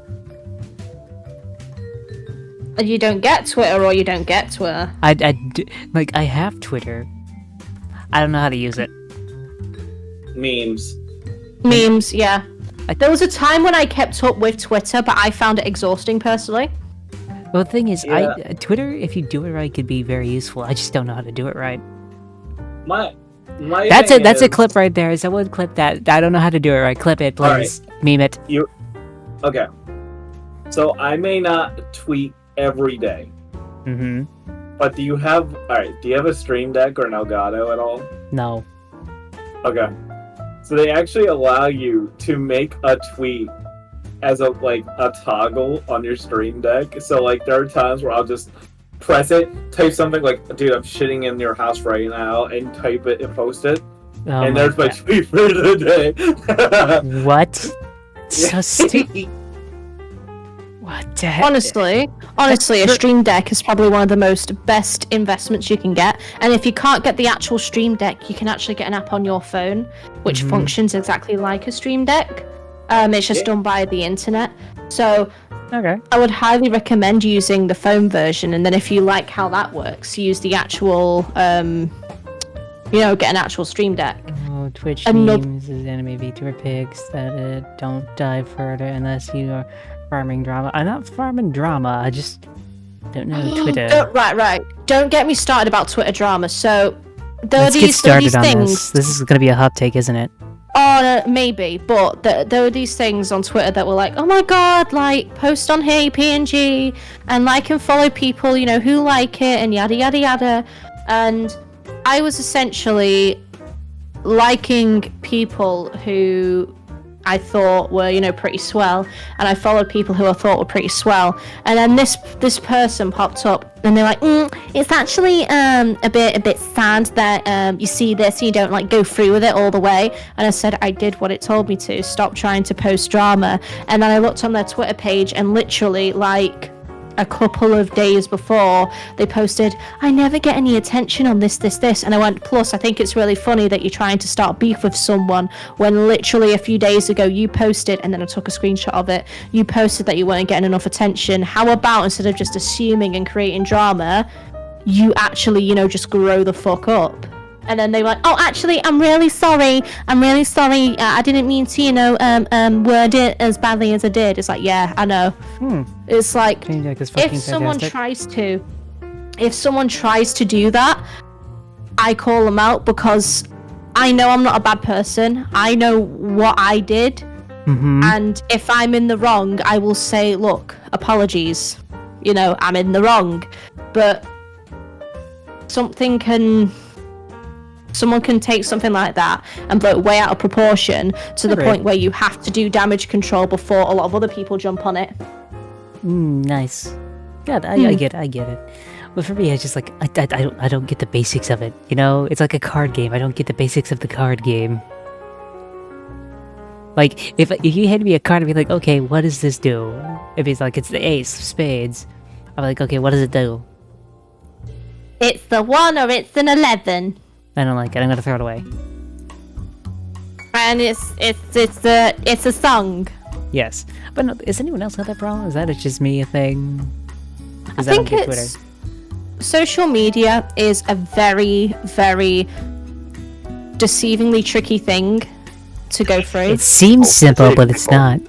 S2: You don't get Twitter, or you don't get Twitter.
S1: I have Twitter. I don't know how to use it.
S2: Memes, yeah.
S1: I-
S2: There was a time when I kept up with Twitter, but I found it exhausting personally.
S1: Well, the thing is,
S3: Yeah.
S1: Twitter, if you do it right, could be very useful. I just don't know how to do it right.
S3: My
S1: That's
S3: thing
S1: it. That's a
S3: is-
S1: clip right there. Someone clip that. I don't know how to do it right. Clip it, please. Meme it.
S3: Okay. So I may not tweet every day,
S1: Mm-hmm.
S3: but do you have a Stream Deck or an Elgato at all?
S1: No.
S3: Okay. So they actually allow you to make a tweet as a toggle on your Stream Deck. So like there are times where I'll just press it, type something like, dude, I'm shitting in your house right now, and type it and post it.
S1: Oh
S3: And
S1: my
S3: there's my
S1: God.
S3: tweet for the day.
S1: What? So stupid. What the heck?
S2: Honestly, a Stream Deck is probably one of the best investments you can get. And if you can't get the actual Stream Deck, you can actually get an app on your phone, which
S1: Mhm.
S2: functions exactly like a Stream Deck. It's just done by the internet. So
S1: Okay.
S2: I would highly recommend using the phone version. And then if you like how that works, use the actual, get an actual Stream Deck.
S1: Oh, Twitch
S2: Another-
S1: memes is anime VTuber pigs that don't dive further unless you are farming drama. I'm not farming drama. I just don't know Twitter.
S2: Right. Don't get me started about Twitter drama. So there
S1: Let's
S2: are
S1: get
S2: these, there are these
S1: started on
S2: things.
S1: this. This is gonna be a hot take, isn't it?
S2: Oh, no, maybe, but there were these things on Twitter that were like, oh my god, like, post on Hey PNG, and like and follow people, who like it, and yada yada yada. And I was essentially liking people who I thought were, pretty swell, and I followed people who I thought were pretty swell. And then this person popped up, and they're like, it's actually a bit sad that you see this and you don't go through with it all the way. And I said I did what it told me to. Stop trying to post drama. And then I looked on their Twitter page, and literally a couple of days before, they posted, I never get any attention on this. And I went, plus I think it's really funny that you're trying to start beef with someone when literally a few days ago you posted, and then I took a screenshot of it, you posted that you weren't getting enough attention. How about instead of just assuming and creating drama, you actually, just grow the fuck up? And then they were like, oh, actually, I'm really sorry. I didn't mean to, word it as badly as I did. It's like, yeah, I know. It's like,
S1: Stream Deck is fucking
S2: if someone
S1: fantastic.
S2: tries to do that, I call them out, because I know I'm not a bad person. I know what I did.
S1: Mhm.
S2: And if I'm in the wrong, I will say, look, apologies. I'm in the wrong. But someone can take something like that and blow it way out of proportion to the
S1: Agreed.
S2: point where you have to do damage control before a lot of other people jump on it.
S1: Nice. God, I get it. But for me, it's just like I don't get the basics of it. It's like a card game. I don't get the basics of the card game. Like if you hand me a card and be like, okay, what does this do? If it's like it's the ace of spades, I'm like, okay, what does it do?
S2: It's the 1 or it's an 11.
S1: I don't like it. I'm gonna throw it away.
S2: I and it's a song.
S1: Yes, but no, is anyone else got that problem? Is that just me a thing?
S2: I think it's social media is a very, very deceivingly tricky thing to go through.
S1: It seems simple,
S4: very
S1: but it's
S4: simple.
S1: not.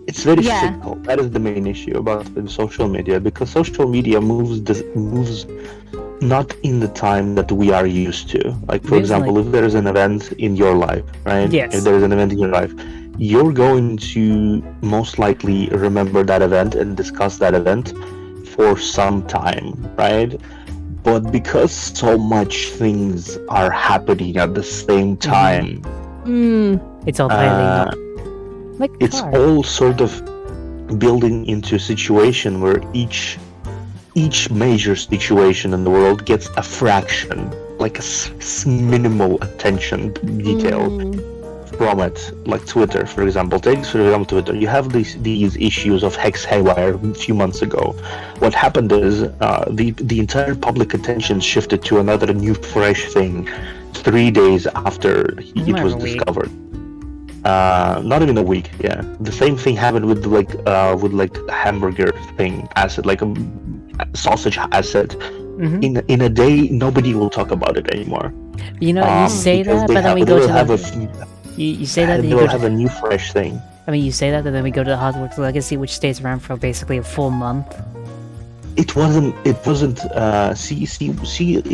S4: It's very
S2: Yeah.
S4: simple. That is the main issue about the social media, because social media moves not in the time that we are used to. Like, for
S1: Moves
S4: example,
S1: like-
S4: if there is an event in your life, right?
S1: Yes.
S4: If there is an event in your life, you're going to most likely remember that event and discuss that event for some time, right? But because so much things are happening at the same time,
S1: It's all piling up. Like
S4: it's
S1: cars.
S4: all sort of building into a situation where each major situation in the world gets a fraction, like a minimal attention detail from it. Like Twitter, for example. Take for example Twitter. You have these issues of Hex Haywire a few months ago. What happened is the entire public attention shifted to another new fresh thing 3 days after it was
S1: a week.
S4: discovered. Not even a week. Yeah, the same thing happened with like hamburger thing asset, like a sausage asset.
S1: Mhm.
S4: In a day, nobody will talk about it anymore.
S1: You know, you say
S4: because
S1: that,
S4: they
S1: but then
S4: have-
S1: we
S4: they
S1: go
S4: will
S1: to
S4: have
S1: the. You say that,
S4: they
S1: then you
S4: will
S1: go
S4: have
S1: to.
S4: a new fresh thing.
S1: I mean, you say that, and then we go to the Hogwarts Legacy, which stays around for basically a full month.
S4: It wasn't. See.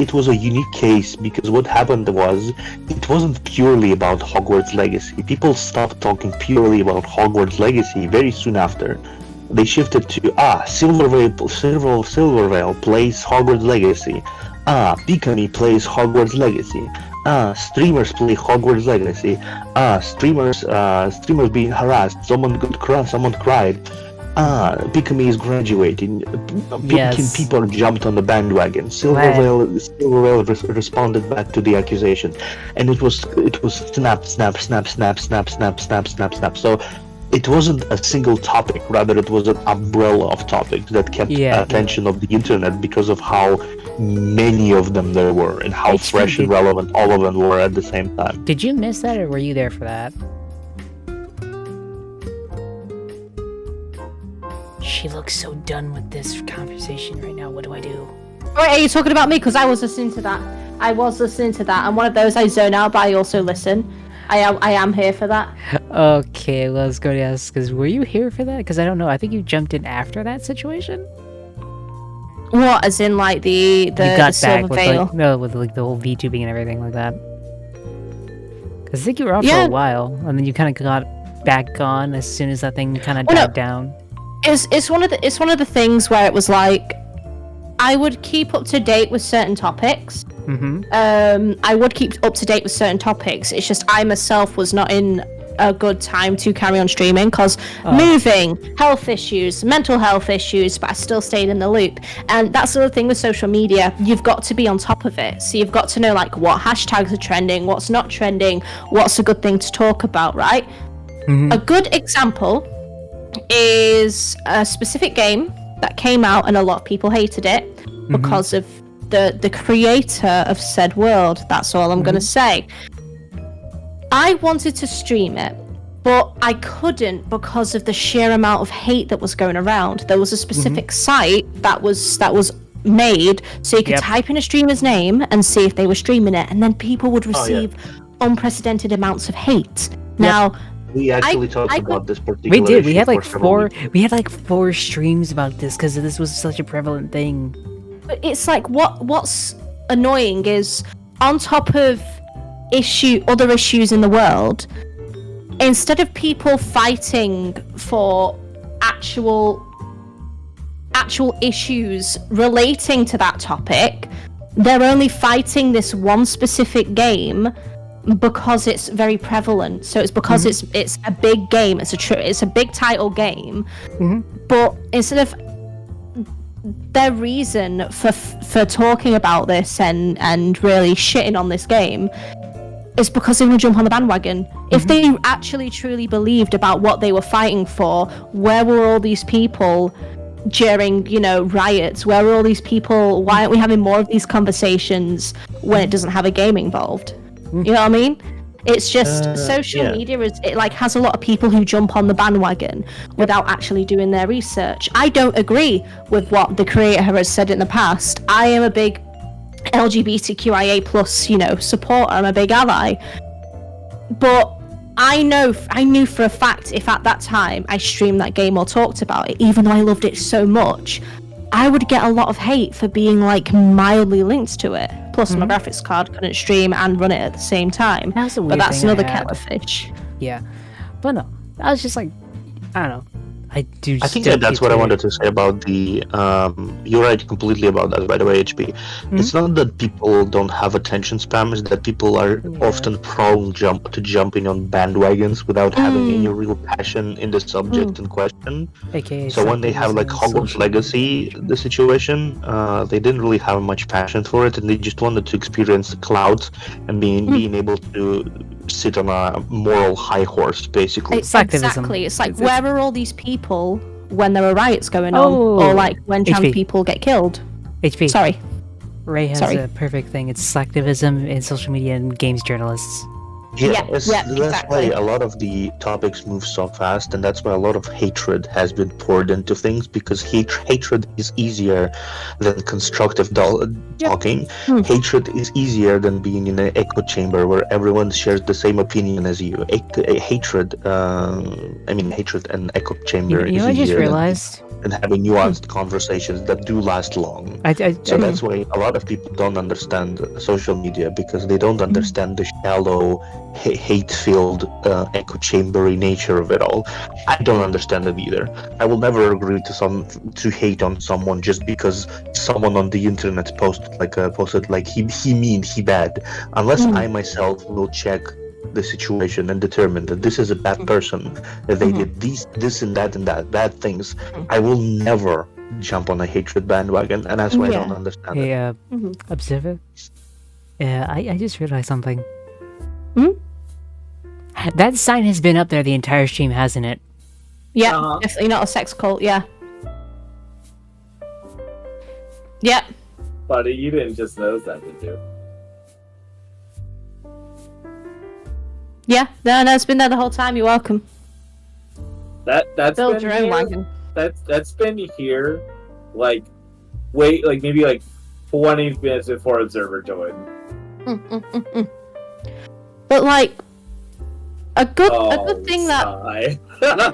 S4: It was a unique case because what happened was it wasn't purely about Hogwarts Legacy. People stopped talking purely about Hogwarts Legacy very soon after. They shifted to Silvervale plays Hogwarts Legacy. Picami plays Hogwarts Legacy. Streamers play Hogwarts Legacy. Streamers being harassed. Someone cried. Picami is graduating.
S1: Yes.
S4: People jumped on the bandwagon. Silvervale responded back to the accusation, and it was snap. So it wasn't a single topic, rather it was an umbrella of topics that kept attention of the internet because of how many of them there were and how fresh and relevant all of them were at the same time.
S1: Did you miss that, or were you there for that? She looks so done with this conversation right now. What do I do?
S2: Wait, are you talking about me? Because I was listening to that. I'm one of those I zone out, but I also listen. I am here for that.
S1: Okay, let's go to ask. Because were you here for that? Because I don't know. I think you jumped in after that situation.
S2: What, as in like the
S1: You got
S2: Silver
S1: back with
S2: Veil?
S1: like with like the whole VTubing and everything like that. Because I think you were off for
S2: Yeah.
S1: a while, and then you kind of got back on as soon as that thing kind of died down.
S2: It's one of the things where it was like I would keep up to date with certain topics. I would keep up to date with certain topics. It's just I myself was not in a good time to carry on streaming because moving, health issues, mental health issues, but I still stayed in the loop. And that's the other thing with social media. You've got to be on top of it. So you've got to know like what hashtags are trending, what's not trending, what's a good thing to talk about, right? A good example is a specific game that came out and a lot of people hated it because of the creator of said world. That's all I'm gonna say. I wanted to stream it, but I couldn't because of the sheer amount of hate that was going around. There was a specific site that was made so you could type in a streamer's name and see if they were streaming it, and then people would receive unprecedented amounts of hate. Now
S4: We actually talked about this particular
S1: We did. We
S4: issue
S1: had like
S4: for several
S1: four.
S4: weeks.
S1: We had like 4 streams about this because this was such a prevalent thing.
S2: But it's like what's annoying is on top of other issues in the world, instead of people fighting for actual issues relating to that topic, they're only fighting this one specific game because it's very prevalent. So it's because it's a big game, it's a big title game, but instead of their reason for talking about this and really shitting on this game is because they want to jump on the bandwagon. If they actually truly believed about what they were fighting for, where were all these people during, riots? Where were all these people? Why aren't we having more of these conversations when it doesn't have a game involved? You know what I mean? It's just social
S5: yeah.
S2: media has a lot of people who jump on the bandwagon without actually doing their research. I don't agree with what the creator has said in the past. I am a big LGBTQIA plus, supporter. I'm a big ally. But I knew for a fact if at that time I streamed that game or talked about it, even though I loved it so much, I would get a lot of hate for being like mildly linked to it. Plus, my graphics card couldn't stream and run it at the same time.
S1: That's a
S2: but
S1: weird
S2: that's
S1: thing I
S2: another
S1: had.
S2: kettle of fish.
S1: Yeah, but no, I was just like, I don't know. I do.
S5: I think
S1: still
S5: that's
S1: keep
S5: what I
S1: to
S5: wanted
S1: it.
S5: to say about the. You're right completely about that, by the way, HP. It's not that people don't have attention span; it's that people are often prone to jumping on bandwagons without having any real passion in the subject in question.
S1: AKA
S5: So when they have like
S1: selectivism,
S5: Hogwarts
S1: social
S5: Legacy, the situation, they didn't really have much passion for it, and they just wanted to experience the clouds and being able to sit on a moral high horse, basically.
S1: Slacktivism.
S2: Exactly. It's like,
S1: It's-
S2: where are all these people when there are riots going on? Or like when trans
S1: HP.
S2: people get killed?
S1: HP.
S2: Sorry.
S1: Ray has
S2: Sorry.
S1: a perfect thing. It's selectivism in social media and games journalists.
S2: Yeah,
S5: that's
S2: exactly.
S5: why a lot of the topics move so fast, and that's why a lot of hatred has been poured into things, because hatred is easier than constructive talking. Hatred is easier than being in an echo chamber where everyone shares the same opinion as you. Hatred and echo chamber
S1: You
S5: is
S1: know, I just
S5: easier
S1: realized.
S5: than having nuanced conversations that do last long. So that's why a lot of people don't understand social media, because they don't understand the shallow, hate-filled, echo chambery nature of it all. I don't understand it either. I will never agree to hate on someone just because someone on the internet posted like he mean, he bad, unless I myself will check the situation and determine that this is a bad person, that they did this and that bad things. I will never jump on a hatred bandwagon, and that's why I don't understand it.
S1: Hey, Observer. Yeah, I just realized something. That sign has been up there the entire stream, hasn't it?
S2: Yeah,
S3: Uh-huh.
S2: definitely not a sex cult. Yeah. Yep.
S3: Buddy, you didn't just notice that, did you?
S2: Yeah. No, it's been there the whole time. You're welcome.
S3: That's
S2: Build
S3: been
S2: your own
S3: here,
S2: wagon.
S3: That's been here, maybe 20 minutes before Observer joined.
S2: But like, a good
S3: Oh,
S2: thing that
S3: sigh.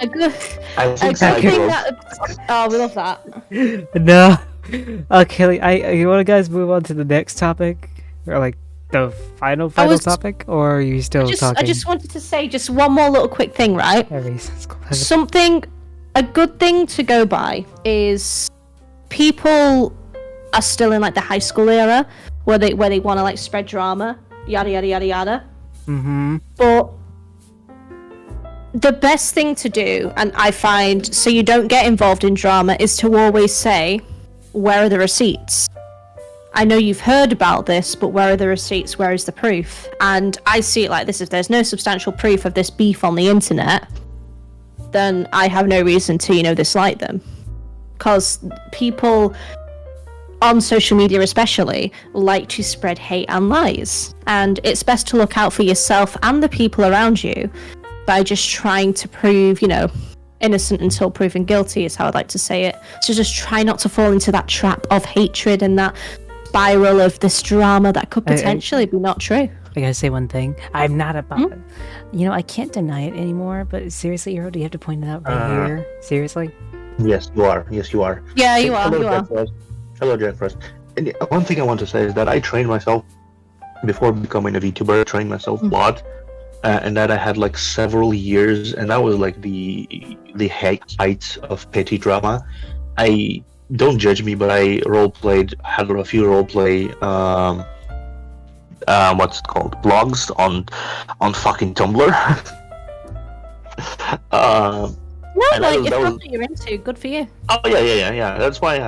S2: a good
S5: I
S2: a
S5: think
S2: good thing
S5: Cyber-
S2: that. Oh, we love that.
S1: No. Okay, you want to guys move on to the next topic, or like the final
S2: was-
S1: topic, or are you still
S2: I
S1: talking?
S2: just wanted to say just one more little quick thing, right? A good thing to go by is people are still in like the high school era where they want to like spread drama, yada yada yada yada.
S1: Mm-hmm.
S2: But the best thing to do, and I find, so you don't get involved in drama, is to always say, where are the receipts? I know you've heard about this, but where are the receipts? Where is the proof? And I see it like this: if there's no substantial proof of this beef on the internet, then I have no reason to, dislike them. Because people on social media especially like to spread hate and lies. And it's best to look out for yourself and the people around you by just trying to prove, innocent until proven guilty is how I'd like to say it. So just try not to fall into that trap of hatred and that spiral of this drama that could potentially be not true.
S1: I gotta say one thing. I'm not about it. I can't deny it anymore, but seriously, Eero, do you have to point it out right here? Seriously?
S5: Yes, you are. Yes, you are.
S2: Yeah, you are.
S5: Hello,
S2: You are.
S5: Jack Frost. Hello, Jack Frost. And one thing I want to say is that I trained myself before becoming a VTuber. I trained myself a lot, and that I had like several years, and that was like the height of petty drama. I don't judge me, but I had a few roleplay. What's it called? Blogs on fucking Tumblr.
S2: No,
S5: And
S2: like,
S5: that
S2: if that's
S5: was-
S2: what you're into, good for you.
S5: Oh yeah. That's why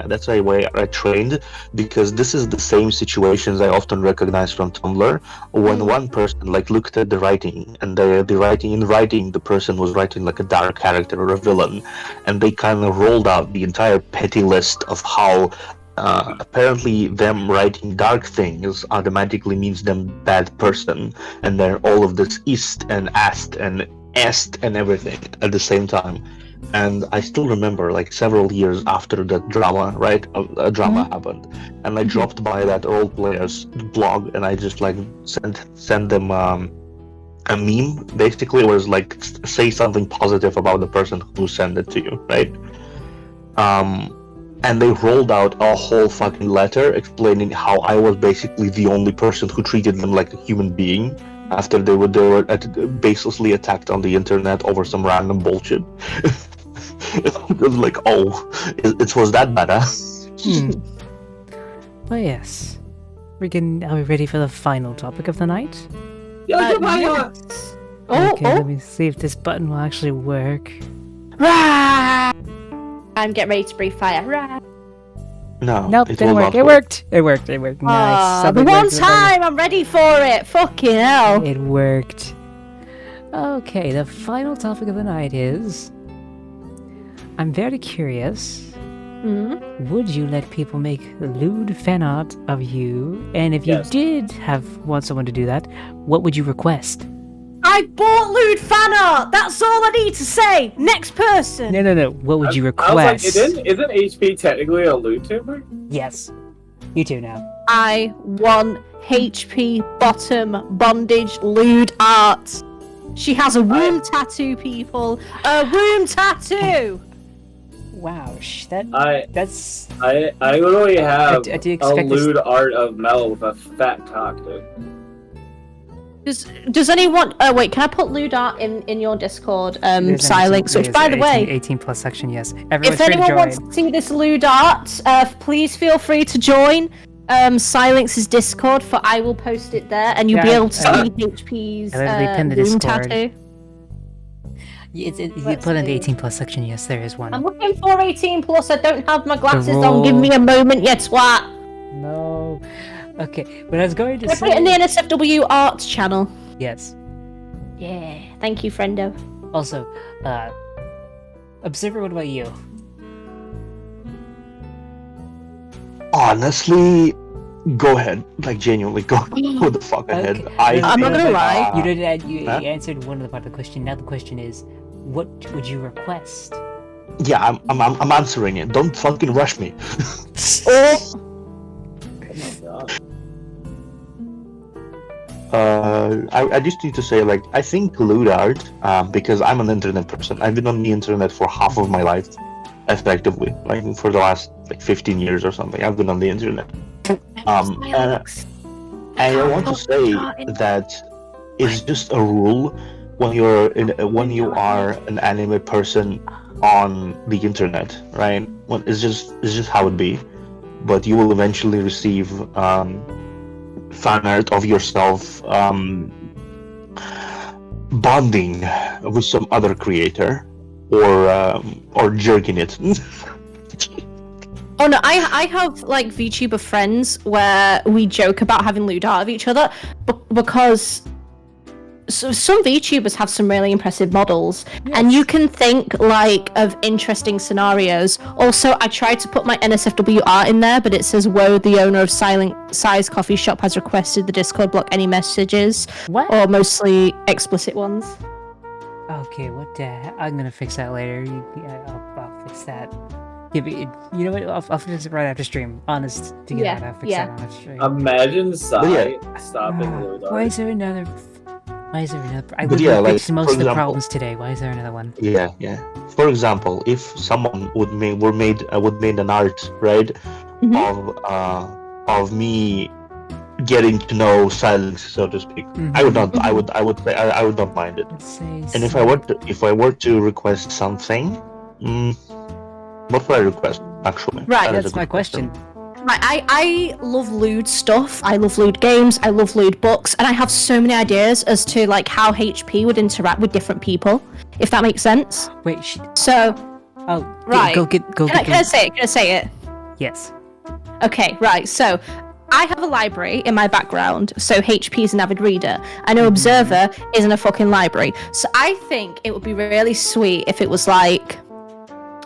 S5: that's why I trained, because this is the same situations I often recognize from Tumblr. When one person looked at the writing, and the person was writing like a dark character or a villain, and they kind of rolled out the entire petty list of how apparently them writing dark things automatically means them bad person, and then all of this ist and ast and est and everything at the same time. And I still remember, like, several years after the drama, right? A drama happened, and I dropped by that role player's blog, and I just like sent them a meme. Basically, it was like, say something positive about the person who sent it to you, right? And they rolled out a whole fucking letter explaining how I was basically the only person who treated them like a human being after they were baselessly attacked on the internet over some random bullshit. It was like, oh, it was that bad, huh?
S1: Well, yes. Are we ready for the final topic of the night?
S2: Yes.
S1: Okay, let me see if this button will actually work.
S2: Rah! I'm getting ready to breathe fire. Rah!
S5: No,
S1: Nope,
S5: it
S1: didn't
S5: will
S1: work.
S5: not
S1: It worked. It worked. It worked. Nice.
S2: The
S1: Something
S2: one
S1: worked.
S2: time I'm ready for it. Fucking hell.
S1: It worked. Okay, the final topic of the night is... I'm very curious. Would you let people make lewd fan art of you? And if you did want someone to do that, what would you request?
S2: I bought lewd fan art. That's all I need to say. Next person.
S1: No. What would you request?
S3: I was like, isn't HP technically a lewd tuber?
S1: Yes. You too now.
S2: I want HP bottom bondage lewd art. She has a womb tattoo, people. A womb tattoo.
S1: Wow, that's...
S3: I literally have
S1: I do
S3: a
S1: expect
S3: lewd art of Mel with a fat cock, dude.
S2: Does anyone... Oh, wait, can I put lewd art in your Discord, Silence? Which, by the way...
S1: 18 plus section, yes.
S2: If anyone wants to see this lewd art, please feel free to join Silence's Discord, for I will post it there, and you'll be able to see HP's womb tattoo.
S1: You put in the 18 plus section, yes, there is one.
S2: I'm looking for 18 plus. I don't have my glasses on. Give me a moment, yet twat.
S1: No. Okay, but I was going to say...
S2: Put it in the NSFW Arts channel.
S1: Yes.
S2: Yeah. Thank you, friendo.
S1: Also, Observer, what about you?
S5: Honestly, go ahead. Like, genuinely, go the fuck ahead.
S1: Okay.
S2: I'm not gonna lie.
S1: You did. You answered one of the part of the question. Now the question is, what would you request?
S5: Yeah, I'm answering it. Don't fucking rush me.
S3: Oh my god.
S5: I just need to say, like, I think lewd art, because I'm an internet person. I've been on the internet for half of my life, effectively. Like, for the last, 15 years or something, I've been on the internet. And I want to say that it's just a rule when you are an anime person on the internet, right? Well, it's just how it be. But you will eventually receive fan art of yourself bonding with some other creator or jerking it.
S2: Oh no, I have like VTuber friends where we joke about having lewd art of each other, because some VTubers have some really impressive models, and you can think like of interesting scenarios. Also, I tried to put my NSFW art in there, but it says, "Whoa, the owner of Silent Size Coffee Shop has requested the Discord block any messages, or mostly explicit ones."
S1: Okay, what the heck? I'm gonna fix that later. I'll fix that. Yeah, but you know what? I'll fix it right after stream. Honest to get out, I'll fix that on stream.
S3: Imagine stopping lewd art.
S1: Why is there another? I would fix most of the problems today. Why is there another one?
S5: Yeah. For example, if someone would made an art, right, of me getting to know Silence, so to speak, I would not. I would say I would not mind it. And if I were to request something, what would I request? Actually,
S2: right.
S1: That's my question.
S2: Right, I love lewd stuff, I love lewd games, I love lewd books, and I have so many ideas as to like how HP would interact with different people, if that makes sense.
S1: Wait,
S2: right.
S1: Go.
S2: Can I say it? Can I say it?
S1: Yes.
S2: Okay, right, so I have a library in my background, so HP is an avid reader. I know Observer isn't a fucking library. So I think it would be really sweet if it was like,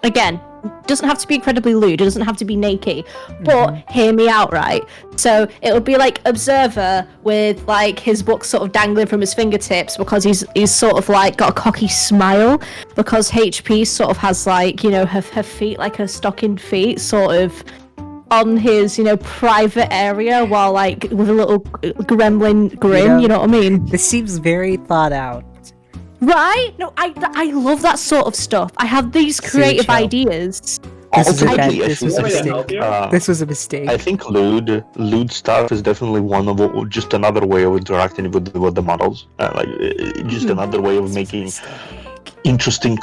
S2: again, doesn't have to be incredibly lewd, it doesn't have to be naked, but hear me out, right? So it would be like Observer with like his book sort of dangling from his fingertips because he's sort of like got a cocky smile, because HP sort of has like, you know, her feet, like her stocking feet sort of on his, you know, private area, while like with a little gremlin grin, you know what I mean?
S1: This seems very thought out.
S2: Right? No, I love that sort of stuff. I have these creative ideas.
S1: This was a
S5: Ultimately,
S1: bad-
S5: I
S1: this
S5: think-
S1: was a
S3: mistake.
S1: This was a mistake.
S5: I think lewd stuff is definitely one of just another way of interacting with the models. Just another way of making interesting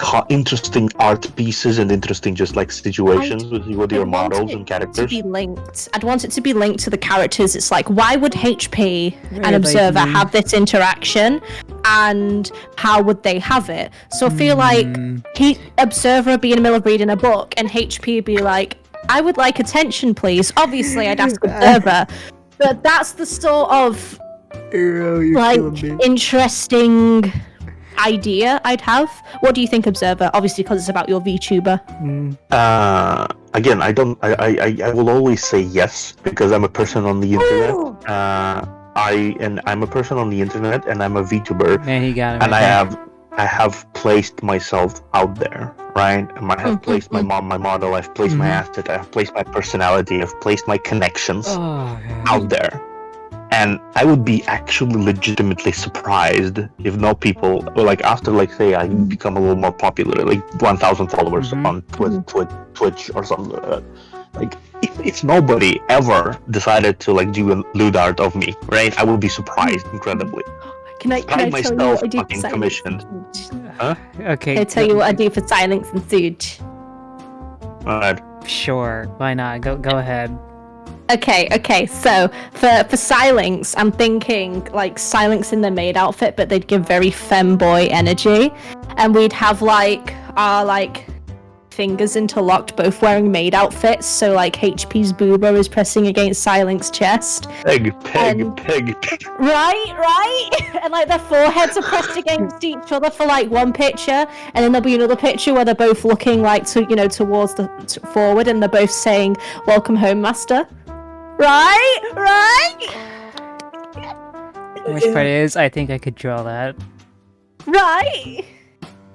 S5: art pieces and interesting just like situations with your models and characters.
S2: To be linked. I'd want it to be linked to the characters. It's like, why would HP and
S1: Right,
S2: Observer
S1: like,
S2: have this interaction, and how would they have it? So I feel like Observer would be in the middle of reading a book, and HP would be like, I would like attention, please. Obviously, I'd ask Observer, but that's the sort of like interesting idea I'd have. What do you think, Observer? Obviously, because it's about your VTuber.
S5: Again, I will always say yes because I'm a person on the internet. I'm a person on the internet and I'm a VTuber,
S1: Man, he got it.
S5: and
S1: right
S5: I have placed myself out there, right? And I have placed my model, I've placed my asset, I've placed my personality, I've placed my connections out there. And I would be actually legitimately surprised if no people, or like after, like, say, I become a little more popular, like 1,000 followers on Twitch or something like that. Like, if nobody ever decided to like do a lewd art of me, right? I would be surprised incredibly.
S2: Can I tell you
S5: myself
S2: what I do
S5: fucking
S2: for
S5: commissioned.
S1: Okay.
S2: Can I tell you what I do for Silence and Siege?
S5: Alright.
S1: Sure. Why not? Go ahead.
S2: Okay, so for Silence, I'm thinking like Silence in their maid outfit, but they'd give very femboy energy, and we'd have like our like fingers interlocked, both wearing maid outfits, so like HP's booba is pressing against Silence's chest.
S5: Peg.
S2: Right? And like their foreheads are pressed against each other for like one picture, and then there'll be another picture where they're both looking like towards the forward, and they're both saying, "Welcome home, master." Right?
S1: The worst part is, I think I could draw that.
S2: Right?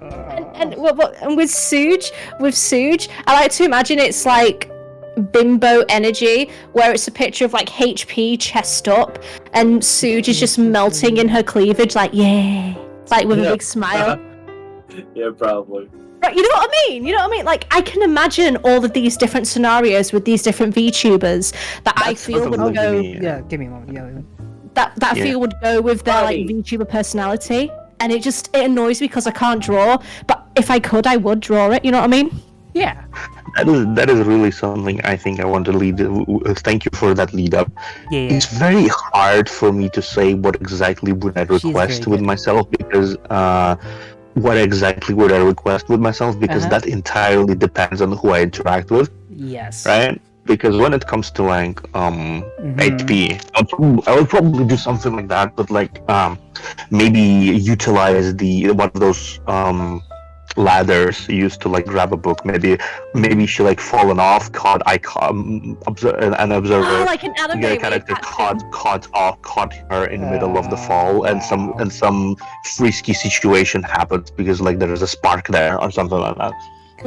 S2: And with Suge, I like to imagine it's like bimbo energy, where it's a picture of like HP chest up, and Suge is just melting in her cleavage, like, yeah, like with a big smile.
S3: Yeah, probably.
S2: Right, you know what I mean? Like, I can imagine all of these different scenarios with these different VTubers that I feel would go.
S1: Yeah, give me a moment. Yeah.
S2: That I feel would go with their like VTuber personality, and it annoys me because I can't draw. But if I could, I would draw it. You know what I mean?
S1: Yeah.
S5: That is really something I think I want to lead. Thank you for that lead up.
S1: Yeah.
S5: It's very hard for me to say what exactly would I request with myself, because what exactly would I request with myself, because that entirely depends on who I interact with.
S1: Yes.
S5: Right? Because when it comes to like HP, I would probably do something like that, but like maybe utilize one of those ladders used to like grab a book. Maybe she like fallen off, caught an observer,
S2: like an anime
S5: get a character caught her in the middle of the fall, and some frisky situation happens because like there is a spark there or something like that.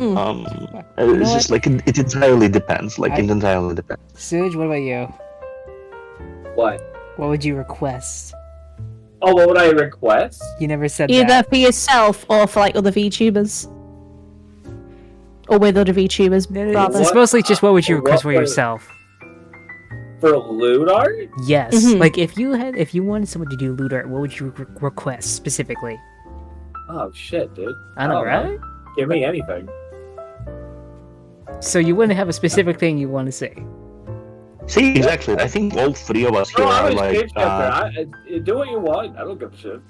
S5: It's just like it entirely depends. It entirely depends.
S1: Suge, what about you?
S3: What?
S1: What would you request?
S3: Oh, what would I request?
S1: You never said
S2: Either
S1: that.
S2: for yourself or for like other VTubers, or with other VTubers. Rather.
S1: It's mostly just what would you request for yourself?
S3: For lewd art?
S1: Yes. Like if you wanted someone to do lewd art, what would you request specifically?
S3: Oh shit, dude.
S1: I know, right?
S3: Give me anything.
S1: So you wouldn't have a specific thing you want to say.
S5: See, exactly. I think all three of us here
S3: No,
S5: are
S3: I'm
S5: like.
S3: do what you want. I don't give a shit.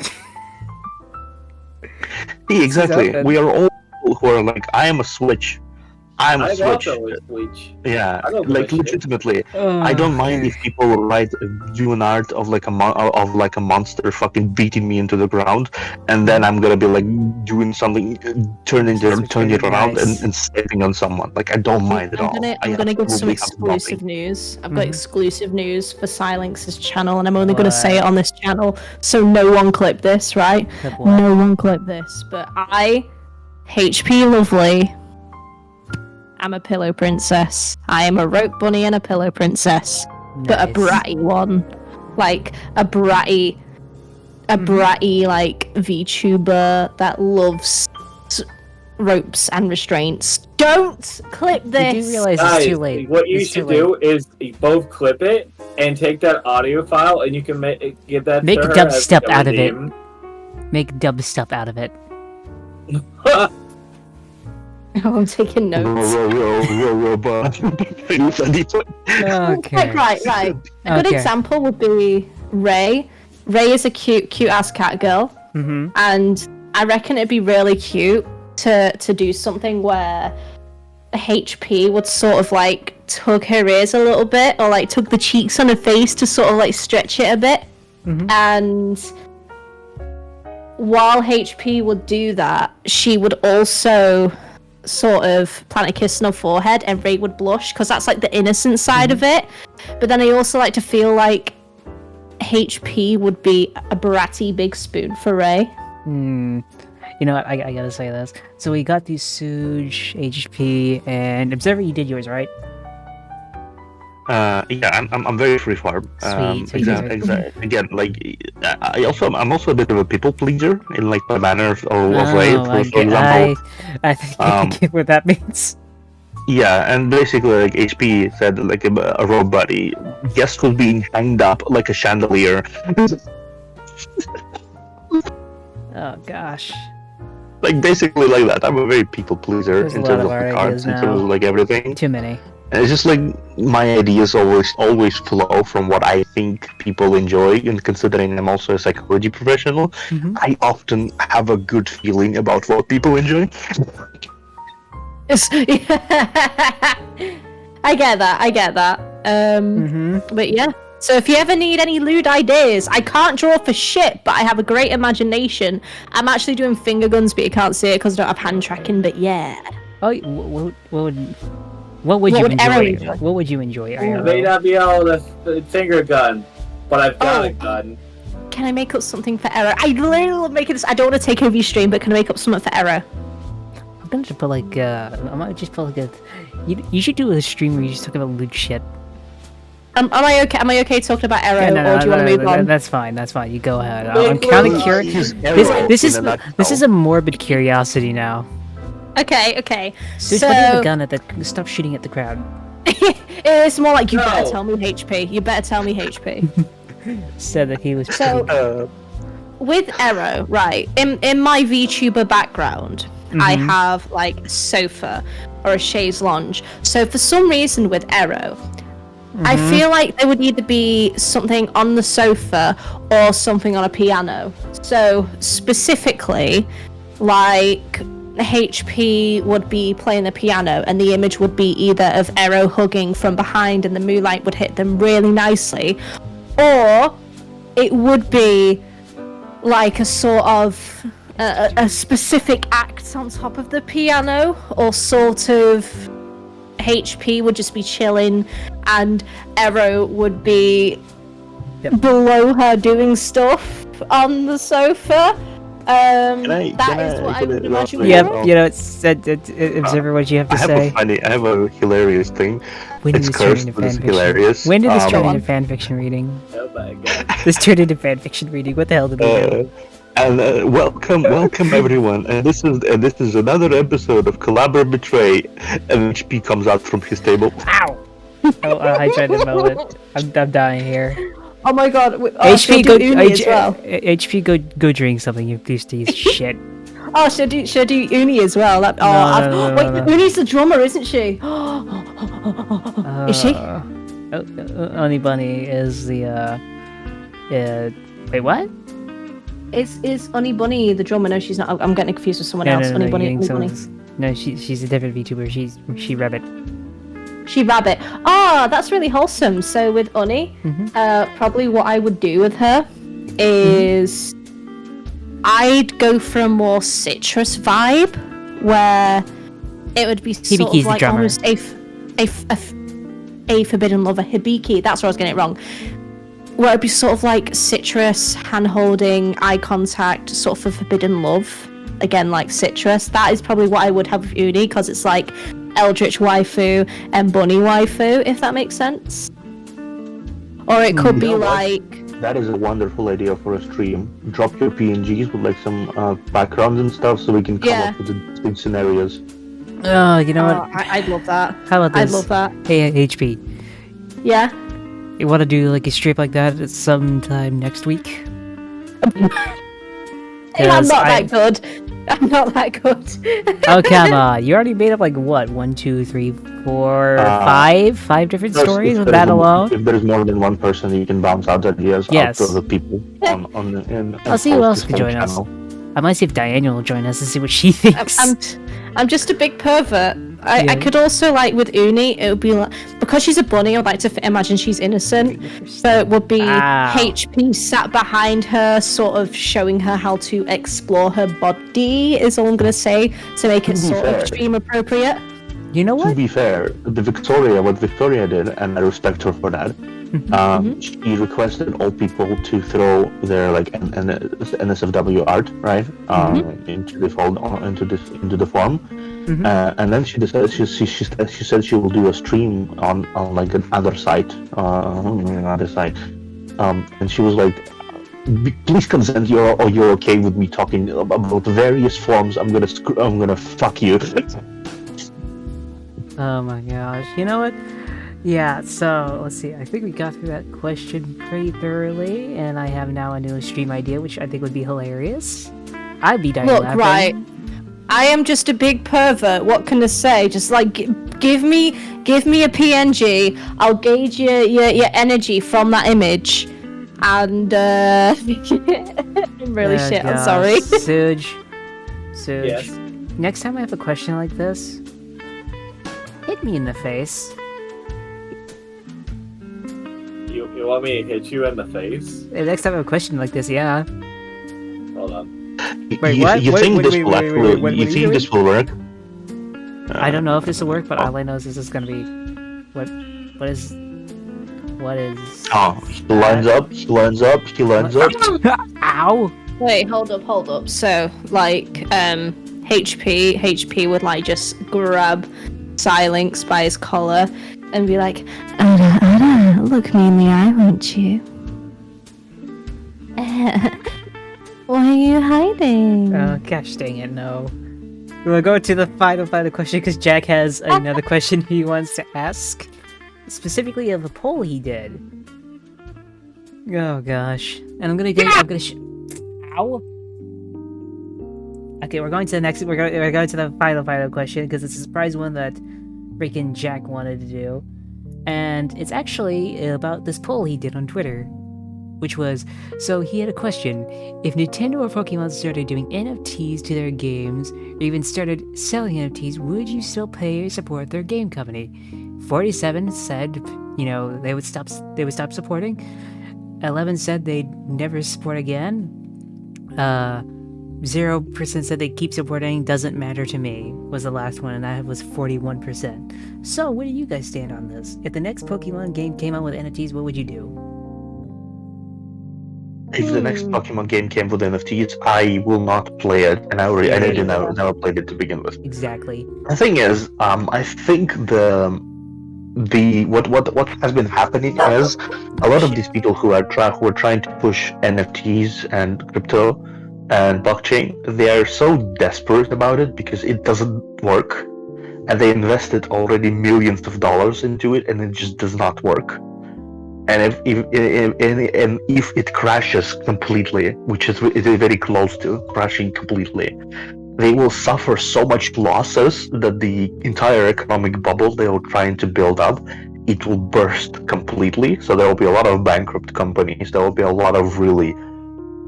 S5: See, exactly. We are all people who are like, I am a Switch I'm
S3: I
S5: Switch.
S3: also with Bleach.
S5: Yeah,
S3: I don't
S5: like
S3: give a shit.
S5: legitimately, I don't mind if people write do an art of like a monster fucking beating me into the ground, and then I'm gonna be like doing something, turning it around
S1: Nice.
S5: and stepping on someone. Like I don't mind at all.
S2: I'm gonna give some
S5: absolutely have
S2: exclusive
S5: nothing.
S2: news. I've got
S1: Mhm.
S2: exclusive news for Silence's channel, and I'm only gonna say
S1: What?
S2: it on this channel, so no one clip this, right?
S1: Clip what?
S2: No one clip this. But I, HP Lovely, I'm a pillow princess. I am a rope bunny and a pillow princess, but a
S1: Nice.
S2: bratty one, like a bratty like VTuber that loves ropes and restraints. Don't clip this.
S1: You do realize
S3: Guys,
S1: it's too late.
S3: what you
S1: It's too
S3: should
S1: late.
S3: do is you both clip it and take that audio file, and you can give that.
S1: Make
S3: to her
S1: dubstep
S3: as a
S1: out of it.
S3: redeem.
S1: Make dubstep out of it.
S2: Oh, I'm taking notes.
S1: Okay.
S2: Right. A good
S1: Okay.
S2: example would be Ray. Ray is a cute ass cat girl,
S1: Mm-hmm.
S2: and I reckon it'd be really cute to do something where HP would sort of like tug her ears a little bit, or like tug the cheeks on her face to sort of like stretch it a bit.
S1: Mhm.
S2: And while HP would do that, she would also sort of plant a kiss on her forehead, and Ray would blush because that's like the innocent side of it. But then I also like to feel like HP would be a bratty big spoon for Ray.
S1: Hmm. You know what? I gotta say this. So we got these Suge, HP, and Observer. You did yours, right?
S5: Yeah, I'm very freeform.
S1: Sweet.
S5: Exactly. Again, like I'm also a bit of a people pleaser in like the manner of way. For example,
S1: I think I get what that means.
S5: yeah, and basically like HP said like a rope buddy, guest will be hanged up like a chandelier.
S1: Oh gosh.
S5: Like basically like that. I'm a very people pleaser
S1: There's a
S5: in
S1: lot
S5: terms
S1: of
S5: of the
S1: our
S5: cards,
S1: ideas
S5: in terms of
S1: now.
S5: like everything.
S1: Too many.
S5: And it's just like my ideas always flow from what I think people enjoy, and considering I'm also a psychology professional,
S1: Mhm.
S5: I often have a good feeling about what people enjoy.
S2: It's- I get that.
S1: Mm-hmm.
S2: But yeah. So if you ever need any lewd ideas, I can't draw for shit, but I have a great imagination. I'm actually doing finger guns, but you can't see it because I don't have hand tracking. But yeah.
S1: Oh, what would you
S2: would Arrow
S1: enjoy?
S2: enjoy?
S1: What would you enjoy?
S3: I may not be able to finger gun, but I've got a
S2: Oh.
S3: gun.
S2: Can I make up something for Arrow? I literally love making this. I don't want to take over your stream, but can I make up something for Arrow?
S1: I'm gonna just put like I might just put like a. You should do a stream where you just talk about loot shit.
S2: Am I okay? Am I okay talking about Arrow,
S1: Yeah,
S2: or do you want to move on?
S1: That's fine. That's fine. You go ahead.
S3: Wait,
S1: I'm kind of
S3: wait,
S1: curious.
S3: wait.
S1: This is a morbid curiosity now.
S2: Okay.
S1: Suge,
S2: So
S1: putting the gun at the. Stop shooting at the crowd.
S2: it's more like you better
S3: No.
S2: tell me HP. You better tell me HP.
S1: Said that he was.
S2: So with Arrow, right? In my VTuber background, I
S1: Mhm.
S2: have like a sofa or a chaise lounge. So for some reason with Arrow, I feel like there would either be something on the sofa or something on a piano. So specifically, like HP would be playing the piano, and the image would be either of Arrow hugging from behind, and the moonlight would hit them really nicely, or it would be like a sort of a specific act on top of the piano, or sort of HP would just be chilling and Arrow would be below her doing stuff on the sofa. That is what I would imagine.
S1: Yep. You know, it's Observer. What do you have to say?
S5: I have a hilarious thing.
S1: When did
S5: It's
S1: this turn
S5: cursed,
S1: into
S5: but it's
S1: fanfiction?
S5: hilarious.
S1: When did this turn
S2: Um,
S1: into fanfiction reading?
S3: Oh my god.
S1: This turned into fanfiction reading. What the hell did we do?
S5: And welcome everyone. And this is another episode of Collaborate Betray. And HP comes out from his table.
S1: Ow! Oh, I tried to mow it. I'm dying here.
S2: Oh my god.
S1: HP, go.
S2: Uni as well.
S1: HP, go drink something. You thirsty as shit.
S2: Oh, should I do Uni as well? That,
S1: No,
S2: wait,
S1: no.
S2: Uni's the drummer, isn't she? Is she?
S1: Honey Bunny is the wait, what?
S2: Is Honey Bunny the drummer? No, she's not. I'm getting confused with someone else. Honey Bunny.
S1: you're
S2: Honey
S1: getting
S2: Bunny.
S1: some- No, she's a different VTuber. She Rabbit.
S2: She Rabbit. Oh, that's really wholesome. So with Uni, probably what I would do with her is I'd go for a more citrus vibe, where it would be sort
S1: Hibiki's
S2: of like almost a forbidden lover. Hibiki. That's where I was getting it wrong. Where it'd be sort of like citrus, hand-holding, eye contact, sort of a forbidden love. Again, like citrus. That is probably what I would have with Uni, because it's like Eldritch waifu and Bunny waifu, if that makes sense. Or it could be like...
S5: That is a wonderful idea for a stream. Drop your PNGs with like some backgrounds and stuff, so we can come up with the distinct scenarios.
S1: Oh, you know what?
S2: I'd love that.
S1: How about this?
S2: I'd love that.
S1: Hey, HP.
S2: Yeah?
S1: You want to do like a stream like that sometime next week?
S2: Hey, I'm not that good. I'm not that good.
S1: Oh, come on. You already made up like what? 1, 2, 3, 4, 5? 5 different stories with that alone?
S5: If there's more than one person, you can bounce out ideas out to other people.
S1: I'll see who else can join us. I might see if Diana will join us and see what she thinks.
S2: I'm just a big pervert. I could also, like, with Uni, it would be like, because she's a bunny, I'd like to imagine she's innocent. So it would be HP sat behind her, sort of showing her how to explore her body, is all I'm going to say, to make it sort of stream appropriate.
S1: You know what?
S5: To be fair, what Victoria did, and I respect her for that, she requested all people to throw their like NSFW art, right, into the form. And then she decided she said she will do a stream on like another site, and she was like, please consent, you're okay with me talking about various forms. I'm gonna fuck you.
S1: Oh my gosh. You know what? Yeah, so let's see. I think we got through that question pretty thoroughly, and I have now a new stream idea, which I think would be hilarious. I'd be dying laughing.
S2: Right. I am just a big pervert. What can I say? Just like give me a PNG. I'll gauge your energy from that image, and I'm really shit.
S1: Gosh.
S2: I'm sorry.
S1: Suge.
S3: Yes.
S1: Next time I have a question like this, hit me in the face.
S3: You want me to hit you in the face?
S1: Next time I have a question like this, yeah.
S3: Hold on.
S1: Wait, what?
S5: You think this will work?
S1: I don't know if this will work, but all I know is this is gonna be what is
S5: Oh, he lines up.
S1: Ow!
S2: Wait, hold up. So, like, HP would like just grab Silinx by his collar and be like, Ada, look me in the eye, won't you? Why are you hiding?
S1: Oh gosh dang it, no. We'll go to the final question because Jack has another question he wants to ask. Specifically of a poll he did. Oh gosh. And I'm gonna ow! Okay, we're going to the next we're going to the final question because it's a surprise one that freaking Jack wanted to do. And it's actually about this poll he did on Twitter. Which was, so he had a question. If Nintendo or Pokemon started doing NFTs to their games, or even started selling NFTs, would you still pay or support their game company? 47 said, they would stop supporting. 11 said they'd never support again. 0% said they'd keep supporting, doesn't matter to me, was the last one, and that was 41%. So, where do you guys stand on this? If the next Pokemon game came out with NFTs, what would you do?
S5: If the next Pokemon game came with NFTs, I will not play it, and I never played it to begin with.
S1: Exactly.
S5: The thing is, I think what has been happening is a lot of these people who are trying to push NFTs and crypto and blockchain, they are so desperate about it because it doesn't work, and they invested already millions of dollars into it, and it just does not work. And if it crashes completely, which is very close to crashing completely, they will suffer so much losses that the entire economic bubble they were trying to build up, it will burst completely. So there will be a lot of bankrupt companies. There will be a lot of really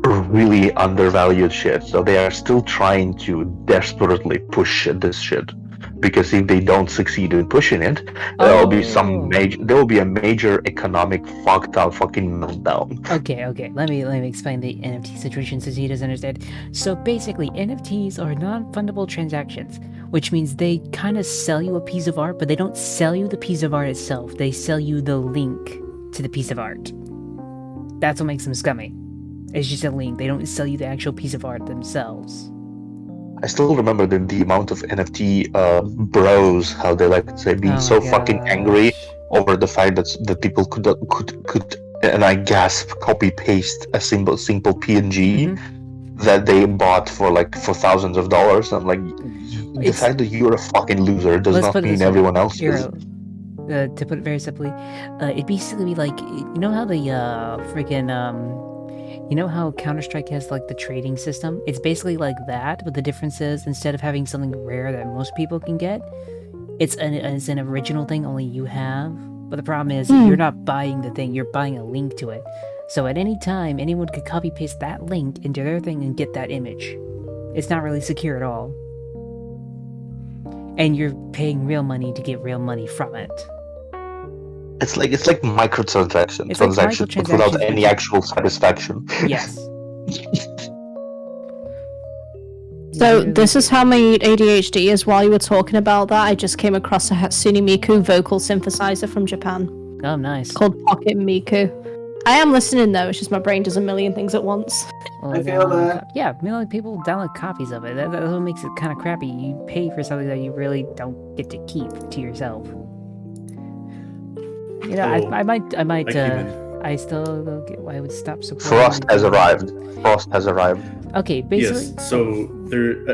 S5: really undervalued shit. So they are still trying to desperately push this shit. Because if they don't succeed in pushing it, there will be a major economic fucked up fucking meltdown.
S1: Okay. Let me explain the NFT situation since he doesn't understand. So basically, NFTs are non-fundable transactions, which means they kind of sell you a piece of art, but they don't sell you the piece of art itself. They sell you the link to the piece of art. That's what makes them scummy. It's just a link. They don't sell you the actual piece of art themselves.
S5: I still remember the amount of NFT bros, how they like to say, being fucking angry over the fact that people could and I gasp, copy paste a simple PNG that they bought for thousands of dollars. I'm like, the fact that you're a fucking loser does not mean everyone else is.
S1: To put it very simply, it'd basically be like, you know how the you know how Counter-Strike has like the trading system? It's basically like that, but the difference is instead of having something rare that most people can get, it's an original thing only you have. But the problem is you're not buying the thing, you're buying a link to it. So at any time, anyone could copy paste that link into their thing and get that image. It's not really secure at all. And you're paying real money to get real money from it.
S5: It's like microtransactions, but without any actual satisfaction.
S1: Yes.
S2: So this is how my ADHD is. While you were talking about that, I just came across a Hatsune Miku vocal synthesizer from Japan.
S1: Oh, nice.
S2: Called Pocket Miku. I am listening though, it's just my brain does a million things at once.
S1: Well,
S3: I feel that.
S1: Yeah, people download copies of it. That's what makes it kind of crappy. You pay for something that you really don't get to keep to yourself. You know, I would stop supporting.
S5: Frost has arrived.
S1: Okay, basically.
S6: Yes. So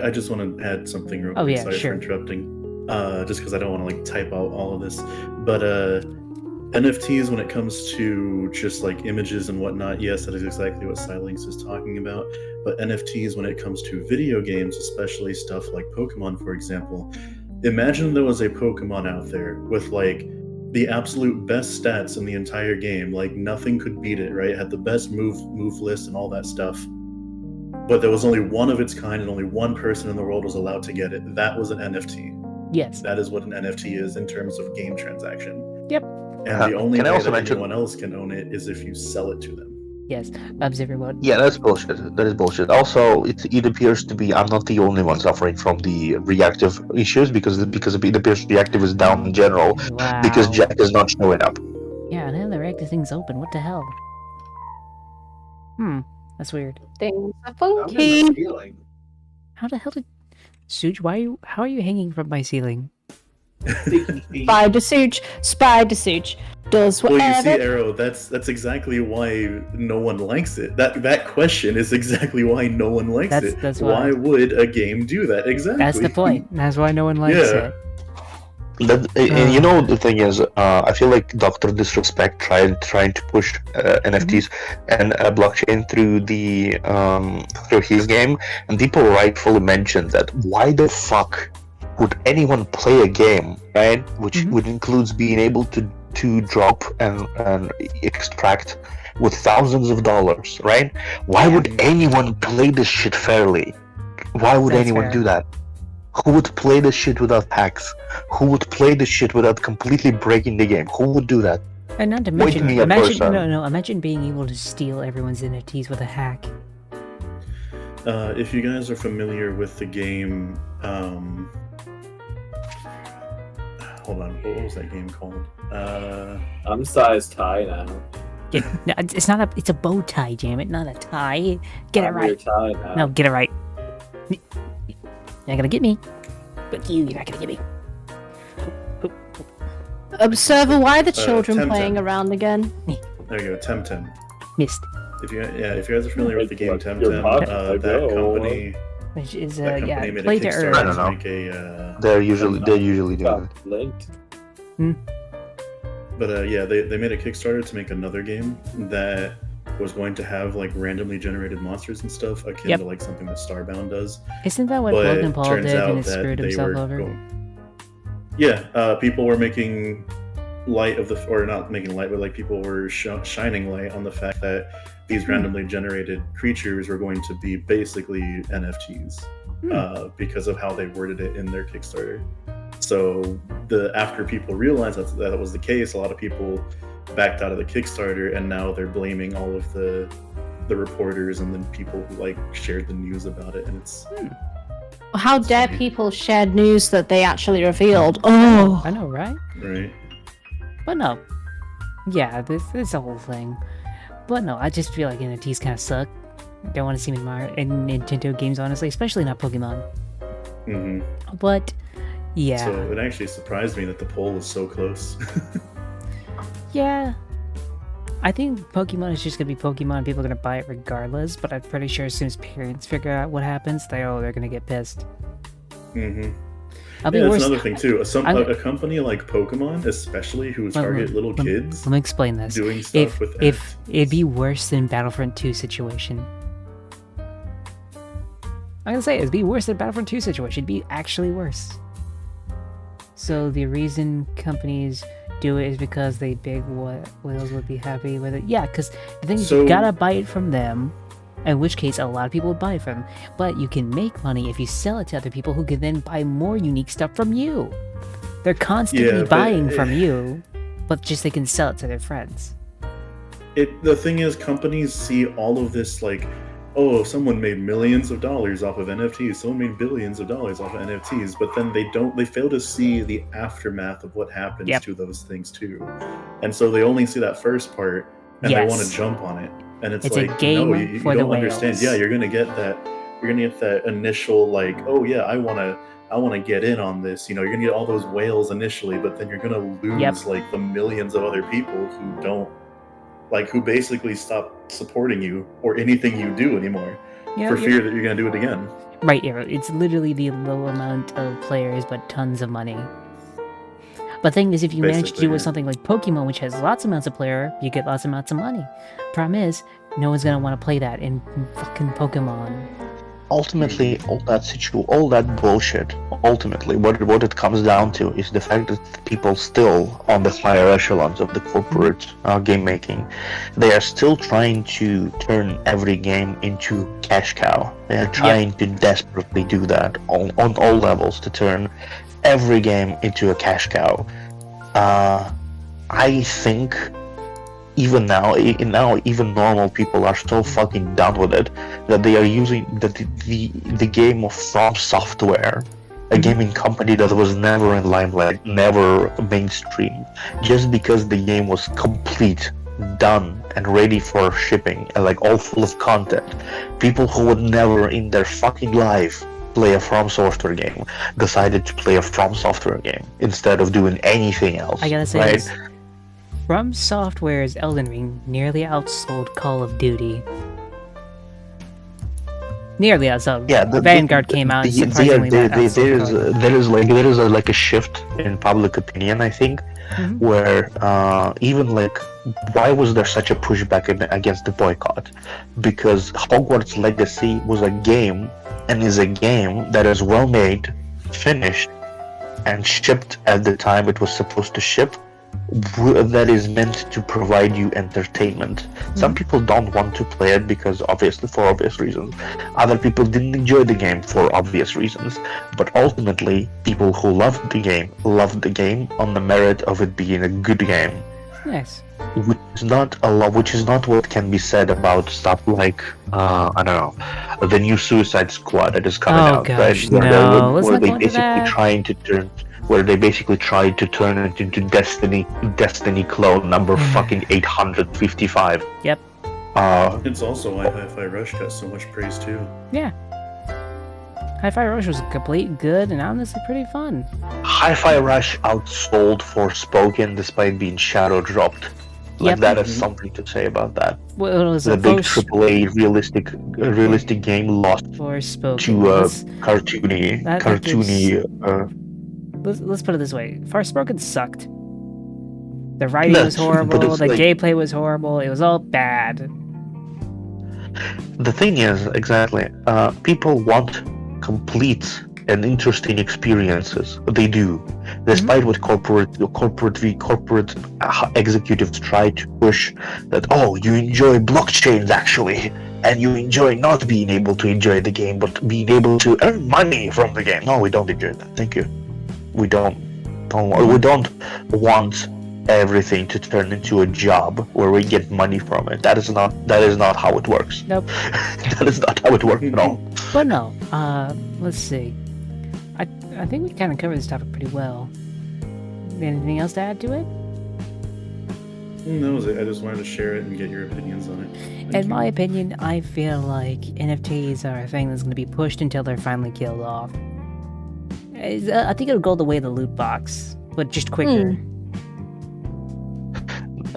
S6: I just want to add something real quick.
S1: Oh yeah,
S6: Sorry
S1: sure.
S6: for interrupting. Just because I don't want to type out all of this, but NFTs when it comes to just images and whatnot, yes, that is exactly what Silinx is talking about. But NFTs when it comes to video games, especially stuff like Pokemon, for example. Imagine there was a Pokemon out there with the absolute best stats in the entire game, nothing could beat it, right? It had the best move list and all that stuff. But there was only one of its kind and only one person in the world was allowed to get it. That was an NFT.
S1: Yes.
S6: That is what an NFT is in terms of game transaction.
S1: Yep.
S6: And the only way that anyone else can own it is if you sell it to them.
S1: Yes, everyone.
S5: Yeah, that's bullshit. That is bullshit. Also, it appears to be I'm not the only one suffering from the reactive issues because it appears reactive is down in general because Jack is not showing up.
S1: Yeah, now the reactive thing's open. What the hell? That's weird.
S2: Things are funky.
S1: How the hell did Suge? How are you hanging from my ceiling?
S2: Spider Suge does whatever.
S6: Well, you see, Arrow, that's exactly why no one likes it. That question is exactly why no one likes it.
S1: That's
S6: why would a game do that? Exactly.
S1: That's the point. That's why no one likes it.
S5: And you know the thing is, I feel like Dr. Disrespect trying to push NFTs and blockchain through his game, and people rightfully mentioned that why the fuck would anyone play a game, right? Which includes being able to drop and extract with thousands of dollars, right? Why would anyone play this shit fairly? Why would anyone do that? Who would play this shit without hacks? Who would play this shit without completely breaking the game? Who would do that?
S1: And not to mention, imagine being able to steal everyone's NFTs with a hack.
S6: If you guys are familiar with the game, hold on, what was that game called?
S3: I'm size tie now.
S1: No, it's not it's a bow tie, damn it, not a tie. Get it right.
S3: Tie now.
S1: No, get it right. You're not gonna get me. But you're not gonna get me.
S2: Observer, why are the children playing around again?
S6: There you go, Temtem.
S1: Missed.
S6: If you guys are familiar with the game Temtem, that company.
S1: Which is
S6: made
S1: play
S6: a
S1: to
S6: Kickstarter
S1: earn.
S6: to make a.
S5: They're usually doing it.
S3: Linked.
S6: But they made a Kickstarter to make another game that was going to have randomly generated monsters and stuff akin to something that Starbound does.
S1: Isn't that what Logan Paul did and he screwed himself over?
S6: People were making light of not making light, but people were shining light on the fact that these randomly generated creatures were going to be basically NFTs because of how they worded it in their Kickstarter. So after people realized that was the case, a lot of people backed out of the Kickstarter, and now they're blaming all of the reporters and then people who like shared the news about it, and it's
S2: how dare people share news that they actually revealed. Oh,
S1: I know, right?
S6: Right.
S1: But no, yeah, this a whole thing. But no, I just feel like NFTs kind of suck. Don't want to see me in Nintendo games, honestly, especially not Pokemon. But yeah,
S6: so it actually surprised me that the poll is so close.
S1: Yeah, I think Pokemon is just gonna be Pokemon. People are gonna buy it regardless. But I'm pretty sure as soon as parents figure out what happens, they're gonna get pissed.
S6: That's another thing too. A company like Pokemon, especially who target little kids.
S1: Let me explain this.
S6: Doing stuff with
S1: if it'd be worse than Battlefront 2 situation. I'm gonna say it'd be worse than Battlefront 2 situation. It'd be actually worse. So the reason companies do it is because they big whales would be happy with it. Yeah, because the thing is, you gotta buy it from them, in which case a lot of people would buy it from them. But you can make money if you sell it to other people who can then buy more unique stuff from you. They're constantly buying from you, but just they can sell it to their friends.
S6: The thing is, companies see all of this like, oh, someone made millions of dollars off of NFTs, someone made billions of dollars off of NFTs, but then they fail to see the aftermath of what happens to those things too. And so they only see that first part, and they want to jump on it. And it's like,
S1: a game
S6: no, you don't understand. Yeah, you're gonna get that initial like, oh yeah, I wanna get in on this. You're gonna get all those whales initially, but then you're gonna lose like the millions of other people who don't, like, who basically stop supporting you or anything you do anymore for fear that you're going to do it again.
S1: Right, it's literally the low amount of players but tons of money. But the thing is, if you manage to do with something like Pokemon, which has lots of amounts of player, you get lots of amounts of money. Problem is, no one's going to want to play that in fucking Pokemon.
S5: Ultimately, all that bullshit, ultimately, what it comes down to is the fact that people still, on the higher echelons of the corporate game making, they are still trying to turn every game into cash cow. They are trying to desperately do that on all levels, to turn every game into a cash cow. I think even now, even normal people are so fucking done with it that they are using the game of From Software, a gaming company that was never in limelight, never mainstream, just because the game was complete, done, and ready for shipping, and like all full of content. People who would never in their fucking life play a From Software game decided to play a From Software game instead of doing anything else.
S1: I gotta say this. From Software's Elden Ring nearly outsold Call of Duty. Nearly outsold. Yeah, Vanguard came out surprisingly
S5: there is like a shift in public opinion, I think, where even like, why was there such a pushback against the boycott? Because Hogwarts Legacy was a game, and is a game that is well made, finished, and shipped at the time it was supposed to ship, that is meant to provide you entertainment. Some people don't want to play it because for obvious reasons. Other people didn't enjoy the game for obvious reasons. But ultimately, people who loved the game on the merit of it being a good game.
S1: Yes.
S5: Which is not what can be said about stuff like I don't know, the new Suicide Squad that is coming out.
S1: Gosh,
S5: right? Where they basically tried to turn it into Destiny clone number fucking 855.
S1: Yep.
S6: It's also why Hi-Fi Rush got so much praise too.
S1: Yeah. Hi-Fi Rush was complete good and honestly pretty fun.
S5: Hi-Fi Rush outsold Forspoken despite being shadow dropped. Like that is something to say about that.
S1: Well, it was
S5: the big AAA realistic game lost
S1: Forspoken
S5: to cartoony.
S1: Let's put it this way: Forspoken sucked. The writing was horrible. The gameplay was horrible. It was all bad.
S5: The thing is, exactly, people want complete and interesting experiences. They do, despite what corporate executives try to push that. Oh, you enjoy blockchains actually, and you enjoy not being able to enjoy the game, but being able to earn money from the game. No, we don't enjoy that. Thank you. We don't want everything to turn into a job where we get money from it. That is not how it works.
S1: Nope.
S5: That is not how it works at all.
S1: But no, let's see. I think we kind of covered this topic pretty well. Anything else to add to it?
S6: That was it. I just wanted to share it and get your opinions on it.
S1: In my opinion, I feel like NFTs are a thing that's going to be pushed until they're finally killed off. I think it'll go the way of the loot box, but just quicker.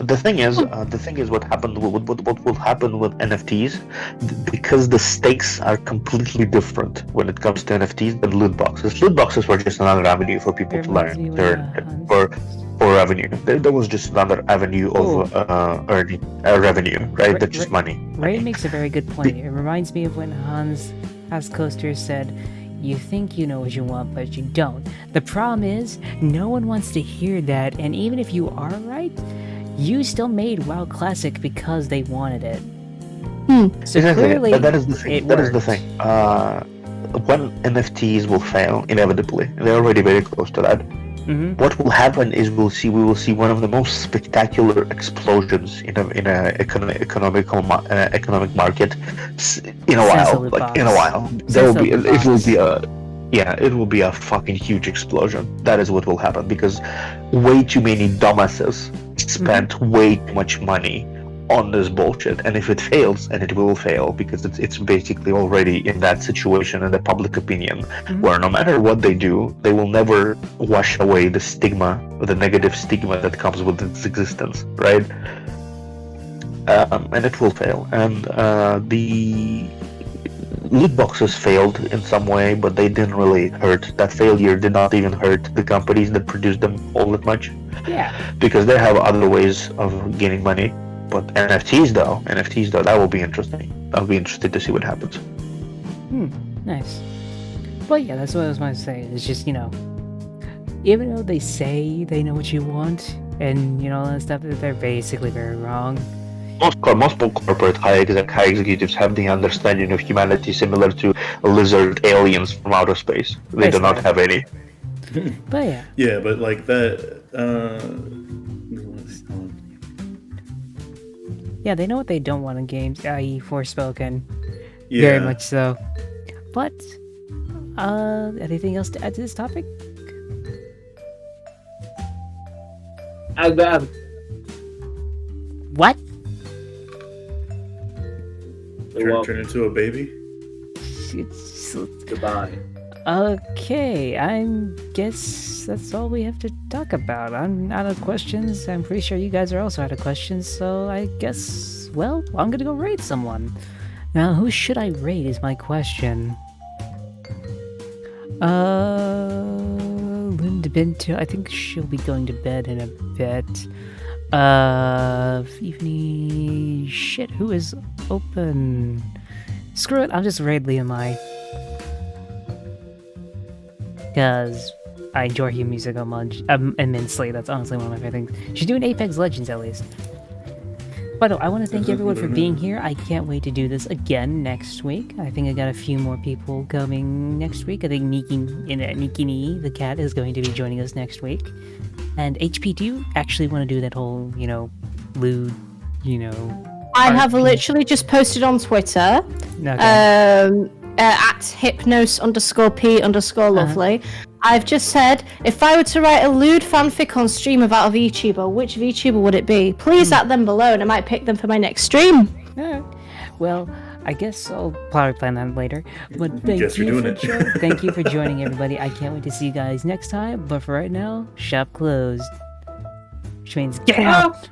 S5: The thing is, what will happen with NFTs, because the stakes are completely different when it comes to NFTs than loot boxes. Loot boxes were just another avenue for people to learn for revenue. There was just another avenue of earning revenue, right? That's just money.
S1: Ray makes a very good point. It reminds me of when Hans Coaster said, "You think you know what you want, but you don't." The problem is, no one wants to hear that, and even if you are right, you still made WoW Classic because they wanted it. So
S5: exactly.
S1: clearly,
S5: that is the thing. When NFTs will fail, inevitably, they're already very close to that. What will happen is we will see one of the most spectacular explosions in a economic market in a while. It will be a fucking huge explosion. That is what will happen, because way too many dumbasses spent way too much money on this bullshit, and if it fails, and it will fail, because it's basically already in that situation in the public opinion, where no matter what they do, they will never wash away the stigma, the negative stigma that comes with its existence, right? And it will fail. And the loot boxes failed in some way, but they didn't really hurt. That failure did not even hurt the companies that produce them all that much.
S1: Yeah.
S5: Because they have other ways of gaining money. But NFTs though, that will be interesting. I'll be interested to see what happens.
S1: Nice. But yeah, that's what I was going to say. It's just, even though they say they know what you want, and, all that stuff, they're basically very wrong.
S5: Most corporate high executives have the understanding of humanity similar to lizard aliens from outer space. They do not have any.
S1: But yeah.
S6: Yeah, but like that.
S1: Yeah, they know what they don't want in games, i.e. Forspoken.
S6: Yeah.
S1: Very much so. But, anything else to add to this topic? What?
S6: Turn into a baby?
S3: Goodbye.
S1: Okay, I guess that's all we have to talk about. I'm out of questions. I'm pretty sure you guys are also out of questions, so I guess, well, I'm gonna go raid someone. Now, who should I raid is my question. Linda Binto, I think she'll be going to bed in a bit. Evening... Shit, who is open? Screw it, I'll just raid Liamai. Because I enjoy her music immensely. That's honestly one of my favorite things. She's doing Apex Legends, at least. But I want to thank everyone for being here. I can't wait to do this again next week. I think I got a few more people coming next week. I think Nikini, the cat, is going to be joining us next week. And HP, do you actually want to do that whole, lewd,
S2: I have literally just posted on Twitter.
S1: Okay.
S2: At hypnos_p_lovely. I've just said, if I were to write a lewd fanfic on stream about a VTuber, which VTuber would it be? Please add them below and I might pick them for my next stream.
S1: Alright. Well, I guess I'll probably plan that later. But thank you for joining, everybody. I can't wait to see you guys next time. But for right now, shop closed. Which means get out!